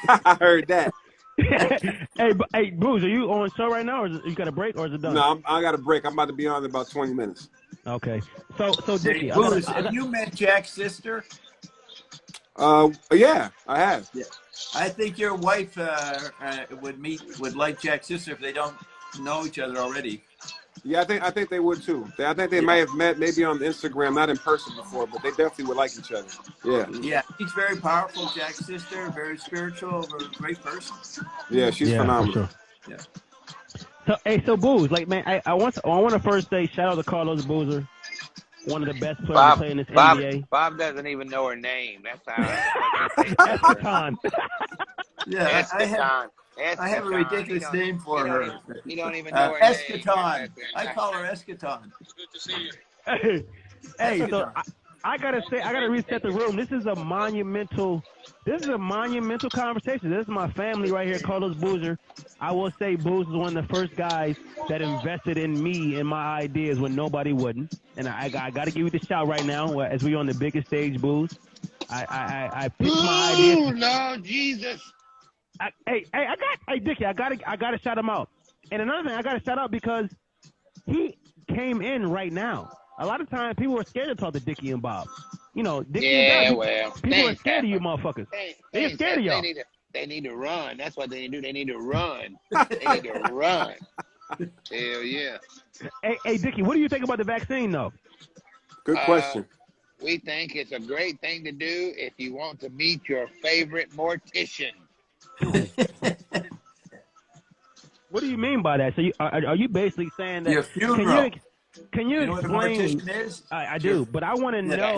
I heard that. hey, Booze, are you on show right now, or you got a break, or is it done? No, I got a break. I'm about to be on in about 20 minutes. Okay. So Dickie, Booze, have you met Jack's sister? Yeah, I have. Yeah. I think your wife would like Jack's sister if they don't know each other already. Yeah, I think they would too. I think they may have met maybe on Instagram, not in person before, but they definitely would like each other. Yeah. Yeah, she's very powerful. Jack's sister, very spiritual, great person. Yeah, she's phenomenal. Sure. Yeah. So Booze, like, man, I want to first say shout out to Carlos Boozer, one of the best players to play in this NBA. Bob doesn't even know her name. That's how. Escaton. Yeah, Escaton. I have a ridiculous name for her. You don't even know her name. Escaton. I call her Escaton. It's good to see you. Hey, so I gotta reset the room. This is a monumental conversation. This is my family right here, Carlos Boozer. I will say Booze is one of the first guys that invested in me and my ideas when nobody wouldn't. And I gotta give you the shout right now as we on the biggest stage, Booze. I pitched my ideas. Ooh, Lord Jesus. Dickie, I gotta shout him out. And another thing, I gotta shout out because he came in right now. A lot of times people are scared to talk to Dickie and Bob. You know, Dickie and Bob, people are scared of you motherfuckers. They're scared of y'all. They need to run. That's what they need to do. They need to run. They need to run. Hell yeah. Hey, Dickie, what do you think about the vaccine, though? Good question. We think it's a great thing to do if you want to meet your favorite mortician. What do you mean by that? So are you basically saying that? Your funeral. Can you know explain? What a mortician is? I do, but I want to know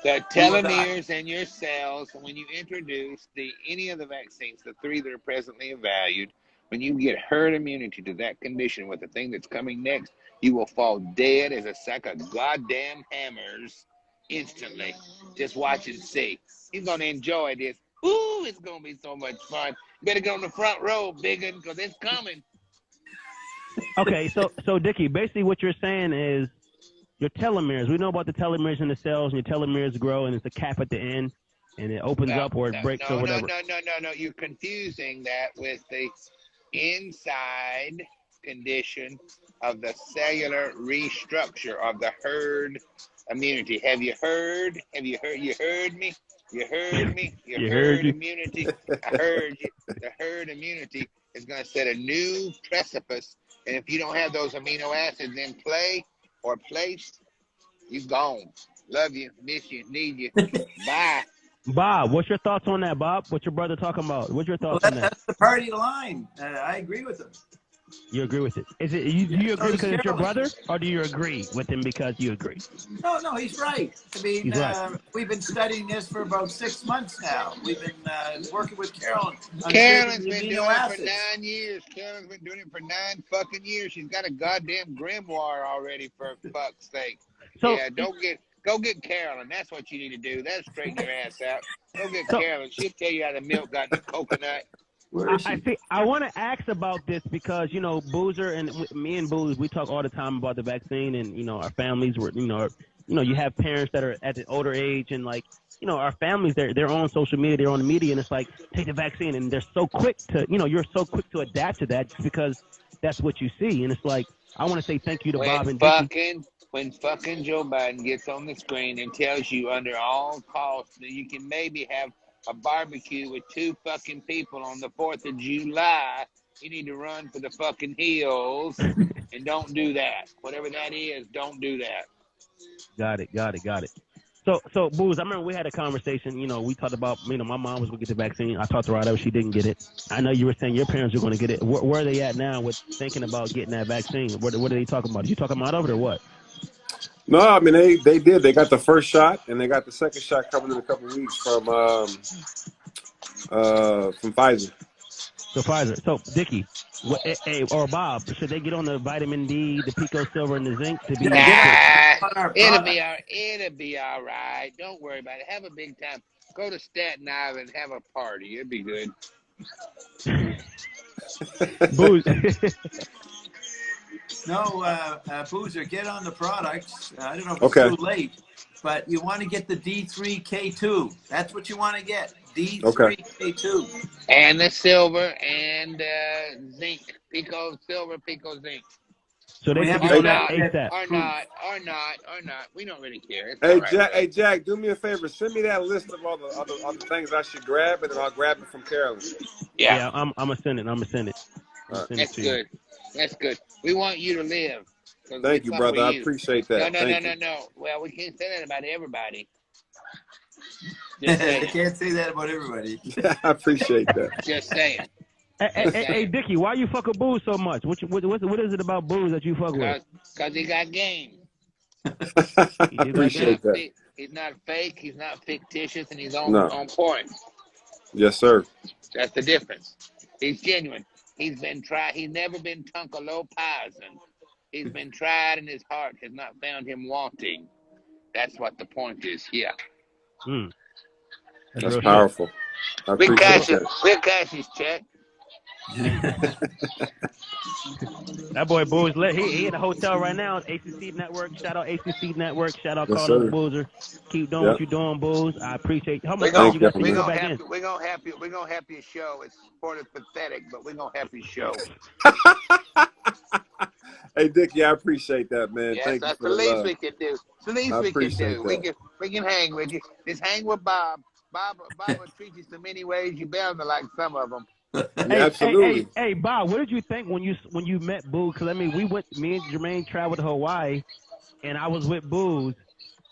the telomeres in your cells. When you introduce any of the vaccines, the 3 that are presently valued, when you get herd immunity to that condition with the thing that's coming next, you will fall dead as a sack of goddamn hammers instantly. Just watch and see. He's gonna enjoy this. Ooh, it's gonna be so much fun. Better get on the front row, biggin', because it's coming. Okay, so Dickie, basically what you're saying is your telomeres. We know about the telomeres in the cells, and your telomeres grow, and it's a cap at the end, and it opens up or it breaks or whatever. No. You're confusing that with the inside condition of the cellular restructure of the herd immunity. Have you heard? You heard me? You heard me? You heard immunity? I heard you. The herd immunity is going to set a new precipice. And if you don't have those amino acids in play or placed, you're gone. Love you, miss you, need you. Bye. Bob, what's your thoughts on that, Bob? What's your brother talking about? What's your thoughts on that? That's the party line. I agree with him. You agree with it? Is it do you agree because it's your brother, or do you agree with him because you agree? No, he's right. I mean, right. We've been studying this for about 6 months now. We've been working with Carolyn. Carolyn's been doing it for 9 years. Carolyn's been doing it for 9 fucking years. She's got a goddamn grimoire already, for fuck's sake. So, yeah, go get Carolyn. That's what you need to do. That'll straighten your ass out. Go get Carolyn. She'll tell you how the milk got in the coconut. I want to ask about this because, you know, Boozer and me and Booze, we talk all the time about the vaccine, and, you know, our families were, you know, you have parents that are at the older age, and, like, you know, our families, they're on social media, they're on the media, and it's like, take the vaccine, and they're so quick to, you know, you're so quick to adapt to that just because that's what you see. And it's like, I want to say thank you to Bob and Dickie. When fucking Joe Biden gets on the screen and tells you under all costs that you can maybe have a barbecue with 2 fucking people on the 4th of July, you need to run for the fucking hills and don't do that. Whatever that is, don't do that. Got it. So Booze, I remember we had a conversation, you know, we talked about, you know, my mom was going to get the vaccine. I talked to her about it, she didn't get it. I know you were saying your parents were going to get it. Where are they at now with thinking about getting that vaccine? What are they talking about? Are you talking about it or what? No, I mean, they did. They got the first shot, and they got the second shot coming in a couple of weeks from Pfizer. So Pfizer. So Dickie, or Bob, should they get on the vitamin D, the Pico Silver, and the zinc to be? It'll be all right. Don't worry about it. Have a big time. Go to Staten Island, have a party. It'll be good. Booze. Boozer, get on the products. I don't know if it's Okay. too late, but you want to get the D3K2. That's what you want to get. Okay. D3K2. And the silver and zinc. Pico silver, Pico zinc. So they We should have be to on that get ASAP. Or not. We don't really care. It's Hey all right, Jack, right? hey Jack, do me a favor. Send me that list of all the things I should grab, and then I'll grab it from Carolyn. Yeah. I'm gonna send it. I'm gonna send it. That's good. That's good. We want you to live. Thank you, brother. I appreciate that. No. Well, we can't say that about everybody. They can't say that about everybody. I appreciate that. Just saying. Hey, Dickie, why you fuck with Booze so much? What is it about Booze that you fuck with? Because he got game. I appreciate that. He's not fake. He's not fictitious, and he's on point. Yes, sir. That's the difference. He's genuine. He's been tried. He's never been Tunkalo poison. He's been tried, and his heart has not found him wanting. That's what the point is here. That's powerful. I We'll appreciate that. We'll cash his check. That boy Booze, he in the hotel right now. ACC Network. Shout out ACC Network. Shout out Yes, Carlos sir. Boozer. Keep doing what you're doing, Booze. I appreciate. How much We're you got to go back in? We're gonna help you. We're gonna help your show. It's sort of pathetic, but we're gonna help your show. Hey, Dickie, I appreciate that, man. Yes, Thank you that's for the least love. we can do. It's the least I we can appreciate do. that. We can hang with you. Just hang with Bob. Bob will treat you so many ways. You bound to like some of them. Yeah, absolutely. Hey, Bob, what did you think when you met Booze? Because I mean, me and Jermaine traveled to Hawaii, and I was with Booze,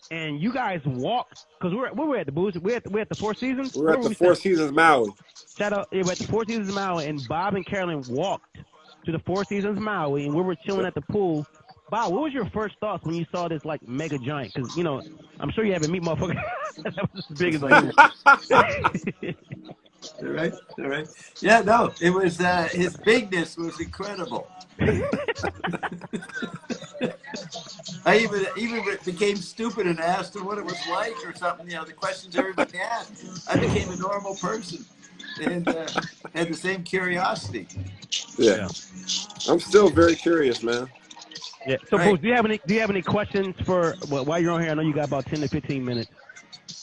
and you guys walked because where were we at the Booze? We're at the Four Seasons. We're at the Four Seasons Maui. Shout out, we're at the Four Seasons Maui, and Bob and Carolyn walked to the Four Seasons Maui, and we were chilling at the pool. Bob, what was your first thoughts when you saw this like mega giant? Because I'm sure you haven't met motherfucker that was as big as you. All right. Yeah, no, it was his bigness was incredible. I even became stupid and asked him what it was like or something. The questions everybody asked. I became a normal person and had the same curiosity. Yeah. I'm still very curious, man. Yeah. So, right. Booz, do you have any questions for while you're on here? I know you got about 10 to 15 minutes.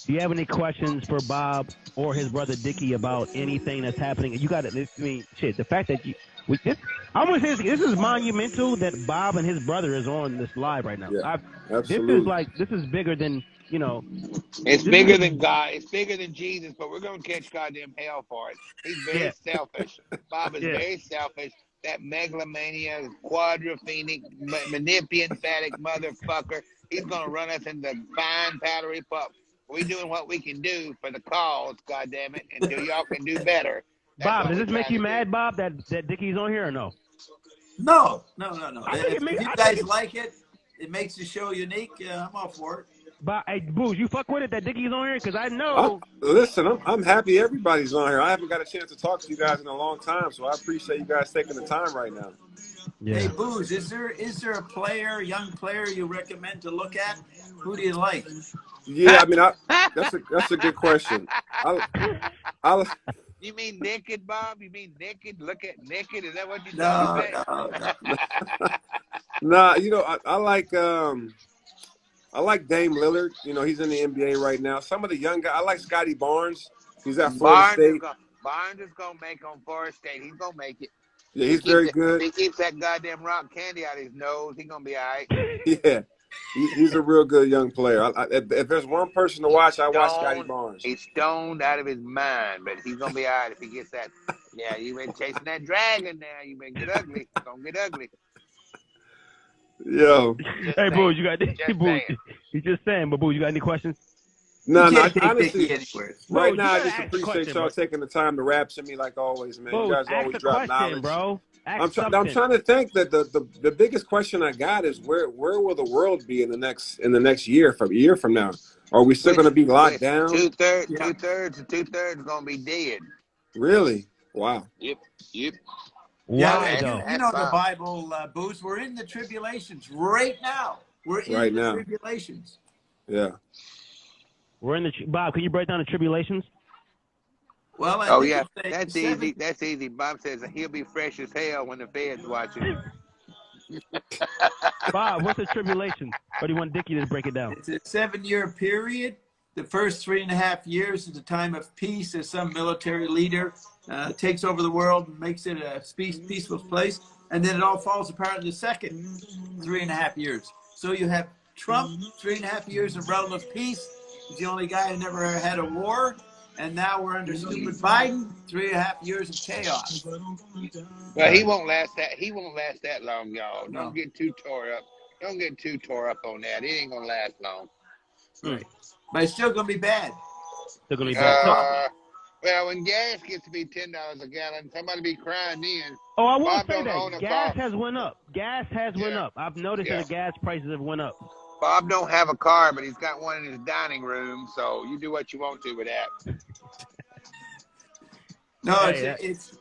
Do you have any questions for Bob or his brother Dickie about anything that's happening? You got it. I mean, shit. The fact that I'm gonna say this is monumental that Bob and his brother is on this live right now. Yeah, absolutely. This is bigger than It's bigger than God. It's bigger than Jesus. But we're gonna catch goddamn hell for it. He's very selfish. Bob is very selfish. That megalomania, quadrophenic, manipulant motherfucker. He's gonna run us into fine powdery pup. We're doing what we can do for the cause, goddammit, until y'all can do better. Bob, does this make you mad, Bob, that Dickie's on here or no? No. If you guys like it, it makes the show unique. I'm all for it. But hey, Booz, you fuck with it that Dickie's on here? Because I know. Listen, I'm happy everybody's on here. I haven't got a chance to talk to you guys in a long time, so I appreciate you guys taking the time right now. Yeah. Hey, Booz, is there a young player you recommend to look at? Who do you like? Yeah, I mean, that's a good question. You mean naked, Bob? You mean naked? Look at naked? Is that what you're trying to say? Nah, I like Dame Lillard. He's in the NBA right now. Some of the young guys, I like Scotty Barnes. He's at Florida State. Barnes is going to make on Florida State. He's going to make it. Yeah, he's very good. He keeps that goddamn rock candy out of his nose. He's going to be all right. Yeah. He's a real good young player. If there's one person to watch, I watch Scotty Barnes. He's stoned out of his mind, but he's going to be all right if he gets that. Yeah, you been chasing that dragon now. You been get ugly. It's going to get ugly. Yo. Hey, Booz, you got Booz. He's just saying, but Booz, you got any questions? No, honestly, right now I just appreciate y'all taking the time to rap to me like always, man. Booz, you guys always drop knowledge, bro. I'm trying to think that the biggest question I got is where will the world be in the next year from now? Are we still going to be locked down? Two-thirds going to be dead. Really? Wow. Yep. Yeah, you know the Bible, Booz. We're in the tribulations right now. We're in the tribulations. Yeah. We're in the Bob. Can you break down the tribulations? Well, that's easy. That's easy. Bob says he'll be fresh as hell when the Fed's watching. Bob, what's the tribulation? Or do you want Dickie to break it down? It's a 7-year period. The first 3.5 years is a time of peace as some military leader takes over the world and makes it a peaceful place. And then it all falls apart in the second 3.5 years. So you have Trump, 3.5 years of relative peace. He's the only guy who never had a war. And now we're under stupid Biden, 3.5 years of chaos. Well, he won't last that. He won't last that long, y'all. No. Don't get too tore up. Don't get too tore up on that. It ain't gonna last long. Right. But it's still going to be bad. They're going to be back. Well, when gas gets to be $10 a gallon, somebody be crying then. Oh, I will Bob say don't own that. a Gas car. has went up. Gas has went up. I've noticed that the gas prices have went up. Bob don't have a car, but he's got one in his dining room, so you do what you want to with that. No, Hey, it's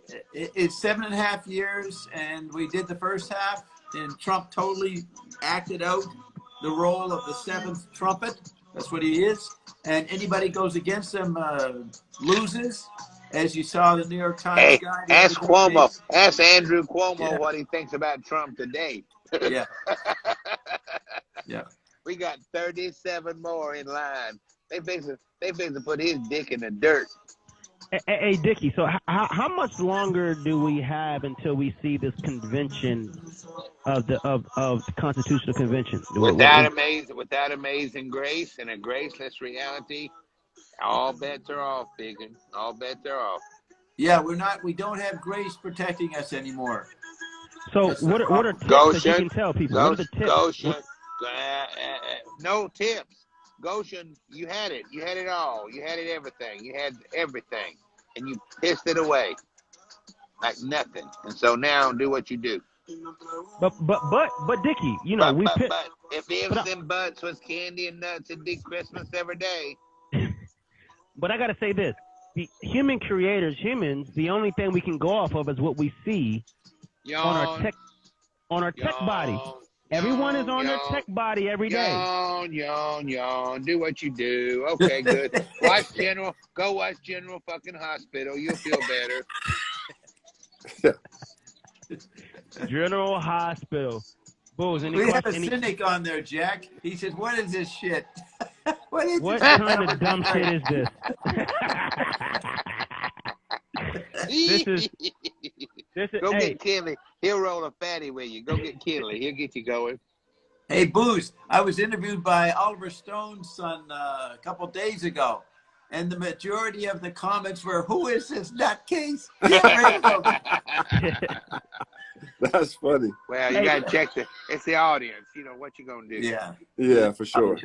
7.5 years, and we did the first half, and Trump totally acted out the role of the seventh trumpet. That's what he is. And anybody goes against him loses, as you saw the New York Times Hey, guy. ask Cuomo. Ask Andrew Cuomo what he thinks about Trump today. Yeah. Yeah. We got 37 more in line. They fix to put his dick in the dirt. Hey, Dickie, so how much longer do we have until we see this convention of the Constitutional Convention? Without amazing grace and a graceless reality, all bets are off, Biggin. All bets are off. Yeah, we don't have grace protecting us anymore. So what are tips that you can tell people? What are the tips? Goshen. No tips. Goshen, you had it. You had it all. You had it everything. You had everything. And you pissed it away like nothing. And so now do what you do. But Dickie, you know, but if ifs and buts was candy and nuts, it'd be Christmas every day. But I gotta say this: the humans, the only thing we can go off of is what we see on our tech body. Everyone is on their tech body every day. Yawn. Do what you do. Okay, good. Go watch General fucking Hospital. You'll feel better. General Hospital. Booze, We have a cynic on there, Jack. He says, "What is this shit? What kind of dumb shit is this?" This is. Go Hey, get Kelly. He'll roll a fatty with you. Go get Kelly. He'll get you going. Hey, Booze, I was interviewed by Oliver Stone's son a couple days ago, and the majority of the comments were, "Who is this nutcase?" That's funny. Well, you gotta check it's the audience. You know what you gonna do. Yeah, for sure.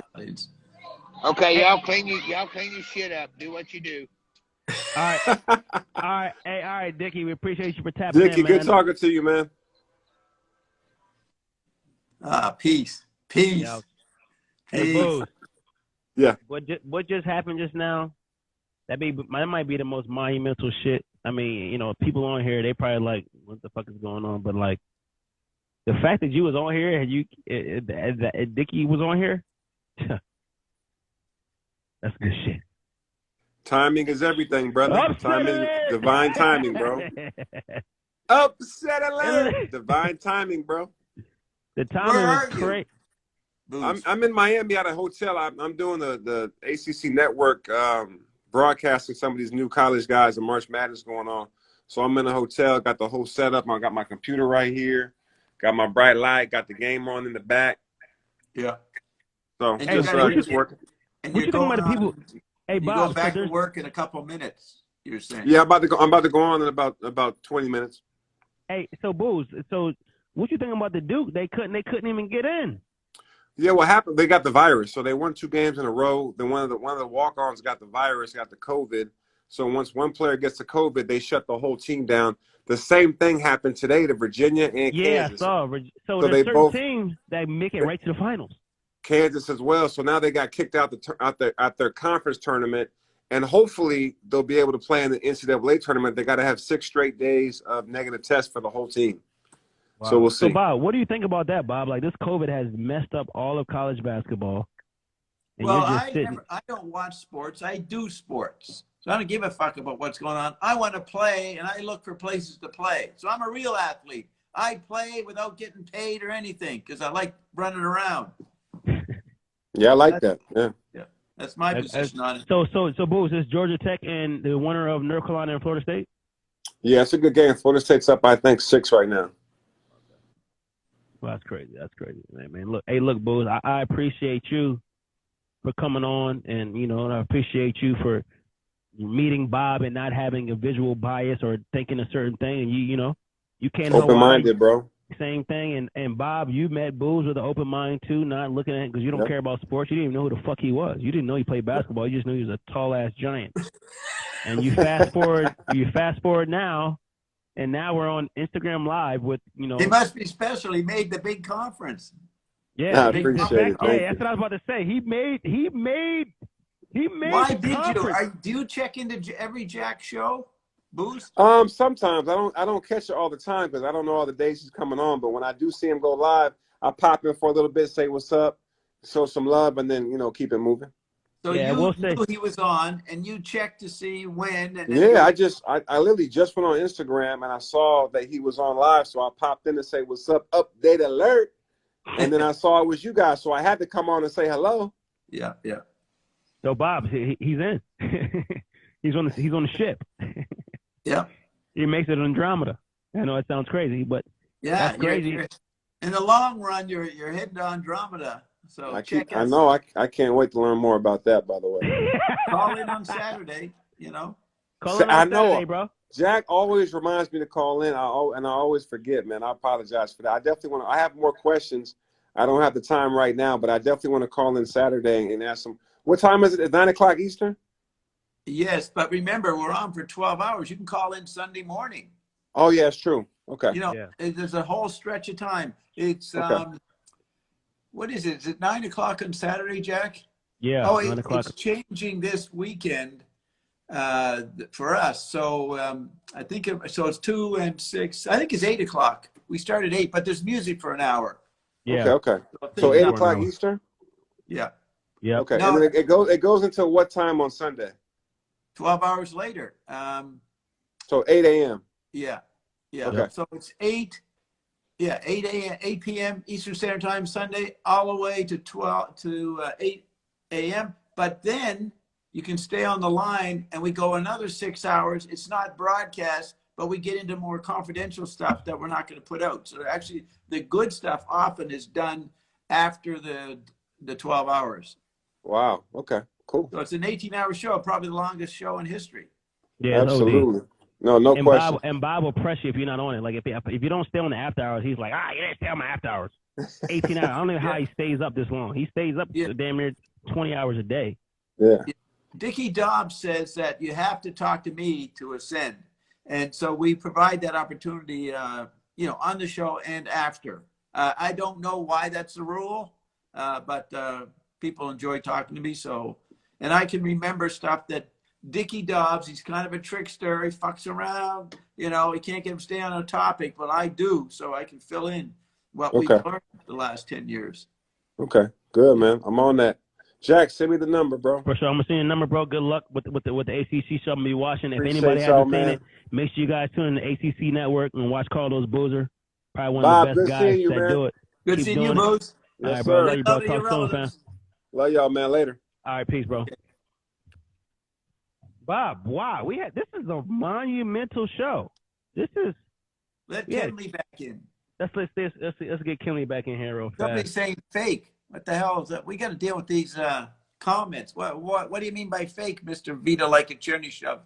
Okay, y'all clean your shit up. Do what you do. all right. Hey, all right, Dickie. We appreciate you for tapping Dickie, in, man. good talking to you, man. Peace. Yeah. Hey, Booze. Yeah. What just happened just now? That might be the most monumental shit. I mean, you know, people on here, they probably like, what the fuck is going on? But like, the fact that you was on here and Dickie was on here, that's good shit. Timing is everything, brother. Divine timing, bro. Upset alert. Divine timing, bro. The timing was great. I'm in Miami at a hotel. I'm doing the ACC network broadcasting some of these new college guys and March Madness going on. So I'm in a hotel, got the whole setup. I got my computer right here, got my bright light, got the game on in the back. Yeah. So just working. And what you think about the people? Hey, Bob, go back to work in a couple of minutes. You're saying? Yeah, I'm about to go on in about 20 minutes. Hey, so Booze, so what you think about the Duke? They couldn't even get in. Yeah, what happened? They got the virus, so they won 2 games in a row. Then one of the walk-ons got the virus, got the COVID. So once one player gets the COVID, they shut the whole team down. The same thing happened today to Virginia and Kansas. Yeah, I saw. So there's certain teams that make it right to the finals. Kansas as well. So now they got kicked out their conference tournament, and hopefully they'll be able to play in the NCAA tournament. They got to have 6 straight days of negative tests for the whole team. Wow. So we'll see. So Bob, what do you think about that, Bob? Like, this COVID has messed up all of college basketball. Well, I don't watch sports. I do sports. So I don't give a fuck about what's going on. I want to play, and I look for places to play. So I'm a real athlete. I play without getting paid or anything because I like running around. Yeah, I like that. Yeah. Yeah, that's my position on it. So, Booze, is Georgia Tech and the winner of North Carolina and Florida State? Yeah, it's a good game. Florida State's up, I think, 6 right now. Well, that's crazy. That's crazy, man. Look, Booze, I appreciate you for coming on, and I appreciate you for meeting Bob and not having a visual bias or thinking a certain thing. And you can't open-minded, bro. Same thing. And Bob, you met Booze with an open mind too, not looking at it because you don't care about sports. You didn't even know who the fuck he was. You didn't know he played basketball. You just knew he was a tall ass giant. And you fast forward now, and now we're on Instagram Live with He must be special. He made the big conference. Yeah, I appreciate it. Yeah, that's what I was about to say. He made. Why did you? Do you check into every Jack show, Booze? Sometimes I don't catch it all the time because I don't know all the days he's coming on. But when I do see him go live, I pop in for a little bit, say what's up, show some love, and then keep it moving. So you knew he was on, and you checked to see when. And yeah, I literally just went on Instagram and I saw that he was on live, so I popped in to say what's up, update alert, and then I saw it was you guys, so I had to come on and say hello. Yeah. So Bob, he's in. he's on the ship. Yeah. He makes it Andromeda. I know it sounds crazy, but that's crazy. In the long run, you're heading to Andromeda. So I know. I can't wait to learn more about that. By the way, call in on Saturday. Call in on Saturday, bro. Jack always reminds me to call in. And I always forget, man. I apologize for that. I definitely want to. I have more questions. I don't have the time right now, but I definitely want to call in Saturday and ask them. What time is it? It's 9 o'clock Eastern. Yes, but remember, we're on for 12 hours. You can call in Sunday morning. Oh yeah, it's true. Okay. There's a whole stretch of time. It's what is it? Is it 9 o'clock on Saturday, Jack? Yeah. Oh, 9 o'clock. It's changing this weekend for us. So I think it's 2 and 6. I think it's 8 o'clock. We start at 8, but there's music for an hour. Yeah. Okay. So 8 o'clock Eastern. Yeah. Yeah. Okay. No, and then it goes until what time on Sunday? 12 hours later. So 8 a.m. Yeah. Okay. So it's 8 p.m. Eastern Standard Time Sunday, all the way to 8 a.m. But then you can stay on the line, and we go another 6 hours. It's not broadcast, but we get into more confidential stuff that we're not going to put out. So actually, the good stuff often is done after the 12 hours. Wow. Okay. Cool. So it's an 18-hour show, probably the longest show in history. Yeah, absolutely. No question. And Bob will press you if you're not on it. Like if you don't stay on the after hours, he's like, you didn't stay on my after hours. 18 hours. I don't know how he stays up this long. He stays up damn near 20 hours a day. Yeah. Dickie Dobbs says that you have to talk to me to ascend. And so we provide that opportunity, on the show and after. I don't know why that's the rule, but people enjoy talking to me. And I can remember stuff that Dickie Dobbs, he's kind of a trickster. He fucks around. He can't get him to stay on a topic, but I do, so I can fill in what we've learned the last 10 years. Okay, good, man. I'm on that. Jack, send me the number, bro. For sure, I'm gonna send you the number, bro. Good luck with the ACC show. I'm gonna be watching. If Appreciate anybody hasn't man. seen it, make sure you guys tune in the ACC network and watch Carlos Boozer. Probably one Bob, of the best guys you, that man. do it. Good Keep seeing you, doing it. Booze. Yes, All right, sir. bro. Love you, bro. Love Talk your soon, fam. relatives. Love y'all, man. Later. All right, peace, bro. Bob, wow, this is a monumental show. This is. Let Kenley back in. Let's get Kenley back in here real fast. Somebody's saying fake. What the hell is that? We got to deal with these comments. What do you mean by fake, Mr. Vito, like a Chernyshov?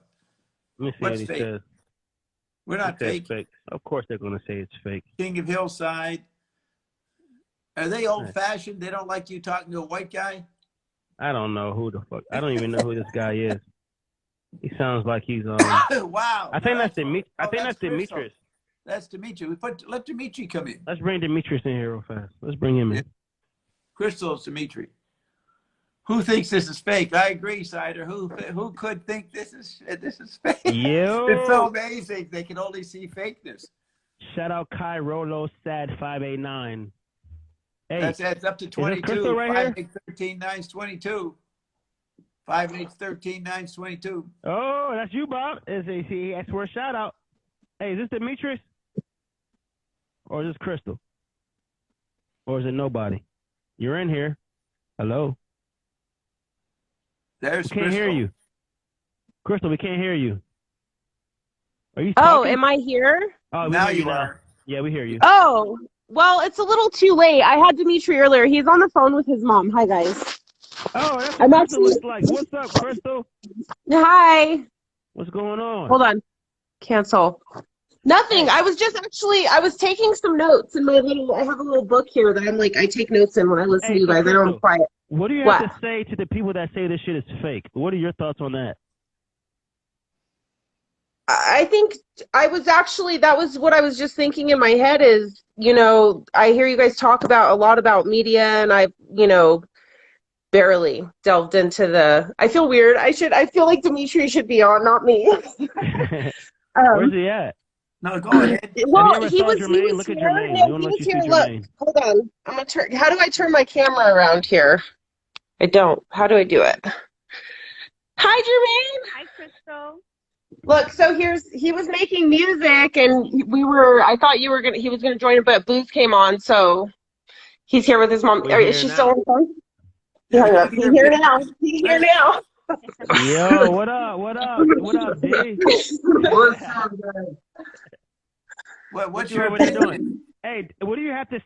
Let me see What's what he fake? says. We're not fake. Of course they're going to say it's fake. King of Hillside. Are they old-fashioned? They don't like you talking to a white guy? I don't know who the fuck. I don't even know who this guy is. He sounds like he's Wow. I think that's Demetrius. Crystal. That's Demetrius. Let Dimitri come in. Let's bring Demetrius in here real fast. Let's bring him in. Crystal's Dimitri. Who thinks this is fake? I agree, Sider. Who could think this is fake? Yo. It's so amazing. They can only see fakeness. Shout out Kai Rolo Sad 589. Hey, That's up to 22. Crystal right 5, here? 8, 13, 9, 22. 5, 8, 13, 9, 22. Oh, that's you, Bob. He asked for a shout out. Hey, is this Demetrius? Or is this Crystal? Or is it nobody? You're in here. Hello? There's We can't Crystal. hear you. Crystal, we can't hear you. Are you Oh, talking? am I here? Oh, we Now hear you you now. are. Yeah, we hear you. Oh, well, it's a little too late. I had Dimitri earlier. He's on the phone with his mom. Hi, guys. Oh, that's what I'm Crystal actually. looks like. What's up, Crystal? Hi. What's going on? Hold on. Cancel. Nothing. I was taking some notes in my I have a little book here that I'm like, I take notes in when I listen to you so guys. I Crystal, don't be quiet. what do you have to say to the people that say this shit is fake? What are your thoughts on that? I think that was what I was just thinking in my head is, I hear you guys talk about a lot about media and I've, barely delved into I feel weird. I feel like Dimitri should be on, not me. Where's he at? No, go ahead. Well, he was here. Look at Jermaine. No, We won't he let was you here. see Look, Jermaine. hold on. I'm gonna turn. How do I turn my camera around here? I don't. How do I do it? Hi, Jermaine. Hi, Crystal. Look, so he was making music, and I thought he was gonna join, but Booze came on, so he's here with his mom. Is she still on the phone? Yeah, he's here now. He's here now. Yo, what up? What up? What up, D? What's up, guys? What's you your over there opinion? doing? Hey, what do you have to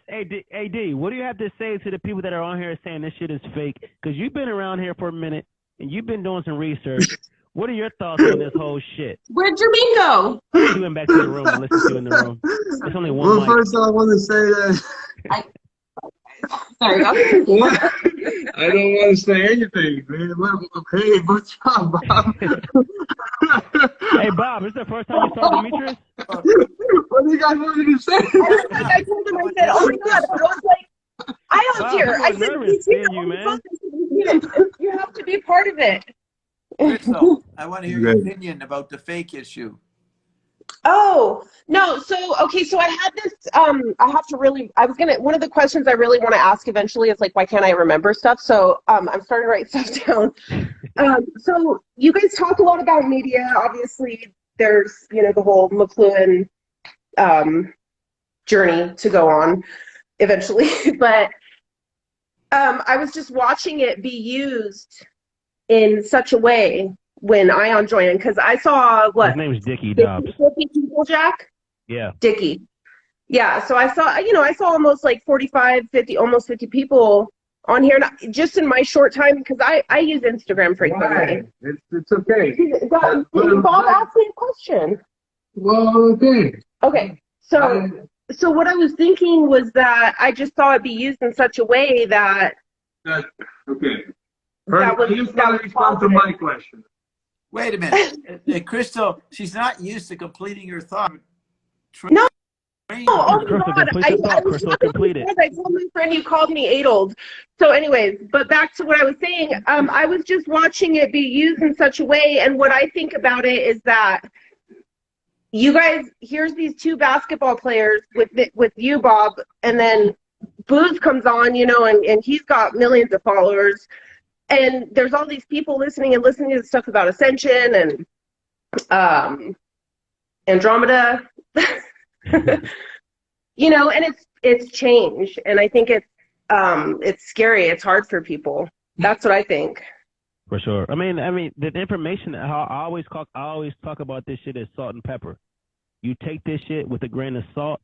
D, what do you have to say to the people that are on here saying this shit is fake? Because you've been around here for a minute and you've been doing some research. What are your thoughts on this whole shit? Where'd Jermaine go? She went back to the room and listened to you in the room. It's only one Well, mic. first I want to say that Sorry. I don't want to say anything, man. Hey, what's up, Bob? Hey, Bob, this is the first time you saw Demetrius? What do you guys want me to say? I told him, I said, oh my God. I was like, I was Bob, here. I'm I said, nervous seeing you, man. You have to be part of it. Crystal, I want to hear your opinion about the fake issue. Oh, no. So I had this, one of the questions I really want to ask eventually is like, why can't I remember stuff? So I'm starting to write stuff down. So you guys talk a lot about media. Obviously, there's, the whole McClinton journey to go on eventually. But I was just watching it be used in such a way when Ion joined, because I saw His name is Dickie Dobbs. 50 people, Jack? Yeah. Dickie. Yeah, so I saw almost like 45, 50, almost 50 people on here, just in my short time, because I use Instagram frequently. It's okay. Bob asked me a question. Well, okay. Okay, so what I was thinking was that I just saw it be used in such a way that Okay. that was respond to my question. Wait a minute. Crystal, she's not used to completing her thought. No. Oh Crystal, God! complete the thought. Crystal, complete it. I told my friend you called me Adold. So, anyways, but back to what I was saying. I was just watching it be used in such a way, and what I think about it is that you guys, here's these two basketball players with you, Bob, and then Booz comes on, and he's got millions of followers, and there's all these people listening to the stuff about Ascension and Andromeda. And it's change, and I think it's scary. It's hard for people. That's what I think. For sure. I mean, the information. I always talk about this shit as salt and pepper. You take this shit with a grain of salt,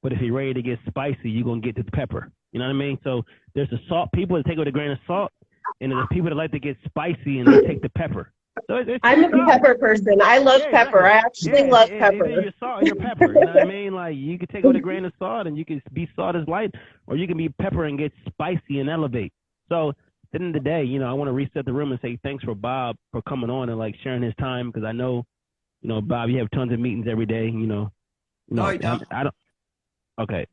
but if you're ready to get spicy, you're gonna get the pepper. You know what I mean? So there's the salt people that take it with a grain of salt, and there's people that like to get spicy and they take the pepper. So I'm a pepper person. I love pepper. Exactly. I actually love pepper. Either you're salt or you're pepper. You know what I mean? Like, you can take it with a grain of salt and you can be salt as light, or you can be pepper and get spicy and elevate. So at the end of the day, I want to reset the room and say thanks for Bob for coming on and like sharing his time, because I know, Bob, you have tons of meetings every day. No, I don't. Okay.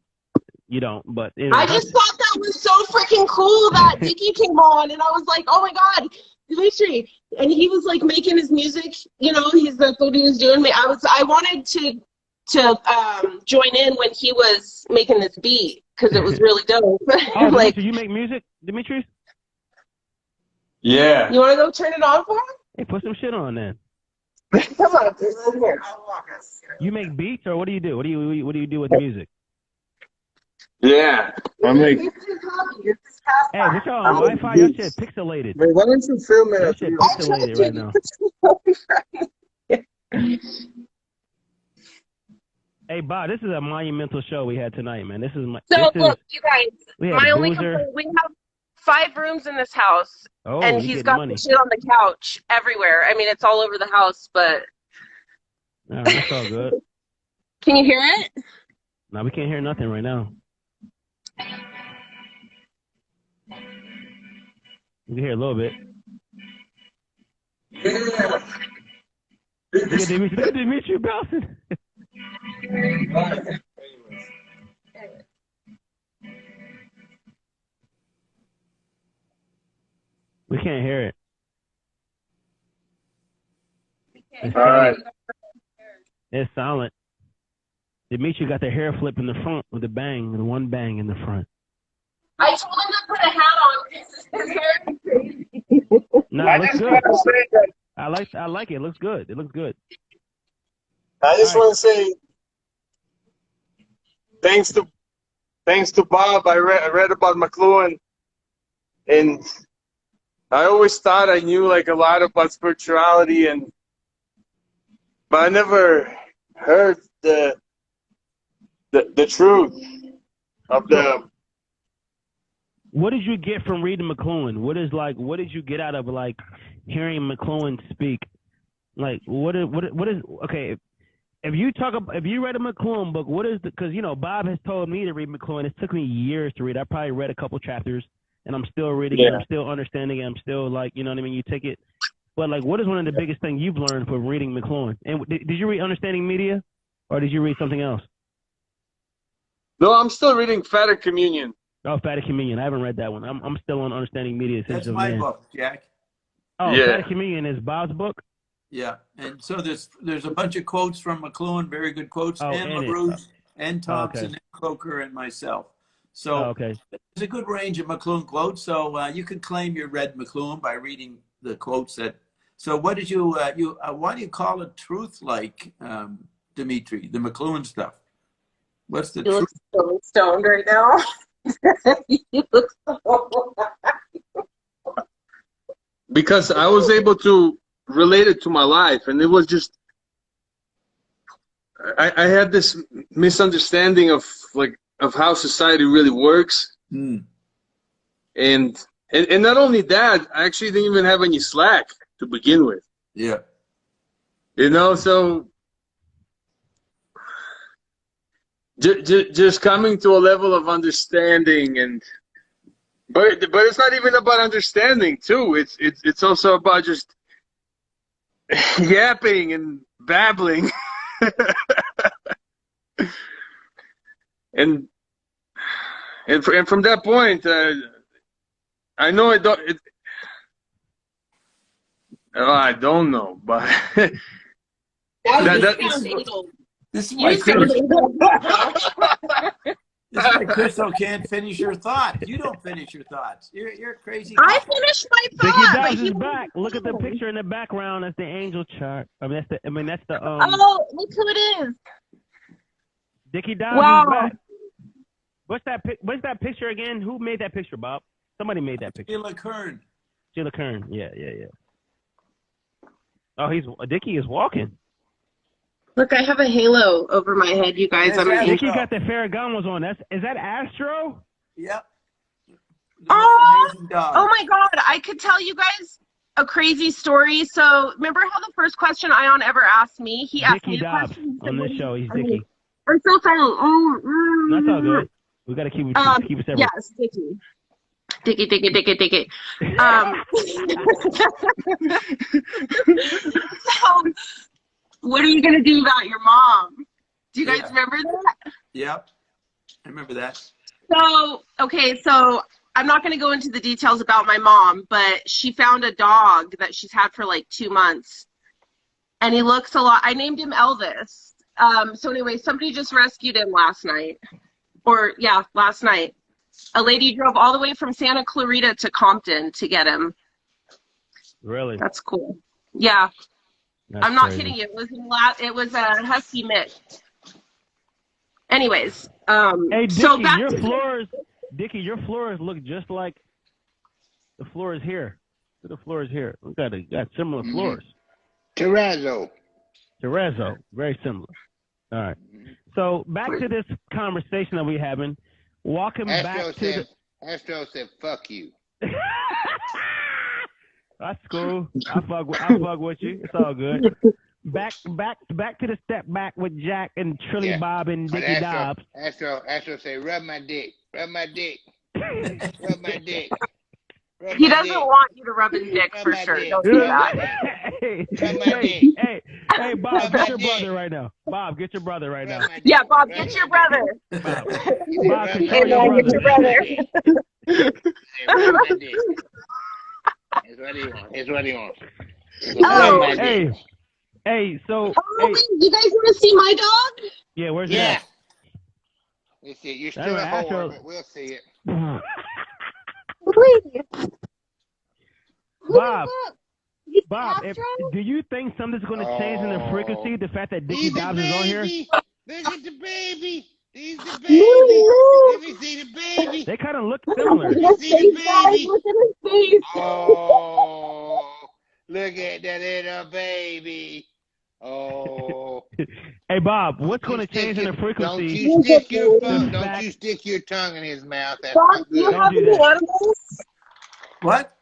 You don't, but I just thought that was so freaking cool that Dickie came on, and I was like, oh my God, Dimitri, and he was like making his music. That's what he was doing. I wanted to join in when he was making this beat because it was really dope. Oh, like, Dimitri, you make music, Dimitri? Yeah. You want to go turn it on for him? Hey, put some shit on then. Come on, here. You make beats, or what do you do? What do you do with music? Yeah, I'm like, It's too coffee. It's past Hey, time. what's y'all I'm on like, Wi-Fi? Your dude, shit pixelated. man, why don't you film it Your at shit 3 I o'clock? told pixelated you right now. it's too coffee Friday. Hey, Bob, this is a monumental show we had tonight, man. This is So look, you guys, we had my a only boozer. complaint, we have 5 rooms in this house, Oh, and you he's getting got money. the shit on the couch everywhere. I mean, it's all over the house, but No, that's all good. can you hear it? No, we can't hear nothing right now. We can hear a little bit. Look at Dimitri bouncing. We can't hear it. It's All right. It's silent. Dimitri got the hair flip in the front with a bang, and one bang in the front. I told him to put a hat on because his hair is crazy. No, I it looks just good. want to say that. I like it. It looks good. It looks good. I just All right. want to say thanks to Bob. I read about McClinton, and I always thought I knew like a lot about spirituality, but I never heard the truth of the. What did you get from reading McClinton? What did you get out of like hearing McClinton speak? Like what is okay? If you read a McClinton book, what is because Bob has told me to read McClinton. It took me years to read. I probably read a couple chapters, and I'm still reading it. I'm still understanding it. I'm still like, you know what I mean? You take it, but like, what is one of the biggest things you've learned from reading McClinton? And did you read Understanding Media, or did you read something else? No, I'm still reading Fatter Communion. Oh, Fatty Communion. I haven't read that one. I'm still on Understanding Media. That's my book, Jack. Oh, Yeah. Fatty Communion is Bob's book? Yeah, and so there's a bunch of quotes from McClinton, very good quotes, and LaRouche, and Thompson, and Croker, and myself. So there's a good range of McClinton quotes. So you can claim you read McClinton by reading the quotes that. So what did you why do you call it truth like, Dimitri, the McClinton stuff? What's the truth? You look so stoned right now. You look so Because I was able to relate it to my life, and it was just I had this misunderstanding of how society really works. And not only that, I actually didn't even have any slack to begin with. Yeah. So just coming to a level of understanding, but it's not even about understanding too. It's also about just yapping and babbling. and from that point, I know I don't know, but this is why Crystal can't finish her thoughts. You don't finish your thoughts. You're crazy. I finished my Dickie thought. Dobbs is back. Look at the picture in the background. That's the angel chart. That's the Oh, look who it is. Dickie Dobbs is back. What's that picture again? Who made that picture, Bob? Somebody made that picture. Sheila Kern. Sheila Kern. Yeah. Oh, Dickie is walking. Look, I have a halo over my head, you guys. Dickie got the Ferragamos on. Is that Astro? Yep. Oh my God. I could tell you guys a crazy story. So remember how the first question Ion ever asked me? He asked me a question. On this show, he's Dickie. I'm so sorry. That's all good. We got to keep it separate. Yes, Dickie. Dickie. So, what are you going to do about your mom? Do you guys remember that? Yep. I remember that. So I'm not going to go into the details about my mom, but she found a dog that she's had for like 2 months. And he looks a lot. I named him Elvis. So anyway, somebody just rescued him last night. Last night. A lady drove all the way from Santa Clarita to Compton to get him. Really? That's cool. Yeah. I'm not kidding you. It was a husky mix. Anyways, Hey, so Dickie, back your to floors, look just like the floors here. The floors here. We got similar floors. Terrazzo. Terrazzo, very similar. All right. So back to this conversation that we're having. Walking back to Astro said, "Fuck you." That's cool. I fuck with you. It's all good. Back to the step back with Jack and Trilly Bob and Dickie Dobbs. Astro say, "Rub my dick. Rub my dick. Rub my dick." He doesn't want you to rub his dick for sure. Don't do that. Hey, Bob, get your brother right now. Bob, get your brother right now. Yeah, Bob, get your brother. Bob, Hey, man, get your brother. Rub my dick. It's what he wants. Oh, hey, so. Wait, you guys want to see my dog? Yeah, where's that? Let's see. You're still a whore, but we'll see it. Bob, do you think something's going to change in the frequency? The fact that Dickie Dobbs is on here? Look at the baby. He's the baby. Let me see the baby. They kind of look similar. Let me see the baby. Look at his face. Oh, look at that little baby. Oh. Hey, Bob, what's going to change in the frequency? Don't you stick your tongue in his mouth. That's Bob, do you have any animals? What?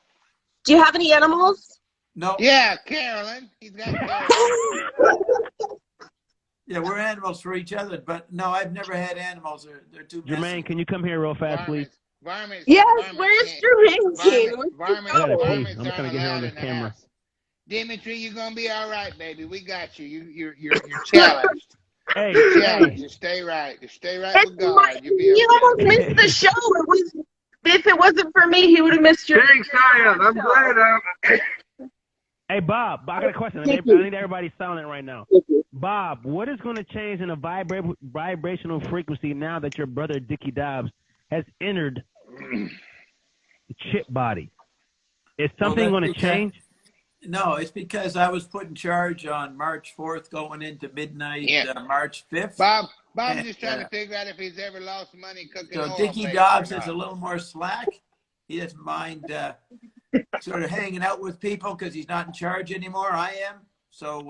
Do you have any animals? No. Yeah, Carolyn. He's got Carolyn. Yeah, we're animals for each other, but no, I've never had animals. They're too messy. Jermaine, can you come here real fast, please? Yes, where's Jermaine? Varmints I'm just aren't going to get here on allowed this in the camera. house. Dimitri, you're gonna be all right, baby. We got you. You're challenged. Hey, Just stay right. Just stay right with God. You'll be You okay. almost missed the show. If it wasn't for me, he would have missed your. Thanks, Diane. I'm glad. Hey, Bob, I got a question. I need everybody silent right now. Bob, what is going to change in the vibrational frequency now that your brother Dickie Dobbs has entered the chip body? Is something going to change? No, it's because I was put in charge on March 4th going into midnight March 5th. Bob's just trying to figure out if he's ever lost money cooking oil. So Dickie Dobbs is a little more slack. He doesn't mind sort of hanging out with people because he's not in charge anymore. I am. So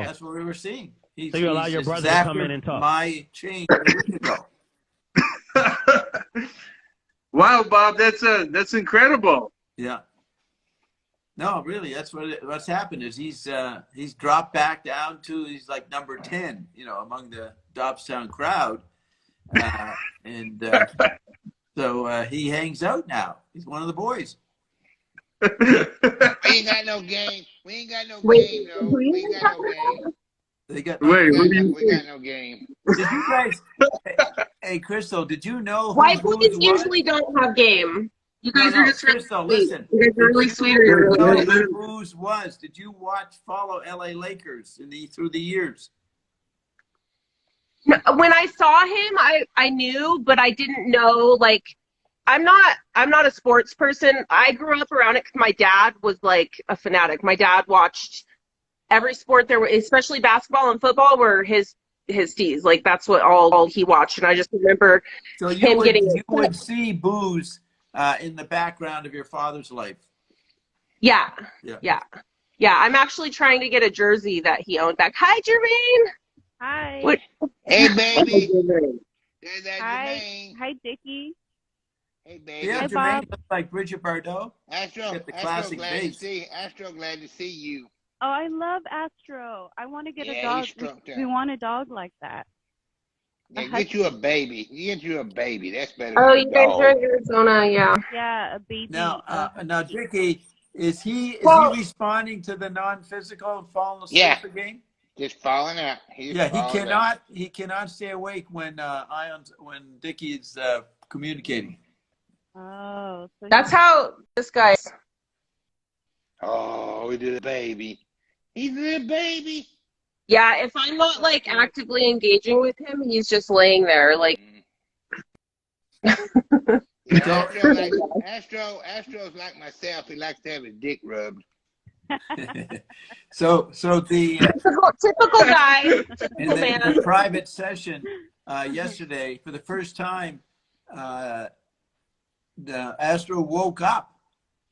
that's what we were seeing. So you allow your brother to come in and talk. My change a week ago. Wow, Bob, that's incredible. Yeah. No, really, that's what's happened is he's dropped back down to he's like number 10, among the Dobbstown crowd, so he hangs out now. He's one of the boys. We ain't got no game. We ain't got no game, though. We ain't got no game. We got no game. Did you guys? Hey, Crystal, did you know? White boys usually don't have game. You guys are just Crystal, listen. You guys are really sweet. You're really good. Booze was. Did you follow LA Lakers through the years? When I saw him, I knew, but I didn't know. Like, I'm not a sports person. I grew up around it because my dad was like a fanatic. My dad watched every sport there, especially basketball and football, were his tees. Like that's what all he watched, and I just remember him getting. You would see booze in the background of your father's life. Yeah. I'm actually trying to get a jersey that he owned back. Hi, Jermaine. Hi. What? Hey, baby. Hi, Dickie. Hey, baby. Yeah, Hi, Jermaine Bob. looks like Bridget Bardot. Astro, glad to see you. Oh, I love Astro. I want to get a dog. We want a dog like that. Yeah, get you a baby. Get you a baby. That's better. Oh, you guys are in Arizona, yeah. Yeah, a baby. Now, Dickie, is he responding to the non-physical and falling asleep again? Just falling out. He cannot stay awake when Dickie is communicating. Oh, so that's how this guy. Oh, we did a baby. He's a baby. Yeah, if I'm not like actively engaging with him, he's just laying there like. Astro's like myself. He likes to have his dick rubbed. So the typical guy, typical in the private session, yesterday for the first time. The Astro woke up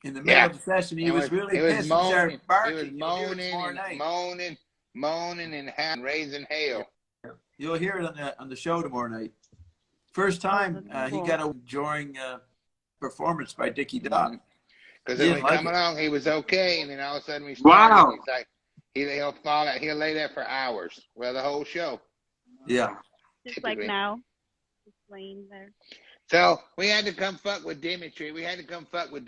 in the middle of the session. He was really pissed. He started barking. He was moaning and raising hell. You'll hear it on the show tomorrow night. First time he got a during performance by Dickie Dobbs. Because when he come along, he was okay, and then all of a sudden we started. He's like, he'll fall out. He'll lay there for hours. Well, the whole show. Yeah. Just like now, just laying there. So we had to come fuck with Dimitri. We fuck with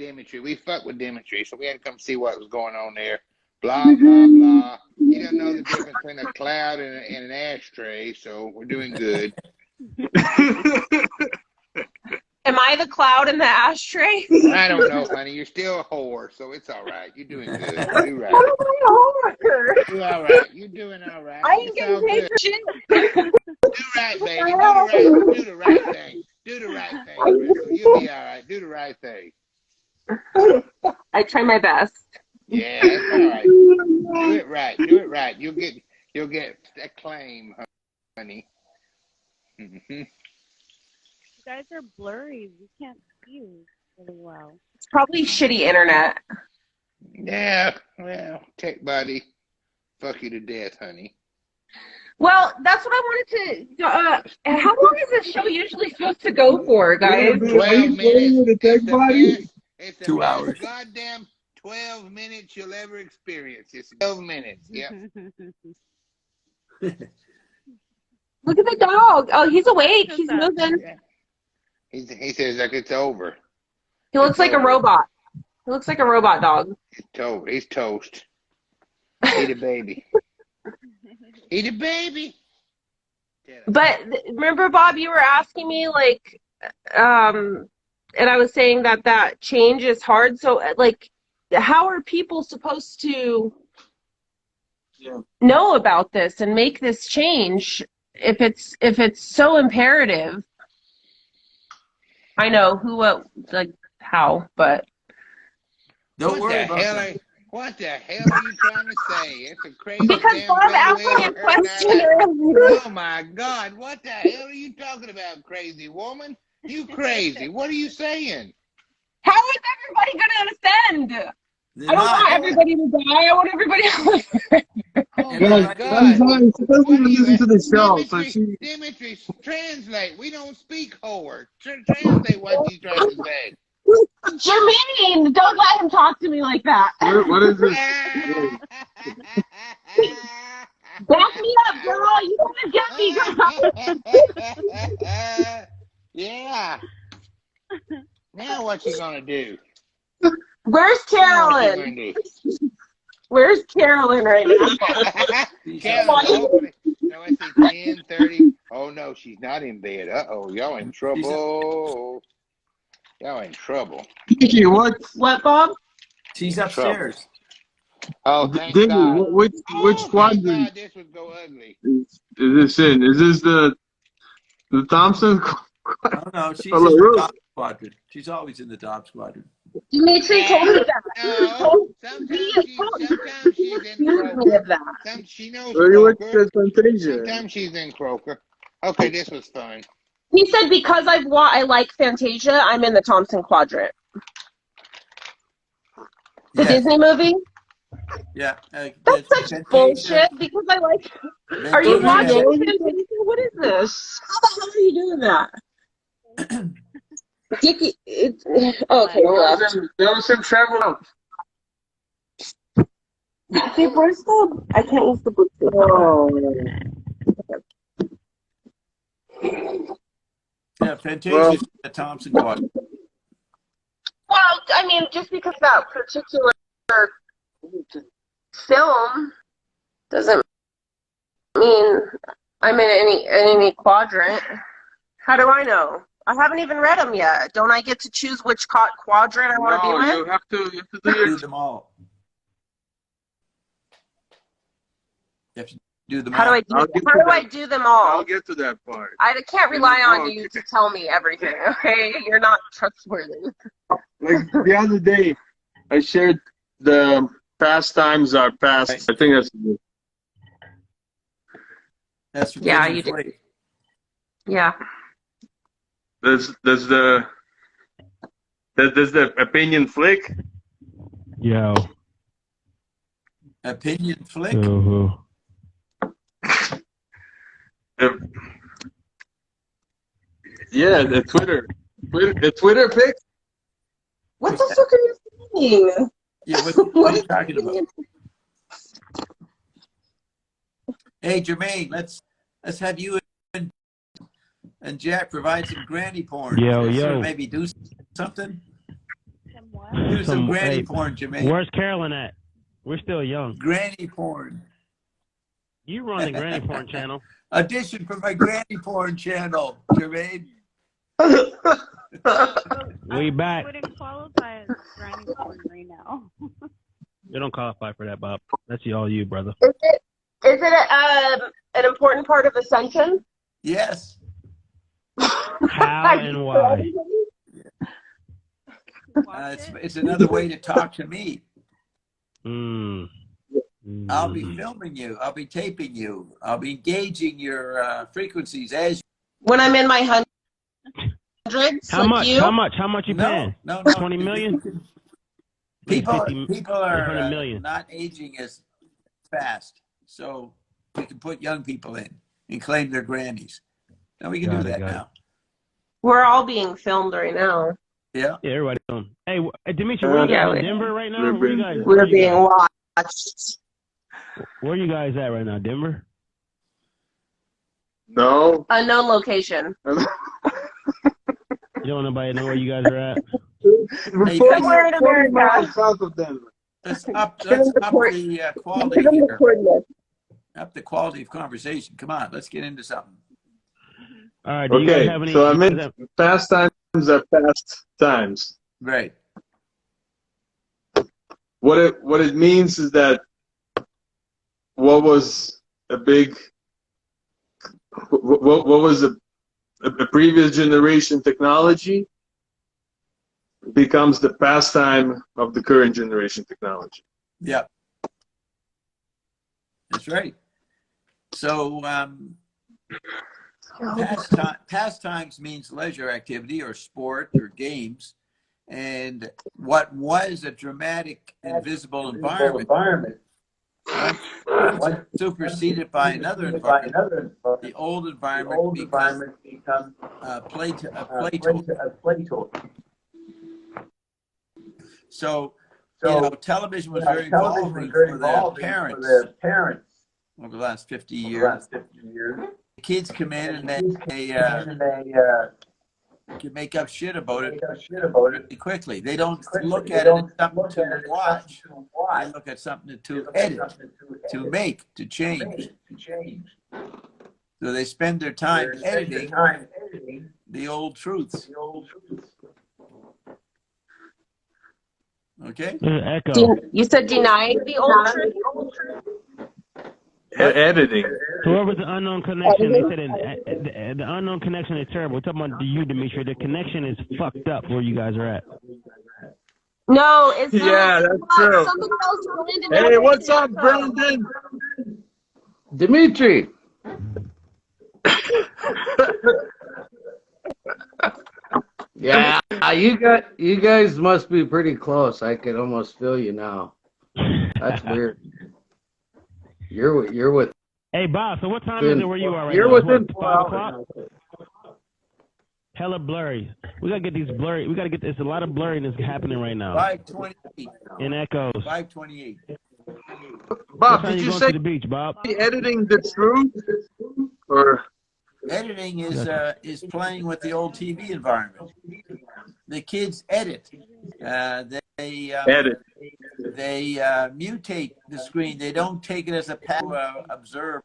Dimitri, so we had to come see what was going on there. Blah, blah, blah. He doesn't know the difference between a cloud and an ashtray, so we're doing good. Am I the cloud in the ashtray? I don't know, honey. You're still a whore, so it's all right. You're doing good. You're right. You're all right. You're doing all right. I ain't getting paid for shit. Do right, baby. Do the right thing. Do the right thing, Crystal. You'll be all right. Do the right thing. I try my best. Yeah, that's all right. Do it right. Do it right. You'll get acclaim, honey. You guys are blurry. We can't see you really well. It's probably shitty internet. Yeah, well, tech buddy. Fuck you to death, honey. Well, that's what I wanted to. How long is this show usually supposed to go for, guys? 12 minutes. It's the 2 hours. Goddamn 12 minutes you'll ever experience. It's 12 minutes. Yep. Look at the dog. Oh, he's awake. He's moving. Yeah. He says like it's over. He looks like a robot. He looks like a robot dog. He's toast. Eat a baby. Eat a baby. But remember, Bob, you were asking me like, and I was saying that change is hard. So like, how are people supposed to know about this and make this change if it's so imperative? I know who, what, like how, but don't worry about that. What the hell are you trying to say? It's a crazy because damn Bob thing asked we me a ever heard question that. earlier. Oh my God! What the hell are you talking about, crazy woman? You crazy? What are you saying? How is everybody gonna ascend? They're I don't not. want everybody to die. I want everybody else. Oh Yeah, my God! She doesn't even listen to the show, so Dimitri, translate. We don't speak whore. Translate what she's trying to say. Jermaine, don't let him talk to me like that. what is this? Back me up, girl. You gotta get me, girl. Yeah. Now what you gonna do? Where's Carolyn? Where's Carolyn right now? Carolyn, no, I see 10:30. Oh no, she's not in bed. Uh-oh, y'all in trouble. Y'all in trouble. Dickie, what? What, Bob? She's upstairs. Oh, thank Dickie, God. which squadron God, this would go ugly. is this in? Is this the Thompson? Oh no, she's in the Dobbs squadron. She's always in the Dobbs squadron. Dimitri told me that. No, sometimes she's in Croker. She knows Croker. Sometimes she's in Croker. Okay, this was fun. He said because I like Fantasia, I'm in the Thompson Quadrant. The Disney movie? Yeah. That's such Fantasia. bullshit because I like. Are you watching Fantasia? What is this? How the hell are you doing that? Dickie, okay, There was some travel. See, where's the? I can't use the Bluetooth. Oh. Yeah, Fantasia's the Thompson quadrant. Well, I mean, just because that particular film doesn't mean I'm in any quadrant. How do I know? I haven't even read them yet. Don't I get to choose which quadrant I want to be with? You have to Do them all. You have to do them How all. do I do them all? I'll get to that part. I can't rely on you to tell me everything, okay? You're not trustworthy. Like the other day, I shared the pastimes are past. I think That's yeah, you did. Yeah. Does the opinion flick? Yo. Opinion flick? Uh-huh. Yeah, the Twitter pic. What the fuck are you saying? Yeah, what are you talking about? Hey, Jermaine, let's have you and Jack provide some granny porn. Yo. Sort of maybe do something. Some what? Do some granny porn, Jermaine. Where's Carolyn at? We're still young. Granny porn. You run the granny porn channel. Audition for my granny porn channel, Jermaine. We back. I wouldn't qualify as granny porn right now. You don't qualify for that, Bob. That's all you, brother. Is it an important part of Ascension? Yes. How and why? It's another way to talk to me. I'll be Mm. filming you. I'll be taping you. I'll be engaging your frequencies as When I'm in my hundreds, How like much? you? How much you paying? No. 20 million? People 100 are million. not aging as fast, so we can put young people in and claim their grannies. Now we can do that now. We're all being filmed right now. Yeah. Yeah, everybody on. Hey, Dimitri, where you guys in Denver right now? Where you guys? We're being watched. Where you guys at right now? Denver? No. Unknown location. You don't nobody know where you guys are at? Somewhere in America. South of Denver. Let's up the quality here. Up the quality of conversation. Come on, let's get into something. All right. Do you guys have any? So I meant past times are past times. Right. What it means is that what was a previous generation technology becomes the pastime of the current generation technology. Yep. That's right. So pastimes means leisure activity or sport or games. And what was a dramatic and visible environment once superseded by another environment, the old environment becomes a play toy. So, television was very involving for the parents over the last 50 years. The kids come in and they can make up shit about it really quickly. They don't look at it as something to watch. They look at something to edit, to make, to change. So they spend their time editing the old truths. Okay? Echo. You said denying the old truth? Editing. Whoever's the unknown connection, they said the unknown connection is terrible. We're talking about you, Dimitri. The connection is fucked up where you guys are at. No, it's not. Yeah, that's true. Somebody else joined and Hey, what's up, Brandon? Dimitri. Yeah, you guys must be pretty close. I can almost feel you now. That's weird. You're with. Hey, Bob. So what time is it where you are right you're now? within 5 o'clock. Hella blurry. We gotta get these blurry. We gotta get. There's a lot of blurriness happening right now. 528. In echoes. 528. Bob, did you say to the beach, Bob? editing the truth? Or editing is playing with the old TV environment. The kids edit. They mutate the screen. They don't take it as a passive observe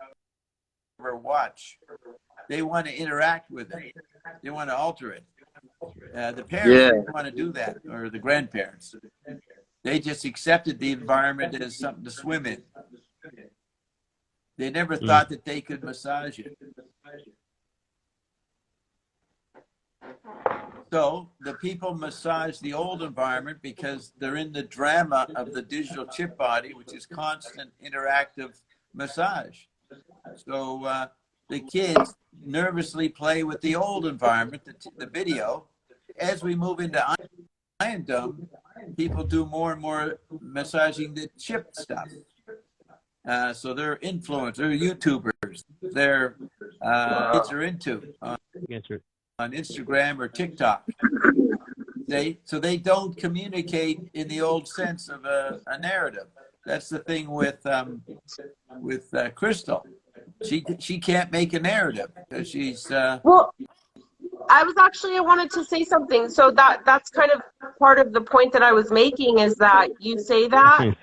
or watch. They want to interact with it. They want to alter it. The parents don't want to do that, or the grandparents. They just accepted the environment as something to swim in. They never thought that they could massage it. So the people massage the old environment because they're in the drama of the digital chip body, which is constant interactive massage. So the kids nervously play with the old environment, the video. As we move into Iron Dome, people do more and more massaging the chip stuff. So they're influencers, they're YouTubers, they're kids are into on Instagram or TikTok. So they don't communicate in the old sense of a narrative. That's the thing with Crystal. She can't make a narrative because she's Well, I wanted to say something. So that's kind of part of the point that I was making, is that you say that,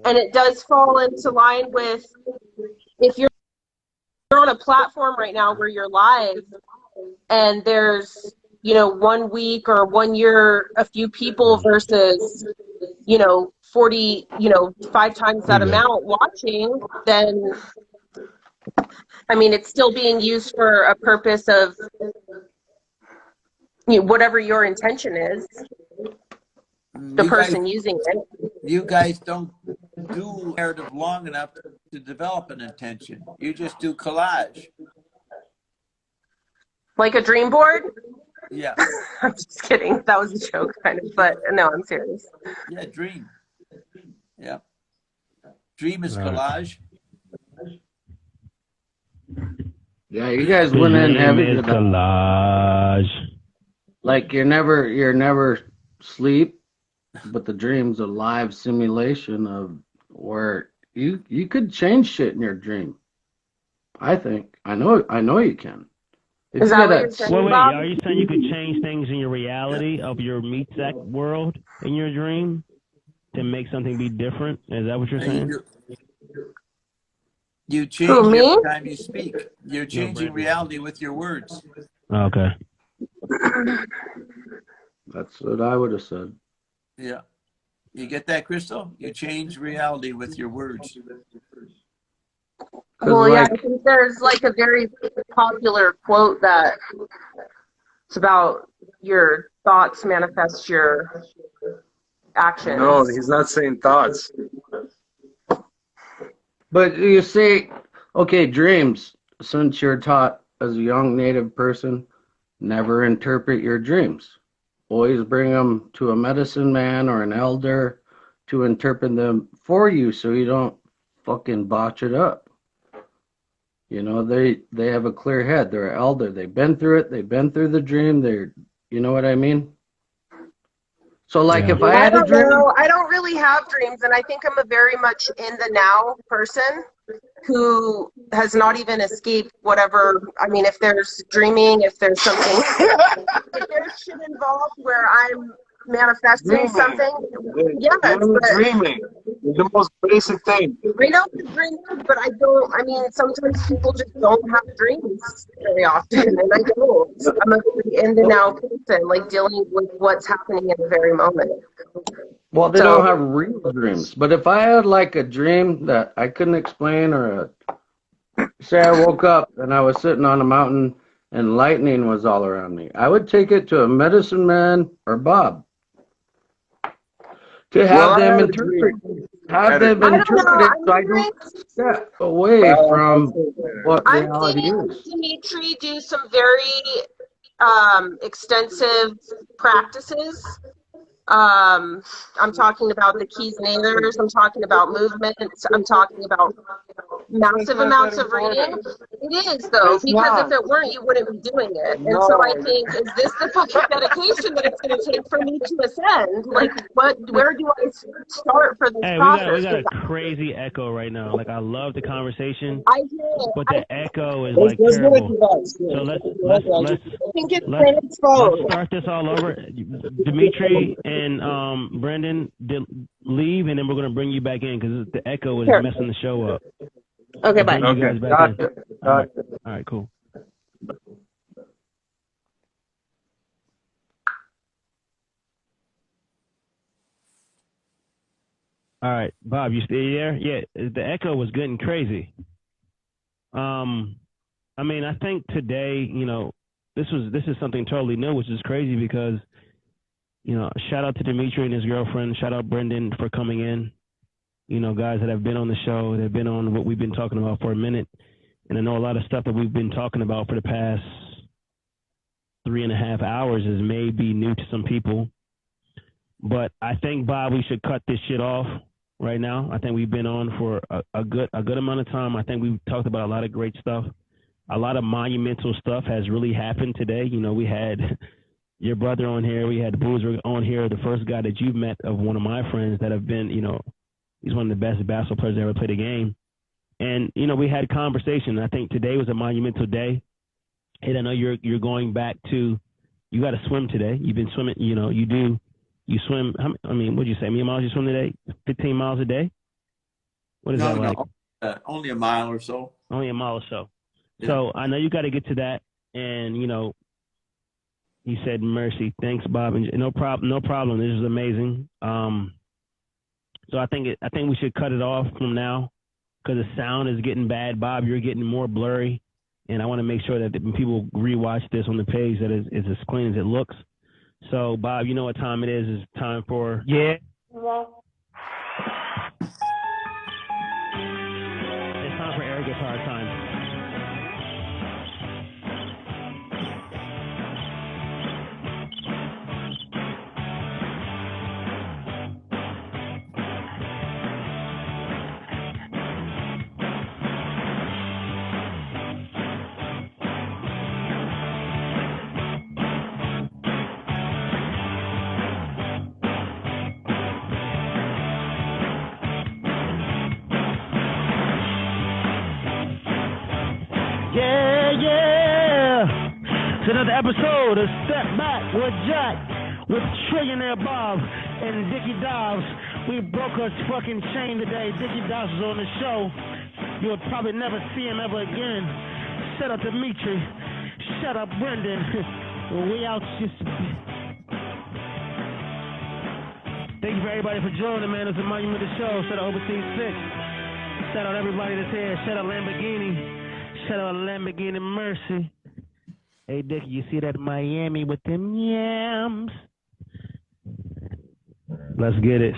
and it does fall into line with, if you're on a platform right now where you're live and there's, 1 week or 1 year, a few people versus, 40, 5 times that amount watching, then, I mean, it's still being used for a purpose of, whatever your intention is, the person using it. You guys don't do narrative long enough to develop an intention. You just do collage. Like a dream board? Yeah. I'm just kidding. That was a joke, kind of, but no, I'm serious. Yeah, dream. Yeah. Dream is collage. Yeah, you guys went in heavy with collage. Like you're never sleep, but the dream's a live simulation of where you could change shit in your dream. I think. I know you can. Is that what you're saying, Bob? Are you saying you could change things in your reality of your meat sack world in your dream to make something be different? Is that what you're saying? You change every time you speak. You're changing reality with your words. Okay. That's what I would have said. Yeah. You get that, Crystal? You change reality with your words. Well, yeah, I think there's like a very popular quote that it's about your thoughts manifest your actions. No, he's not saying thoughts. But you see, okay, dreams, since you're taught as a young native person, never interpret your dreams. Always bring them to a medicine man or an elder to interpret them for you so you don't fucking botch it up. They have a clear head. They're an elder. They've been through it. They've been through the dream. You know what I mean? So, like, if I had a dream... I don't really have dreams, and I think I'm a very much in the now person who has not even escaped whatever. I mean, if there's dreaming, if there's something, if there's shit involved where I'm manifesting something, yes, but dreaming is the most basic thing. I know the dreams, but I don't. I mean, sometimes people just don't have dreams very often, and I don't. I'm a very in the now person, like dealing with what's happening in the very moment. Well, they don't have real dreams. But if I had like a dream that I couldn't explain, or say I woke up and I was sitting on a mountain and lightning was all around me, I would take it to a medicine man or Bob to have them interpret. Have them interpret it so I don't step away from what reality is. I'm seeing Dimitri do some very extensive practices. I'm talking about the keys and aiders. I'm talking about movements. I'm talking about massive amounts of reading. It is, though, because if it weren't, you wouldn't be doing it. And so I think, is this the fucking dedication that it's going to take for me to ascend? Like, where do I start for this process? We got a crazy echo right now. Like, I love the conversation, I hear it. but the echo is like terrible. So let's start this all over. Dimitri and Brendan, leave, and then we're going to bring you back in because the echo is messing the show up. Okay, bye. Okay. All right, cool. All right, Bob, you stay there? Yeah, the echo was getting crazy. I mean, I think today, this is something totally new, which is crazy because, shout out to Dimitri and his girlfriend. Shout out Brendan for coming in. Guys that have been on the show, they've been on what we've been talking about for a minute. And I know a lot of stuff that we've been talking about for the past 3.5 hours is maybe new to some people. But I think, Bob, we should cut this shit off right now. I think we've been on for a good amount of time. I think we've talked about a lot of great stuff. A lot of monumental stuff has really happened today. You know, we had your brother on here. We had Boozer on here, the first guy that you've met of one of my friends that have been, you know, he's one of the best basketball players that ever played a game. And, you know, we had conversation. I think today was a monumental day. And I know you're going back to, you got to swim today. You've been swimming, you know, you swim, I mean, what'd you say, how many miles you swim today? 15 miles a day? What is that like? Only a mile or so. Only a mile or so. Yeah. So I know you got to get to that. And, you know, he said, mercy. Thanks, Bob. And no problem. This is amazing. So I think we should cut it off from now because the sound is getting bad. Bob, you're getting more blurry. And I want to make sure that when people rewatch this on the page that it's as clean as it looks. So, Bob, you know what time it is. It's time for... Yeah. It's time for air guitar time. Another episode of Step Back with Jack, with Trillionaire Bob and Dickie Dobbs. We broke a fucking chain today. Dickie Dobbs was on the show. You'll probably never see him ever again. Shut up, Dimitri. Shut up, Brendan. We out. Thank you for everybody for joining, man. It's a monumental show. Shout out Overseas 6. Shout out everybody that's here. Shout out Lamborghini. Shout out Lamborghini Mercy. Hey, Dickie, you see that Miami with them yams? Let's get it.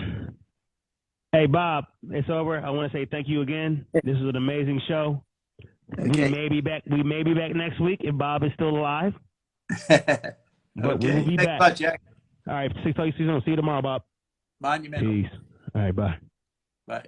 Hey, Bob, it's over. I want to say thank you again. This was an amazing show. Okay. We may be back next week if Bob is still alive. But we will be back. Thanks a lot, Jack. All right, 6:30 season. See you tomorrow, Bob. Monumental. Peace. All right, bye. Bye.